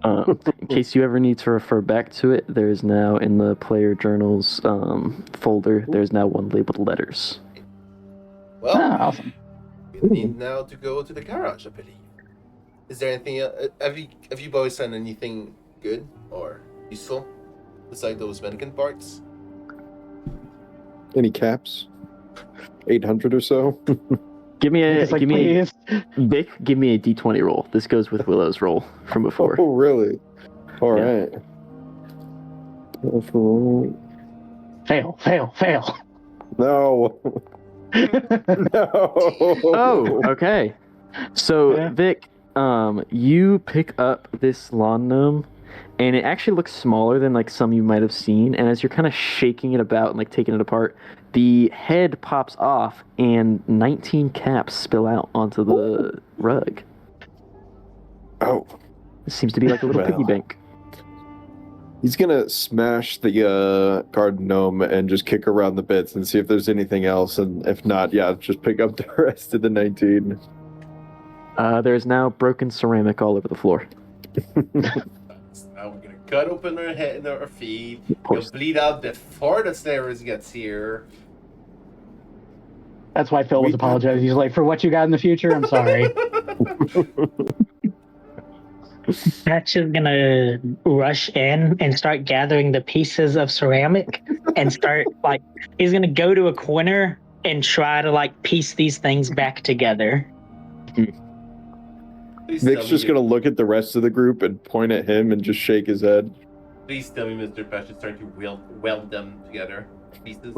S2: In case you ever need to refer back to it, there is now in the player journals folder, there's now one labeled letters.
S3: Well,
S5: Awesome.
S3: we need now to go to the garage, I believe. Is there anything else? Have you boys done anything good or useful besides those mannequin parts?
S6: Any caps? 800 or so?
S2: Give me a
S5: please.
S2: Vic, give me a D20 roll. This goes with Willow's roll from before.
S6: Oh, really? All right.
S5: Fail.
S6: No. No.
S2: Oh, okay. So
S5: Yeah.
S2: Vic, you pick up this lawn gnome, and it actually looks smaller than like some you might have seen. And as you're kind of shaking it about and like taking it apart, the head pops off, and 19 caps spill out onto the rug.
S6: Oh.
S2: It seems to be like a little piggy bank.
S6: He's gonna smash the garden gnome and just kick around the bits and see if there's anything else, and if not, yeah, just pick up the rest of the 19.
S2: There's now broken ceramic all over the floor.
S3: Now we're gonna cut open her head and her feet.
S2: Of course.
S3: You'll bleed out before the stairs gets here.
S5: That's why Phil was apologizing. He's like, for what you got in the future, I'm sorry.
S4: Patch is gonna rush in and start gathering the pieces of ceramic and start he's gonna go to a corner and try to piece these things back together.
S6: Vic's just gonna look at the rest of the group and point at him and just shake his head.
S3: Please tell me Mr. Patch is starting to weld them together. Pieces.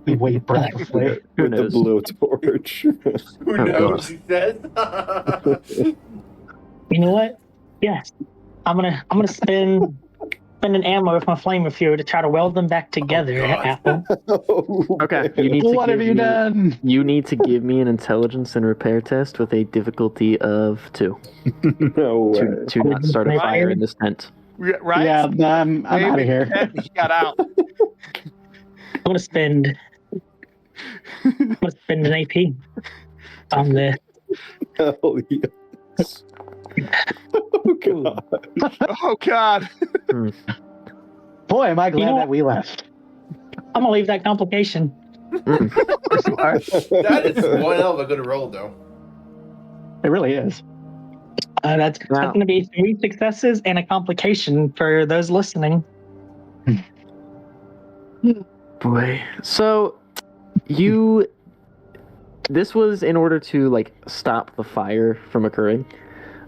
S5: Wait, Brad.
S6: With the blowtorch.
S3: Who
S2: Oh,
S3: knows,
S2: God.
S3: he says.
S4: You know what? Yes, I'm gonna spend an ammo with my flamer fury to try to weld them back together.
S3: God.
S4: Apple.
S2: Okay, you need to
S5: What have you done?
S2: You need to give me an intelligence and repair test with a difficulty of 2
S6: No way.
S2: to not start a fire in this tent.
S8: Right?
S5: Yeah, I'm out of here.
S8: He got out.
S4: I'm gonna spend an AP on this.
S6: Hell yes. Oh, God.
S8: Oh God.
S5: Boy, am I glad
S4: You know
S5: that
S4: what?
S5: we left.
S4: I'm gonna leave that complication.
S3: That is one hell of a good roll, though.
S5: It really is.
S4: That's
S2: Wow.
S4: going to be 3 successes and a complication for those listening.
S2: Boy. So this was in order to stop the fire from occurring.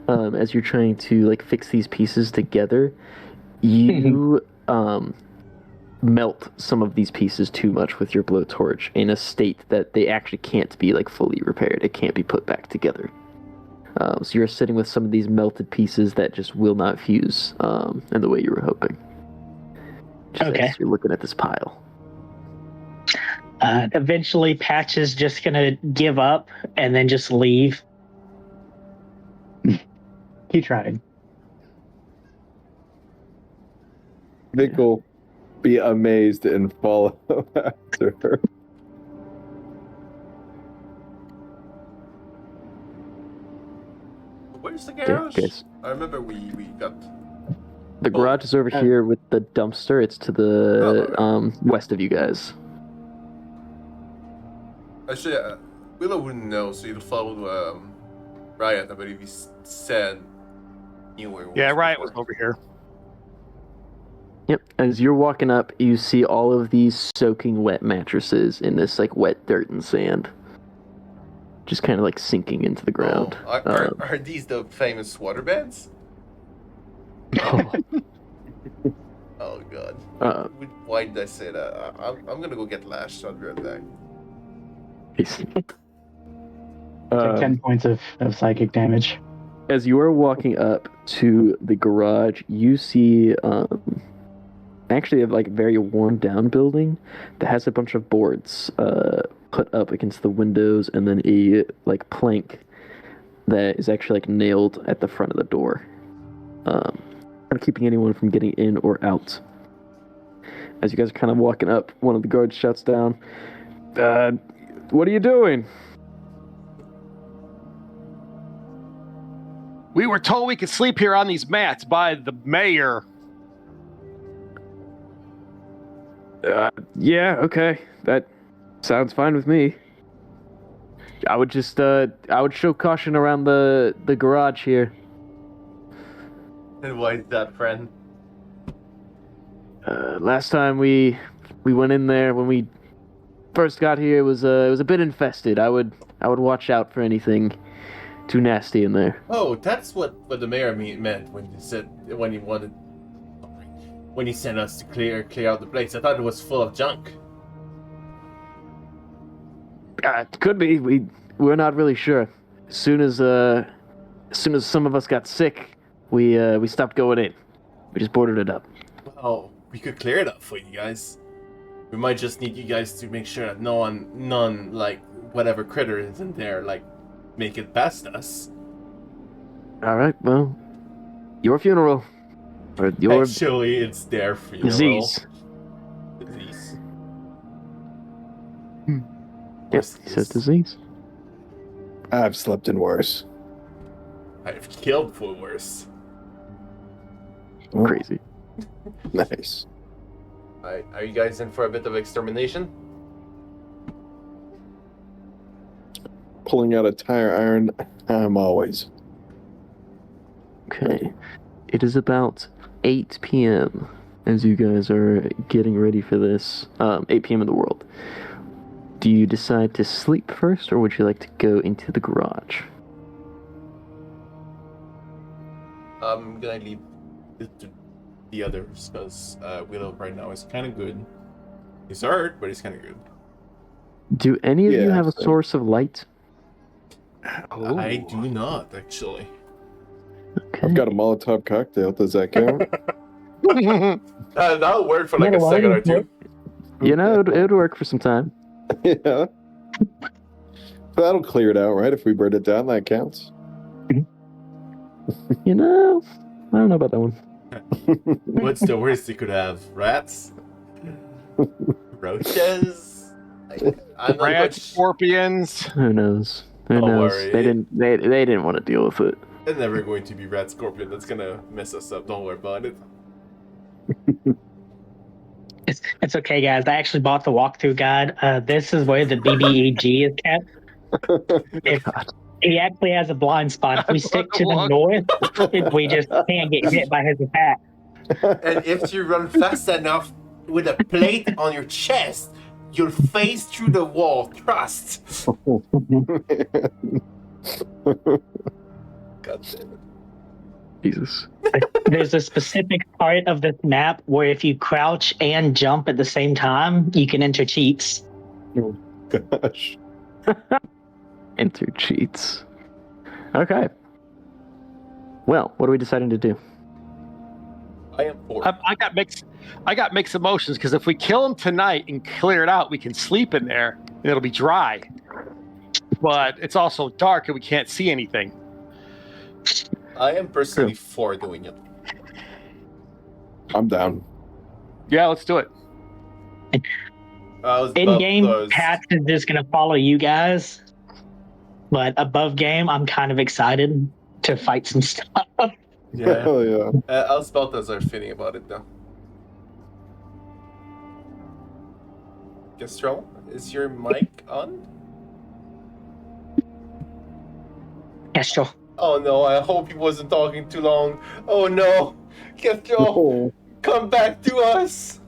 S2: As you're trying to fix these pieces together, you melt some of these pieces too much with your blowtorch in a state that they actually can't be fully repaired. It can't be put back together. So you're sitting with some of these melted pieces that just will not fuse in the way you were hoping. Just
S4: Okay.
S2: as you're looking at this pile.
S4: Eventually, Patch is just going to give up and then just leave.
S5: He tried.
S6: Vic will be amazed and follow after her.
S3: Where's the
S2: Okay,
S3: garage?
S2: guys.
S3: I remember we got.
S2: The garage is over here with the dumpster. It's to the west of you guys.
S3: Actually, Willow wouldn't know, so he'd follow Riot. I believe he said knew where it was.
S8: Yeah, Riot
S3: before.
S8: was over here.
S2: Yep. As you're walking up, you see all of these soaking wet mattresses in this like wet dirt and sand, just kind of like sinking into the ground.
S3: Oh, are these the famous water beds?
S2: Oh.
S3: Oh god.
S2: Why
S3: did I say that? I'm gonna go get lashed. I'll be right back.
S5: Take 10 points of psychic damage.
S2: As you are walking up to the garage, you see actually a like very worn down building that has a bunch of boards put up against the windows, and then a like plank that is actually like nailed at the front of the door, keeping anyone from getting in or out. As you guys are kind of walking up, one of the guards shouts down, "What are you doing?"
S8: We were told we could sleep here on these mats by the mayor.
S2: Yeah, okay. That sounds fine with me. I would just, I would show caution around the garage here.
S3: And why is that, friend?
S2: Last time we went in there, when we first got here, it was a bit infested. I would watch out for anything too nasty in there.
S3: Oh, that's what the mayor meant when he said when he sent us to clear out the place. I thought it was full of junk.
S2: It could be. We're not really sure. As soon as some of us got sick, we stopped going in. We just boarded it up.
S3: Well, we could clear it up for you guys. We might just need you guys to make sure that none like whatever critter is in there like make it past us.
S2: All right. Well, your funeral, or your
S3: Actually, it's their funeral.
S2: disease.
S3: Disease.
S2: Yes, he says disease.
S6: I've slept in worse.
S3: I've killed for worse.
S6: Oh,
S2: Crazy.
S6: nice.
S3: Alright, are you guys in for a bit of extermination?
S6: Pulling out a tire iron, I'm always.
S2: Okay. It is about 8 p.m. as you guys are getting ready for this. 8 p.m. in the world. Do you decide to sleep first, or would you like to go into the garage?
S3: I'm gonna leave it to the others because Willow right now is kind of good. He's hurt, but he's kind of good.
S2: Do any of you
S6: Yeah,
S2: have a
S6: same.
S2: source of light?
S3: I do not actually.
S2: Okay.
S6: I've got a Molotov cocktail. Does that count?
S3: That'll work for like
S4: Yeah,
S3: a
S4: why
S3: second or
S4: didn't
S3: two.
S2: You know, it would work for some time.
S6: yeah. That'll clear it out, right? If we burn it down, that counts.
S2: You know, I don't know about that one.
S3: What's the worst you could have? Rats? Roaches? I'm not
S8: Rats,
S3: much...
S8: scorpions.
S2: Who knows? Who
S3: Don't
S2: knows?
S3: worry.
S2: They didn't want to deal with it.
S3: There's never going to be rat scorpion that's gonna mess us up. Don't worry about it.
S4: It's okay, guys. I actually bought the walkthrough guide. This is where the BBEG is kept. If he actually has a blind spot, if we stick to the north, we just can't get hit by his attack.
S3: And if you run fast enough with a plate on your chest, you'll phase through the wall. Trust. God damn it.
S2: Jesus.
S4: There's a specific part of this map where if you crouch and jump at the same time, you can enter cheats.
S6: Gosh.
S2: Enter cheats. Okay. Well, what are we deciding to do?
S3: I am poor.
S8: I got mixed emotions because if we kill him tonight and clear it out, we can sleep in there and it'll be dry. But it's also dark and we can't see anything.
S3: I am personally for doing it.
S6: I'm down.
S8: Yeah, let's do it.
S4: In-game, Patch is just gonna follow you guys, but above game, I'm kind of excited to fight some stuff.
S3: Yeah.
S6: Oh yeah.
S3: How's Balthazar feeling about it though? Kestrel, is your mic on?
S4: Kestrel.
S3: Oh no, I hope he wasn't talking too long. Oh no! Kestrel,
S6: Oh,
S3: come back to us!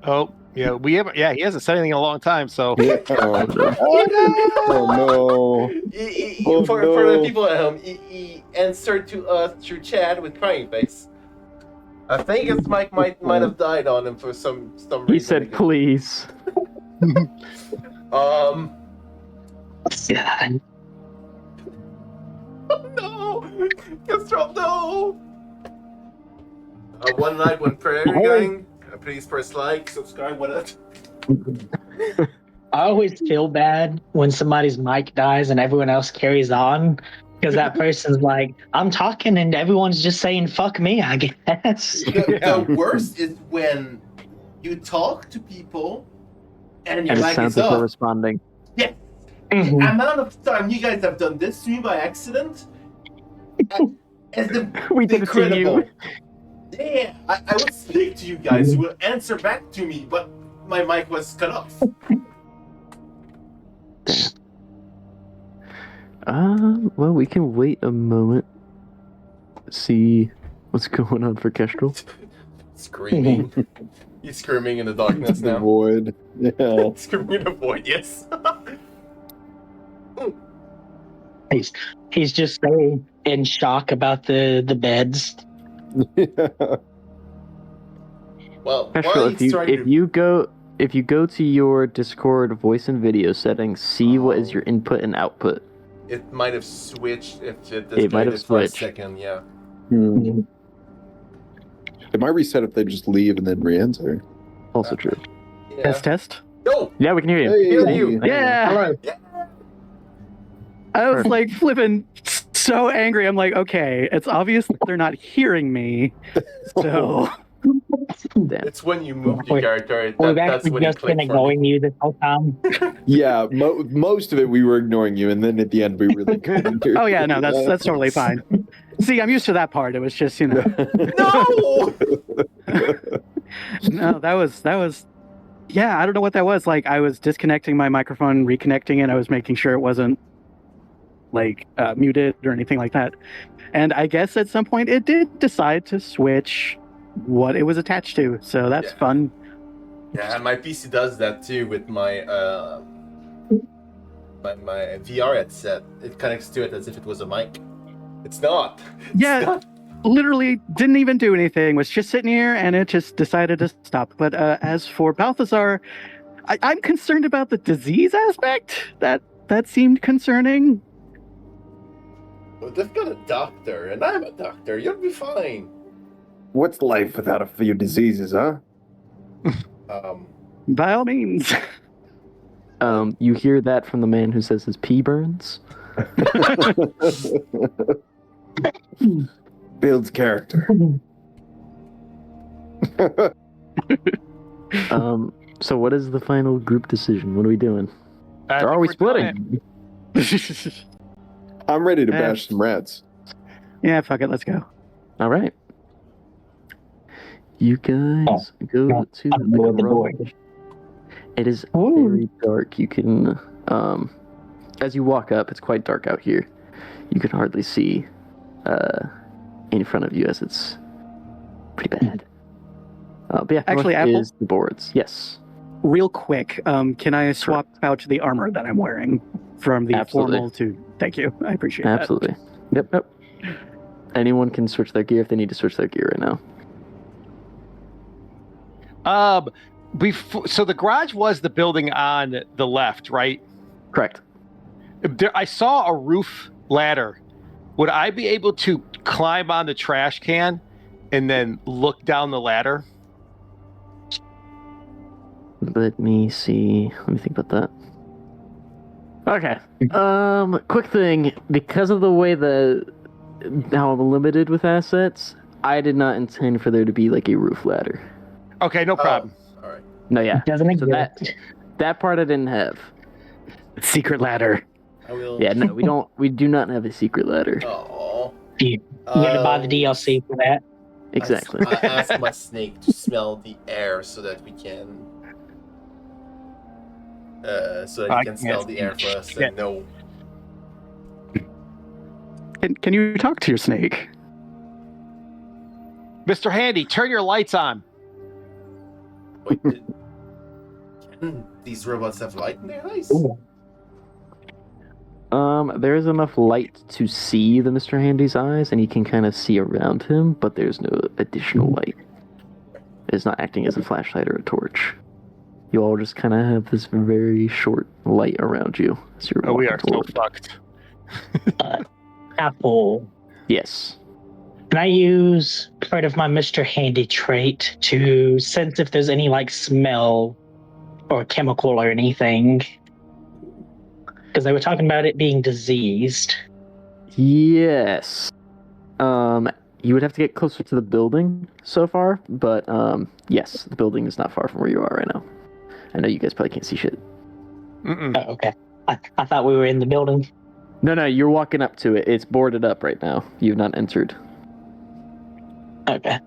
S8: Oh, yeah, we haven't. Yeah, he hasn't said anything in a long time. So
S6: yeah. Oh no. Oh,
S3: For
S6: no.
S3: the people at home, he answered to us through chat with crying face. I think his mic might have died on him for some reason.
S2: He said, "Please."
S3: Oh
S4: God.
S3: no! Kestrel, no! One night, one prayer, gang. Please press like, subscribe, whatever.
S4: I always feel bad when somebody's mic dies and everyone else carries on. Because that person's like, I'm talking and everyone's just saying, fuck me, I guess.
S3: The worst is when you talk to people and your
S2: And it
S3: mic
S2: sounds
S3: is
S2: like we're
S3: off.
S2: responding.
S3: Yeah.
S4: Mhm.
S3: The amount of time you guys have done this to me by accident is
S2: We did it to
S3: incredible.
S2: you.
S3: Yeah, I would speak to you guys. You will answer back to me, but my mic was cut off.
S2: Well, we can wait a moment. See what's going on for Kestrel.
S3: Screaming. He's screaming in the darkness
S6: The
S3: now.
S6: void. Yeah.
S3: Screaming in the void, yes.
S4: He's just so in shock about the beds.
S3: Well,
S2: Kestrel,
S3: while
S2: if
S3: he's trying
S2: you go to your Discord voice and video settings, see what is your input and output.
S3: it might have switched if it
S2: It might have
S3: disconnected for a
S2: switched.
S3: second, yeah.
S6: Hmm. It might reset if they just leave and then re-enter.
S2: Also true.
S3: Yeah.
S9: Test.
S3: No!
S2: Yeah, we can hear you.
S6: Hey.
S3: Hear you.
S9: Yeah.
S4: Hello.
S9: I was like flipping so angry. I'm like, okay, it's obvious that they're not hearing me. So
S2: Damn.
S3: It's when you move your
S4: We've-
S3: character.
S4: We've
S3: That's
S4: actually
S3: when it
S4: just been
S3: clicked for me.
S4: ignoring you this whole time.
S6: Yeah, most of it we were ignoring you, and then at the end we really couldn't do.
S9: oh yeah, no, that's totally fine. See, I'm used to that part. It was just,
S3: No!
S9: no, that was yeah, I don't know what that was. Like I was disconnecting my microphone, reconnecting it. I was making sure it wasn't like muted or anything like that. And I guess at some point it did decide to switch what it was attached to. So that's
S3: Yeah.
S9: fun.
S3: Yeah, and my PC does that too with my my VR headset. It connects to it as if it was a mic. It's not. It's
S9: Yeah.
S3: not.
S9: Literally didn't even do anything, was just sitting here and it just decided to stop. But as for Balthazar, I'm concerned about the disease aspect. That seemed concerning.
S3: Well, they've got a doctor, and I'm a doctor. You'll be fine.
S6: What's life without a few diseases, huh?
S9: By all means.
S2: You hear that from the man who says his pee burns.
S6: Builds character.
S2: So what is the final group decision? What are we doing? Or are we splitting?
S6: I'm ready to bash some rats.
S9: Yeah, fuck it, let's go.
S2: All right. You guys go to
S4: I'm
S2: the
S4: with the
S2: garage.
S4: boy.
S2: It is
S4: Ooh.
S2: very dark. You can, as you walk up, it's quite dark out here. You can hardly see in front of you as it's pretty bad. But yeah,
S9: Actually,
S2: north
S9: Apple?
S2: is the boards. Yes.
S9: Real quick, can I swap out the armor that I'm wearing from the
S2: Absolutely.
S9: formal to... Thank you, I appreciate
S2: Absolutely. Yep. Anyone can switch their gear if they need to switch their gear right now.
S8: So the garage was the building on the left, right?
S2: Correct.
S8: I saw a roof ladder. Would I be able to climb on the trash can and then look down the ladder?
S2: Let me see. Let me think about that. Okay. Quick thing. Because of the way the how I'm limited with assets, I did not intend for there to be like a roof ladder.
S8: Okay, no problem.
S3: All right.
S2: No, yeah.
S4: Doesn't
S2: So
S4: exist.
S2: that part I didn't have.
S9: Secret ladder.
S3: I will.
S2: Yeah, no, we don't. We do not have a secret ladder.
S3: Oh.
S4: You gotta buy the DLC for that.
S2: Exactly.
S3: I asked my snake to smell the air so that we can. So that
S8: I
S3: he can smell
S8: can't
S3: the air for us
S8: Yeah.
S3: and know.
S9: Can you talk to your snake?
S8: Mr. Handy, turn your lights on.
S3: Wait, can these robots have light in their eyes?
S4: Ooh.
S2: There's enough light to see the Mr. Handy's eyes, and you can kind of see around him, but there's no additional light. It's not acting as a flashlight or a torch. You all just kind of have this very short light around you as you're
S8: Oh, we
S2: walking
S8: are so
S2: toward.
S8: fucked.
S4: Apple.
S2: Yes.
S4: Can I use part of my Mr. Handy trait to sense if there's any like smell or chemical or anything? Because they were talking about it being diseased.
S2: Yes. You would have to get closer to the building so far, but yes, the building is not far from where you are right now. I know you guys probably can't see shit.
S8: Mm-mm.
S4: Oh, okay. I thought we were in the building.
S2: No, you're walking up to it. It's boarded up right now. You've not entered.
S4: Okay.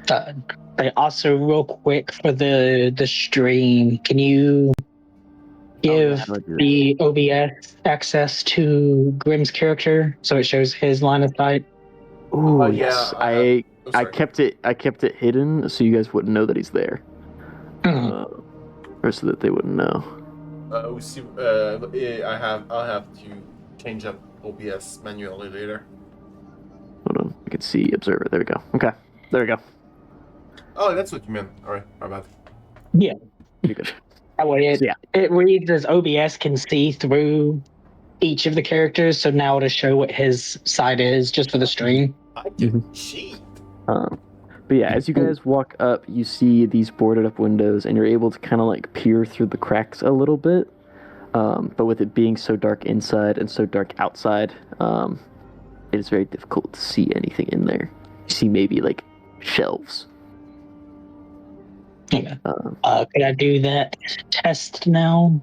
S4: But also, real quick for the stream, can you give
S2: how do I do
S4: the OBS access to Grimm's character so it shows his line of sight?
S2: Ooh,
S3: Oh, yeah,
S2: yes.
S3: I
S2: I kept it hidden so you guys wouldn't know that he's there.
S4: Mhm.
S2: Or so that they wouldn't know.
S3: I'll have to change up OBS manually later.
S2: Hold on. I can see observer. There we go. Okay. There we go.
S3: Oh, that's what you meant. All right, my bad.
S2: You're good.
S4: That way
S2: So, yeah.
S4: it reads as OBS can see through each of the characters, so now it'll show what his side is just for the stream.
S3: I can cheat.
S2: But yeah, as you guys walk up, you see these boarded up windows, and you're able to kind of like peer through the cracks a little bit. But with it being so dark inside and so dark outside, it is very difficult to see anything in there. You see maybe like shelves.
S4: Okay. Could I do that test now?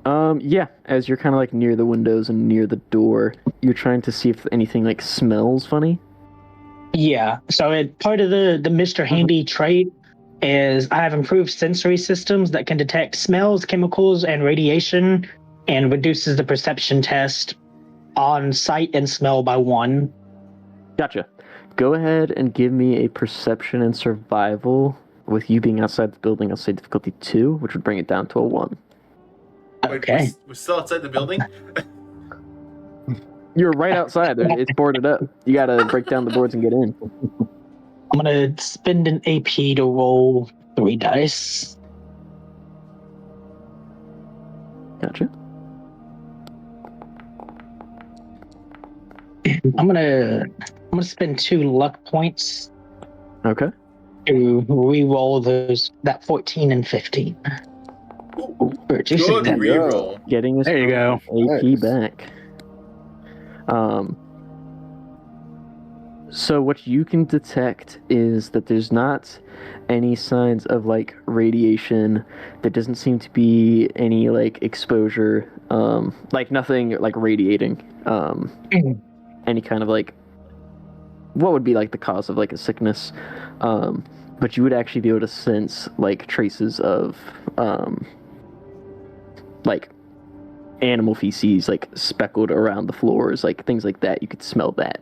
S2: Yeah, as you're kind of like near the windows and near the door, you're trying to see if anything like smells funny.
S4: Yeah. So part of the Mr. Handy trait is I have improved sensory systems that can detect smells, chemicals, and radiation, and reduces the perception test on sight and smell by 1.
S2: Gotcha. Go ahead and give me a perception and survival with you being outside the building. I'll say difficulty 2, which would bring it down to a 1.
S3: Wait,
S4: Okay.
S3: we're still outside the building?
S2: You're right outside. It's boarded up. You gotta break down the boards and get in.
S4: I'm gonna spend an AP to roll 3 dice.
S2: Gotcha.
S4: I'm gonna spend 2 luck points
S2: Okay.
S4: to re-roll that 14 and 15. Or two
S3: Good
S4: success.
S3: reroll.
S2: Getting us
S9: There you go.
S2: AP
S6: Nice.
S2: back. So what you can detect is that there's not any signs of like radiation. There doesn't seem to be any like exposure, like nothing like radiating. Any kind of like what would be like the cause of like a sickness. But you would actually be able to sense like traces of like animal feces like speckled around the floors, like things like that. You could smell that.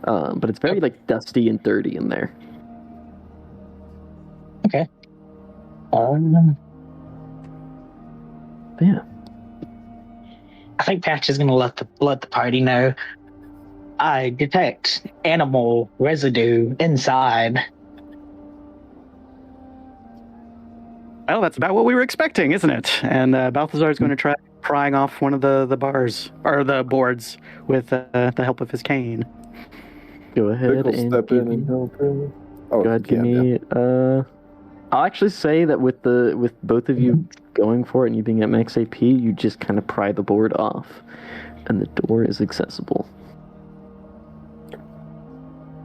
S2: But it's very like dusty and dirty in there.
S4: Okay.
S2: Yeah.
S4: I think Patch is gonna let the party know. I detect animal residue inside.
S9: Well, that's about what we were expecting, isn't it? And Balthazar is going to try prying off one of the bars or the boards with the help of his cane.
S2: Go ahead
S6: Vic will
S2: and
S6: step
S2: give
S6: in
S2: me,
S6: and help him. Oh,
S2: go ahead, give
S6: yeah,
S2: me. I'll actually say that with both of you going for it and you being at max AP, you just kind of pry the board off. and the door is accessible.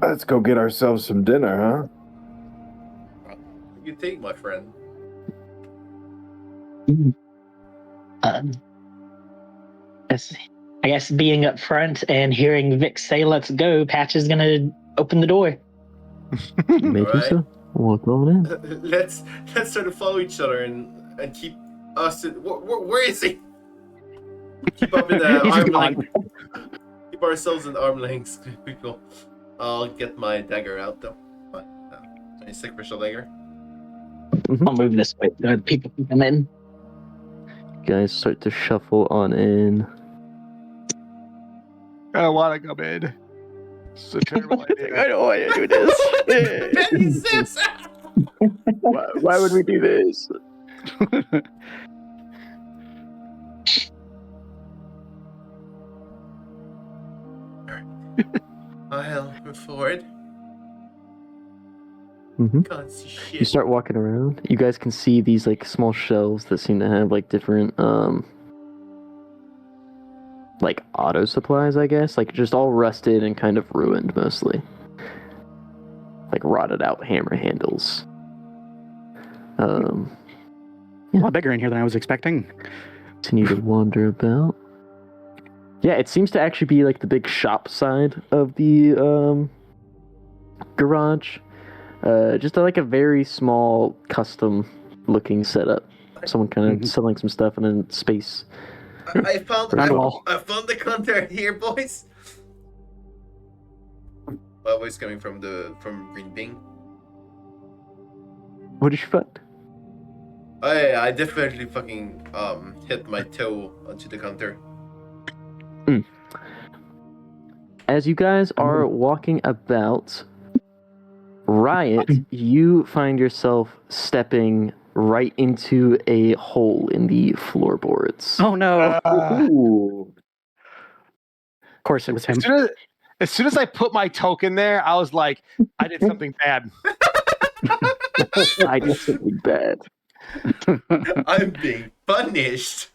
S6: Let's go get ourselves some dinner, huh?
S3: You think, my friend?
S4: I guess being up front and hearing Vic say "Let's go," Patch is gonna open the door.
S2: You may do
S3: Alright.
S2: so. Walk on in.
S3: Let's try to follow each other and keep us. Where is he? Keep up in the
S9: He's
S3: arm
S9: gone.
S3: length. Keep ourselves in arm lengths, people. I'll get my dagger out though. My sacrificial dagger.
S4: I'll move this way so people can come in.
S2: You guys start to shuffle on in.
S8: I don't want to come in. It's a terrible idea.
S2: I don't want to do this. Why would we do this?
S3: I'll move forward.
S2: Mm-hmm.
S3: Can't see shit.
S2: You start walking around. You guys can see these like small shelves that seem to have like different like auto supplies, I guess. Like just all rusted and kind of ruined mostly. Like rotted out hammer handles.
S9: A lot bigger in here than I was expecting.
S2: Continue to wander about. Yeah, it seems to actually be like the big shop side of the garage. Just like a very small custom looking setup. Someone kind of selling some stuff and then space.
S3: I found
S9: Round wall.
S3: I found the counter here, boys. My voice coming from Green Bean.
S2: What did you find?
S3: I definitely fucking hit my toe onto the counter.
S2: As you guys are walking about, Riot, you find yourself stepping right into a hole in the floorboards.
S9: Oh no!
S6: Ooh.
S9: Of course, it was him.
S8: As soon as I put my token there, I was like, I did something bad.
S2: I did something bad.
S3: I'm being punished.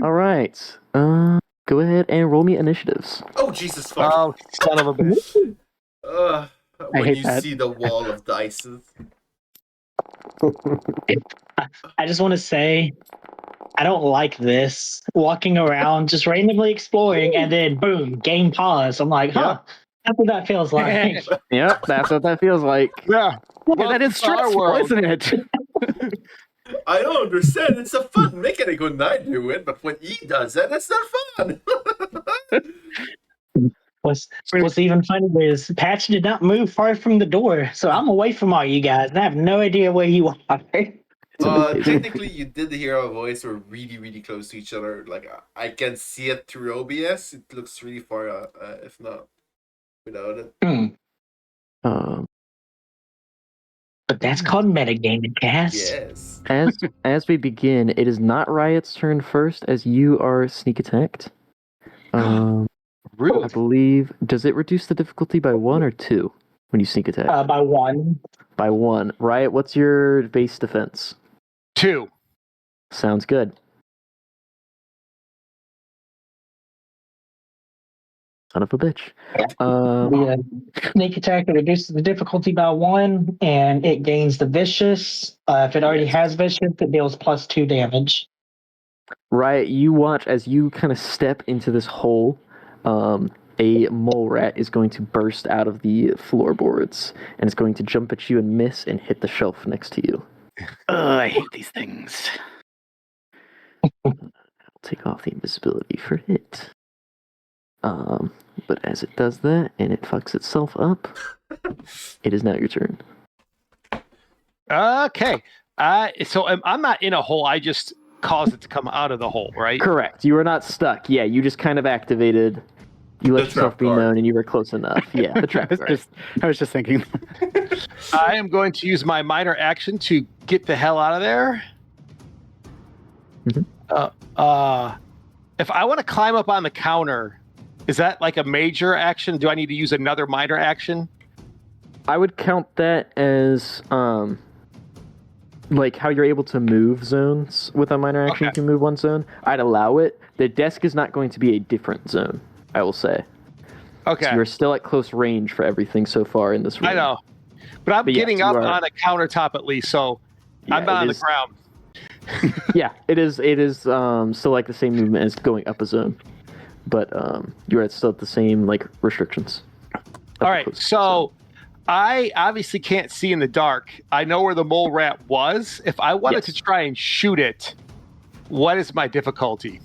S2: All right. Go ahead and roll me initiatives.
S3: Oh Jesus fuck!
S8: Oh, son of a bitch.
S3: When
S9: hate
S3: you
S9: that.
S3: see the wall of dices.
S4: I just want to say, I don't like this. Walking around, just randomly exploring, and then boom, game pause. I'm like, huh, that's what that feels like.
S2: Yep, that's what that feels like.
S8: Yeah.
S9: Well, that is
S8: Star
S9: stressful,
S8: World.
S9: isn't it?
S3: I don't understand. It's a fun mechanic when I do it, but when he does it, it's not fun.
S4: What's even funnier is Patch did not move far from the door, so I'm away from all you guys, and I have no idea where you are.
S3: Technically, you did hear our voice. We're really, really close to each other. Like I can see it through OBS. It looks really far, if not without it.
S4: But that's called metagaming, Cass.
S3: Yes.
S2: As we begin, it is not Riot's turn first, as you are sneak attacked. I believe. Does it reduce the difficulty by 1 or 2 when you sneak attack?
S4: By 1.
S2: By 1. Riot, what's your base defense?
S8: 2.
S2: Sounds good. Son of a bitch.
S4: The sneak attack reduces the difficulty by 1, and it gains the vicious. If it already has vicious, it deals +2 damage.
S2: Riot, you watch as you kind of step into this hole. A mole rat is going to burst out of the floorboards, and it's going to jump at you and miss and hit the shelf next to you.
S9: I hate these things.
S2: I'll take off the invisibility for it. But as it does that, and it fucks itself up, it is now your turn.
S8: Okay. So I'm not in a hole. I just caused it to come out of the hole, right?
S2: Correct. You are not stuck. Yeah, you just kind of activated. You let
S3: The
S2: yourself
S3: trap
S2: be
S3: card.
S2: known, and you were close enough. Yeah, the trap card.
S9: I was just thinking.
S8: I am going to use my minor action to get the hell out of there.
S2: Mhm.
S8: If I want to climb up on the counter, is that like a major action? Do I need to use another minor action?
S2: I would count that as like how you're able to move zones with a minor action.
S8: Okay.
S2: You can move one zone. I'd allow it. The desk is not going to be a different zone, I will say.
S8: Okay.
S2: So you're still at close range for everything so far in this room.
S8: I know. But I'm
S2: But yes,
S8: getting
S2: you
S8: up
S2: are-
S8: on a countertop at least, so I'm
S2: Yeah,
S8: not
S2: it
S8: on the
S2: is-
S8: ground.
S2: Yeah, it is still like the same movement as going up a zone. But you're still at the same like restrictions.
S8: All right, so I obviously can't see in the dark. I know where the mole rat was. If I wanted to
S2: Yes.
S8: try and shoot it, what is my difficulty?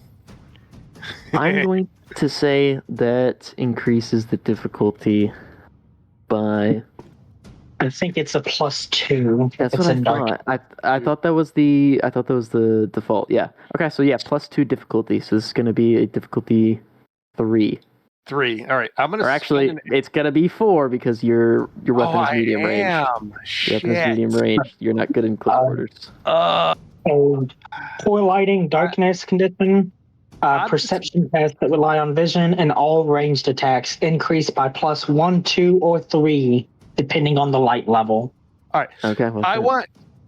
S2: I'm going to say that increases the difficulty by.
S4: I think it's a +2.
S2: That's
S4: it's
S2: what I
S4: in dark.
S2: thought. I thought that was the default. Yeah. Okay. So yeah, +2 difficulty. So this is going to be a difficulty 3.
S8: 3. All right, I'm gonna.
S2: Or actually, it's going to be 4 because your weapon is medium range. Your
S8: Shit.
S2: weapon is medium range. You're not good in close quarters.
S4: And poor lighting, darkness condition,
S8: I'm
S4: perception tests that rely on vision, and all ranged attacks increase by +1, 2, or 3, depending on the light level.
S2: Okay. Well,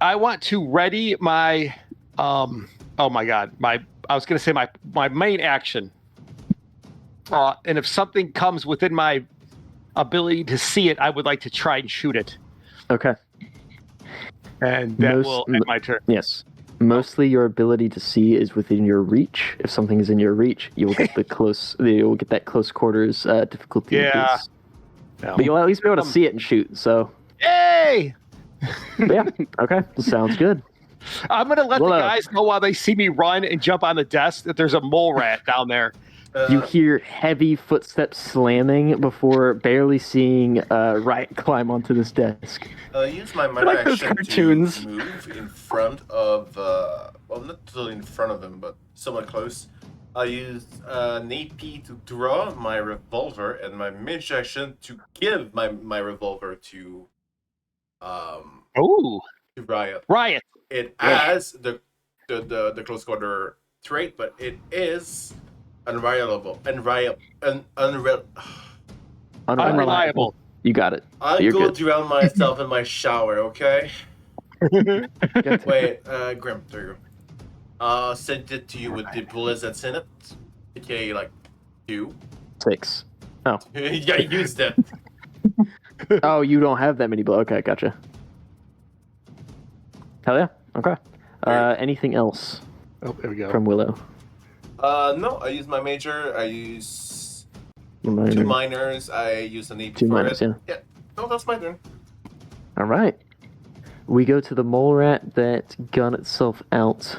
S8: I want to ready my. Oh my god! I was gonna say my main action. And if something comes within my ability to see it, I would like to try and shoot it.
S2: Okay.
S8: And that will end my turn.
S2: Yes. Mostly your ability to see is within your reach. If something is in your reach, you will get you will get that close quarters difficulty.
S8: Yeah.
S2: increase. But you'll at least be able to see it and shoot. So.
S8: Yay!
S2: Yeah. Okay. Sounds good.
S8: I'm gonna let the
S2: Whoa.
S8: guys know while they see me run and jump on the desk that there's a mole rat down there.
S2: You hear heavy footsteps slamming before barely seeing Riot climb onto this desk.
S3: Use my minor
S9: like those
S3: action
S9: cartoons.
S3: to move in front of, well, not totally in front of him, but somewhat close. I use an AP to draw my revolver and my mage action to give my revolver to
S8: Ooh,
S3: Riot.
S8: Riot.
S3: It has the close quarter trait, but it is unreliable.
S8: Unreliable.
S2: You got it.
S3: I'll
S2: You're
S3: go
S2: good.
S3: drown myself in my shower, okay? Wait, Grim, there you go. Sent it to you with the bullets that's in it. Okay, like 2.
S2: 6.
S3: Yeah, I used it.
S2: Oh, you don't have that many bullets. Okay, gotcha. Hell yeah. Okay. Anything else
S8: Oh, there we go.
S2: from Willow?
S3: No, I use my major. I use 2 minors. I use an AP
S2: 2
S3: for
S2: minors,
S3: it.
S2: yeah.
S3: No, that's my turn.
S2: All right. We go to the mole rat that gun itself out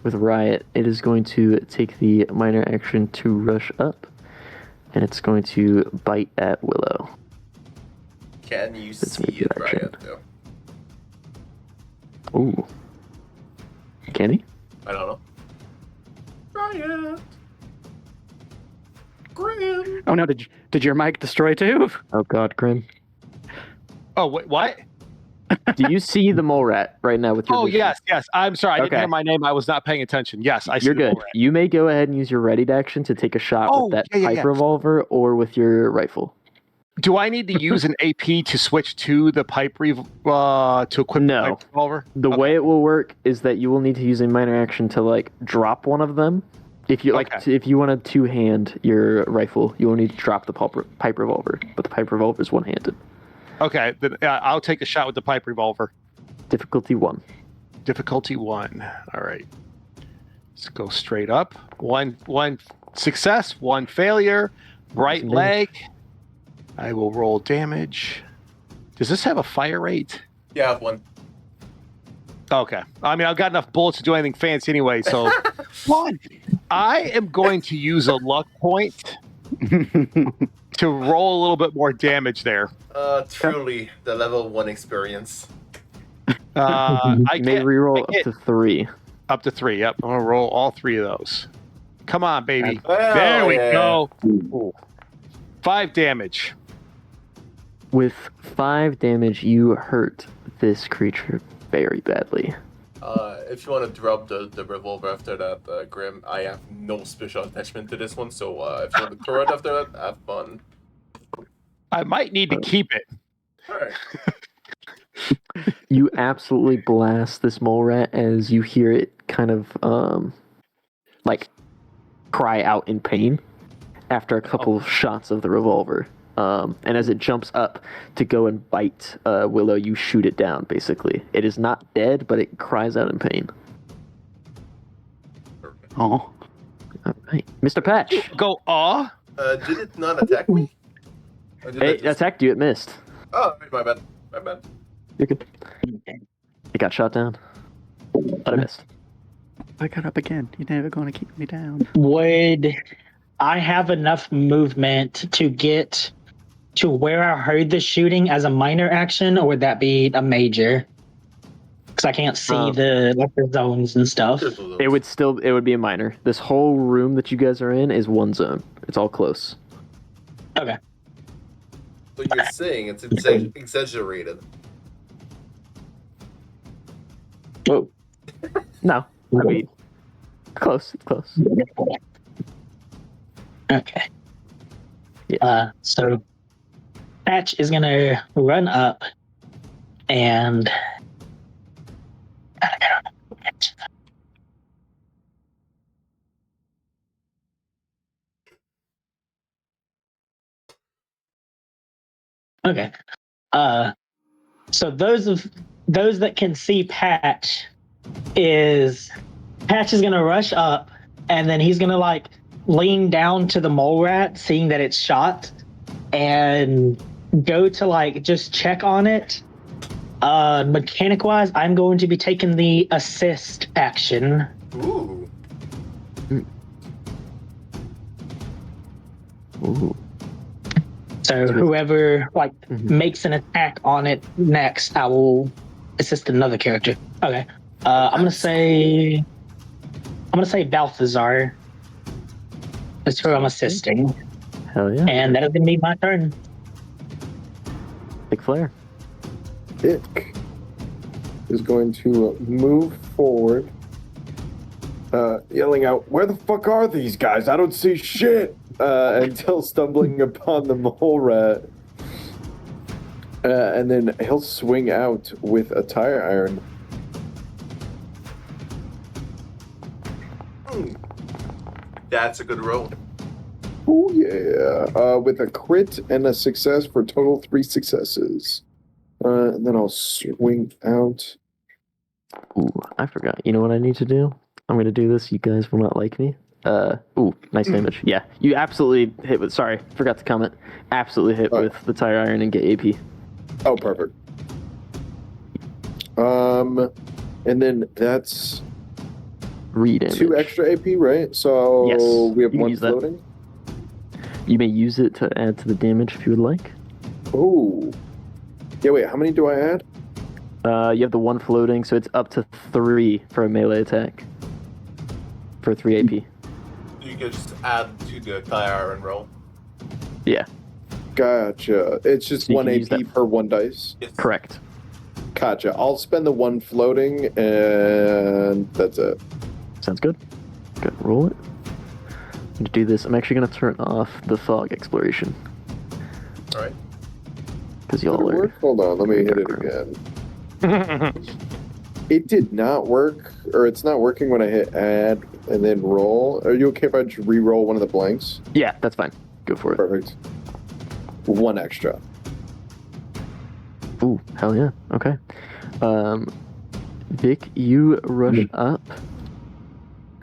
S2: with Riot. It is going to take the minor action to rush up, and it's going to bite at Willow.
S3: Can you
S2: That's
S3: see
S2: maybe
S3: it,
S2: good action.
S3: Riot? Though?
S2: Ooh. Can he?
S3: I don't know. Riot. Grim.
S9: Oh no! Did your mic destroy too?
S2: Oh God, Grim.
S8: Oh, wait, what?
S2: Do you see the mole rat right now with your
S8: Oh,
S2: vision?
S8: yes. I'm sorry. I didn't
S2: Okay.
S8: hear my name. I was not paying attention. Yes, I see
S2: You're
S8: the
S2: good.
S8: mole rat.
S2: You may go ahead and use your readied action to take a shot
S8: Oh,
S2: with that
S8: yeah,
S2: pipe
S8: yeah.
S2: revolver or with your rifle.
S8: Do I need to use an AP to switch to the to equip
S2: No.
S8: the pipe revolver?
S2: The
S8: Okay.
S2: way it will work is that you will need to use a minor action to like drop one of them. If you like,
S8: Okay.
S2: if you want to two-hand your rifle, you will need to drop the pipe revolver. But the pipe revolver is one-handed.
S8: Okay, then I'll take a shot with the pipe revolver.
S2: Difficulty 1.
S8: Difficulty 1. All right. Let's go straight up. One success, 1 failure. Right
S2: Some
S8: leg. I will roll damage. Does this have a fire rate?
S3: Yeah, I have 1.
S8: Okay. I mean, I've got enough bullets to do anything fancy anyway, so 1. I am going to use a luck point to roll a little bit more damage there.
S3: Truly the level 1 experience.
S8: I
S2: You may
S8: get
S2: reroll
S8: I
S2: up
S8: get-
S2: to 3.
S8: up to 3. Yep. I'm going to roll all 3 of those. Come on, baby.
S3: Well,
S8: There we
S3: yeah.
S8: go. Ooh. 5 damage.
S2: With 5 damage, you hurt this creature very badly.
S3: If you want to drop the revolver after that, Grim, I have no special attachment to this one, so if you want to throw it after that, have fun.
S8: I might need to keep it.
S3: Alright.
S2: You absolutely blast this mole rat as you hear it kind of like cry out in pain after a couple of shots of the revolver. And as it jumps up to go and bite Willow, you shoot it down, basically. It is not dead, but it cries out in pain.
S9: Oh.
S2: All right. Mr. Patch.
S8: Go, aw.
S3: Did it not attack me? Or did
S2: It attacked you, it missed.
S3: Oh, my bad. My bad.
S2: You're good. It got shot down. But I missed.
S9: I got up again. You're never going to keep me down.
S4: Would I have enough movement to get to where I heard the shooting as a minor action, or would that be a major? Because I can't see the zones and stuff.
S2: It would be a minor. This whole room that you guys are in is one zone. It's all close.
S4: Okay.
S3: So you're saying it's exaggerated.
S4: Whoa.
S2: No. I mean, close. It's close.
S4: Okay.
S2: Yeah.
S4: So Patch is gonna run up and okay. So those that can see Patch is gonna rush up, and then he's gonna like lean down to the mole rat, seeing that it's shot, and go to like just check on it. Mechanic wise, I'm going to be taking the assist action.
S3: Ooh.
S2: Ooh.
S4: So whoever like makes an attack on it next, I will assist another character. Okay. I'm gonna say Balthazar. That's who I'm assisting.
S2: Hell yeah.
S4: And that is gonna be my turn.
S2: Vic Flare.
S6: Vic is going to move forward, yelling out, "Where the fuck are these guys? I don't see shit!" Until stumbling upon the mole rat. And then he'll swing out with a tire iron.
S3: That's a good roll.
S6: Oh yeah. With a crit and a success for a total 3 successes. And then I'll swing out.
S2: Ooh, I forgot. You know what I need to do? I'm gonna do this. You guys will not like me. Ooh, nice damage. Yeah, you absolutely hit with. Sorry, forgot to comment. Absolutely hit with the tire iron and get AP.
S6: Oh, perfect. And then that's
S2: Damage.
S6: 2 extra AP, right? So
S2: Yes,
S6: we have
S2: you can
S6: 1
S2: use that.
S6: floating.
S2: You may use it to add to the damage if you would like.
S6: Oh. Yeah, wait, how many do I add?
S2: You have the 1 floating, so it's up to 3 for a melee attack. For 3 AP.
S3: You can just add to the tire iron roll.
S2: Yeah,
S6: Gotcha. It's just
S2: So you
S6: 1
S2: can use
S6: AP
S2: that.
S6: per 1 dice.
S3: Yes.
S2: correct.
S6: Gotcha. I'll spend the 1 floating, and that's it.
S2: Sounds good. Good, roll it. To do this, I'm actually going to turn off the fog exploration.
S3: Alright.
S2: Because
S6: Did it
S2: y'all are...
S6: work? Hold on, let me hit it again. It did not work, or it's not working when I hit add and then roll. Are you okay if I just re-roll one of the blanks?
S2: Yeah, that's fine. Go for it.
S6: Perfect. 1 extra.
S2: Ooh, hell yeah. Okay. Vic, you rush up,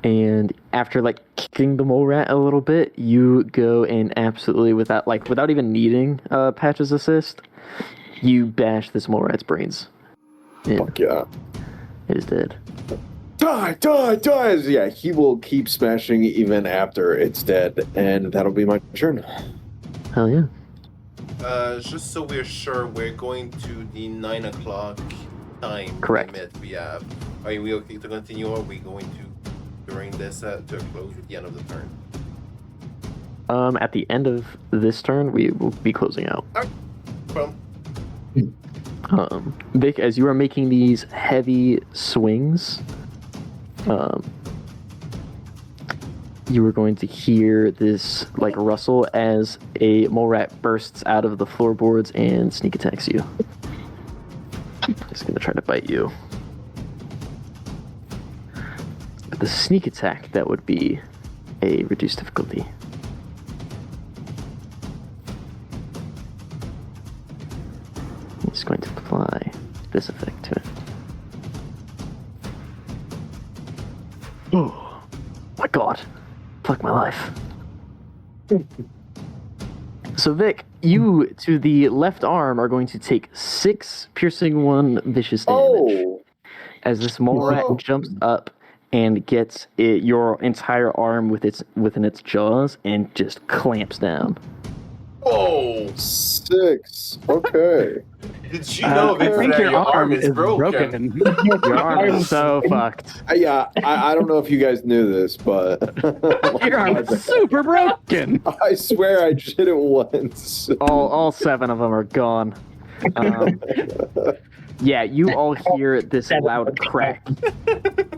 S2: and after like kicking the mole rat a little bit, you go and absolutely without even needing Patch's assist, you bash this mole rat's brains. in.
S6: Fuck yeah.
S2: It is dead.
S6: Die! Yeah, he will keep smashing even after it's dead, and that'll be my turn.
S2: Hell yeah.
S3: Just so we're sure, we're going to the 9 o'clock time
S2: Correct.
S3: limit we have. Are we okay to continue, or are we going to bring this to a close at the end of the turn?
S2: At the end of this turn, we will be closing out.
S3: Well,
S2: Vic, as you are making these heavy swings, you are going to hear this like rustle as a mole rat bursts out of the floorboards and sneak attacks you. He's going to try to bite you. With the sneak attack, that would be a reduced difficulty. He's going to apply this effect to it. Oh my god. Fuck my life. So Vic, you to the left arm are going to take 6 piercing 1 vicious damage. As this mole rat jumps up and gets your entire arm within its jaws and just clamps down.
S3: Oh,
S6: 6. Okay.
S3: did you know, Vic,
S9: I think
S3: that
S9: your arm is broken.
S2: Your arm is so fucked.
S6: Yeah, I don't know if you guys knew this, but
S9: Your arm is super broken.
S6: I swear I did it once.
S2: All 7 of them are gone. Yeah, you all hear this loud crack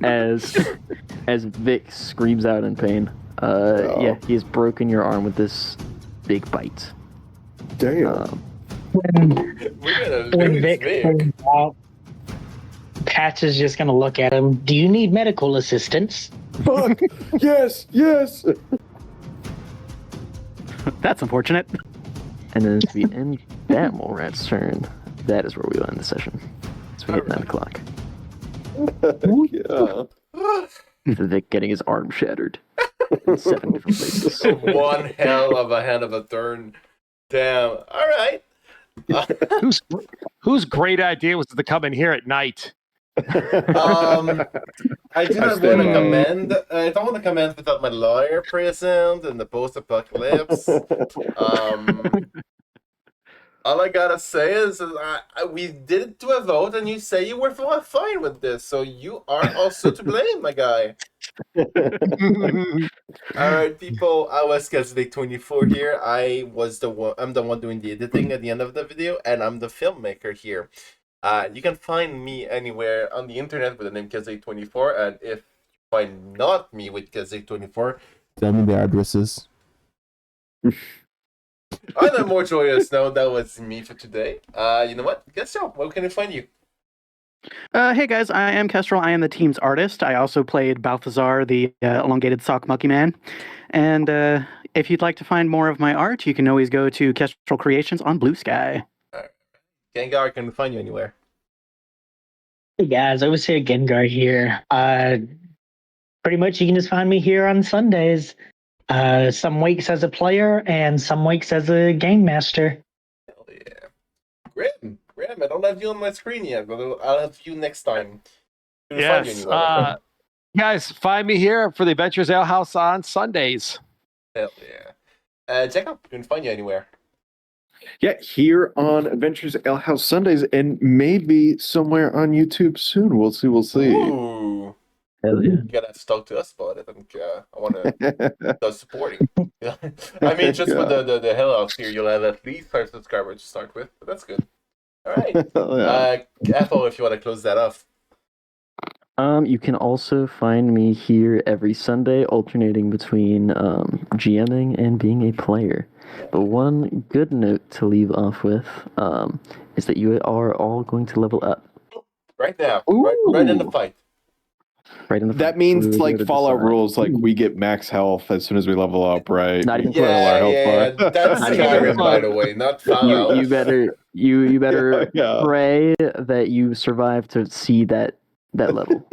S2: as Vic screams out in pain. Yeah, he has broken your arm with this big bite.
S6: Damn.
S3: We're gonna
S4: When
S3: lose
S4: Vic
S3: Vic.
S4: comes out, Patch is just gonna look at him. Do you need medical assistance?
S6: Fuck! Yes! Yes!
S9: That's unfortunate.
S2: And then as we end that mole rat's turn, that is where we will end the session. So we hit 9 o'clock.
S6: Yeah.
S2: Vic getting his arm shattered in 7 different places.
S3: One hell of a turn. Damn. All right.
S8: Whose great idea was to come in here at night?
S3: I do not want to commend. I don't want to comment without my lawyer present in the post-apocalypse. All I gotta say is, we did it to a vote, and you say you were fine with this, so you are also to blame, my guy. All right, people. I was Kesday24 here. I'm the one doing the editing at the end of the video, and I'm the filmmaker here. You can find me anywhere on the internet with the name Kesday24, and if you find not me with Kesday24,
S7: Tell me the addresses.
S3: on a more joyous note, that was me for today. You know what? Kestrel, where can I find you?
S9: Hey guys, I am Kestrel. I am the team's artist. I also played Balthazar, the elongated sock monkey man. And if you'd like to find more of my art, you can always go to Kestrel Creations on Blue Sky.
S3: Gengar, can we find you anywhere?
S4: Hey guys, I was here Gengar here. Pretty much you can just find me here on Sundays. Some weeks as a player and some weeks as a game master.
S3: Hell yeah. Grim, I don't have you on my screen yet, but I'll have you next time. Can we find you
S8: Yes.
S3: anywhere?
S8: Guys, find me here for the Adventures Ale House on Sundays.
S3: Hell yeah. Jackal, can we find you anywhere?
S6: Yeah, here on Adventures Ale House Sundays, and maybe somewhere on YouTube soon. We'll see.
S3: Ooh.
S2: Hell yeah.
S3: You gotta have to talk to us about it. I want to start supporting. I mean, just with the hell out here, you'll have at least 5 subscribers to start with, but that's good. All right. Ethel, if you want to close that off.
S2: You can also find me here every Sunday, alternating between GMing and being a player. But one good note to leave off with is that you are all going to level up.
S3: Right now. Right in the fight.
S2: Right in the
S6: That
S2: fight.
S6: means
S2: We're
S6: like
S2: gonna
S6: Fallout
S2: decide.
S6: rules, like we get max health as soon as we level up, right?
S2: Not even
S6: Control our health bar.
S3: That's
S2: Not even
S3: Skyrim,
S2: close.
S3: by the way, not Fallout.
S2: You better
S6: Yeah.
S2: pray that you survive to see that level.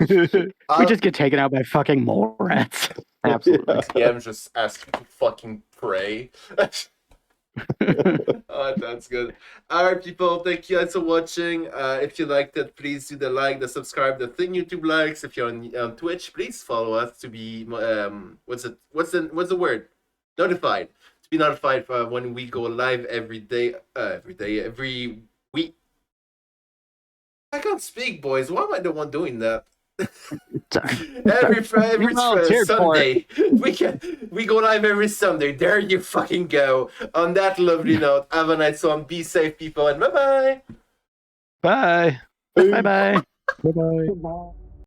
S9: We just get taken out by fucking mole rats.
S2: Absolutely.
S3: Yeah, I'm just asking to fucking pray. Oh, that's good. Alright, people, thank you guys for watching. If you liked it, please do the like, the subscribe, the thing YouTube likes. If you're on Twitch, please follow us to be what's the word? Notified. To be notified for when we go live every week. I can't speak, boys. Why am I the one doing that?
S2: Sorry.
S3: every
S8: You volunteered for
S3: Sunday we go live every Sunday. There you fucking go. On that lovely note, have a nice one. Be safe, people, and bye.
S8: Bye.
S9: Bye bye.
S6: Bye-bye.
S4: Goodbye.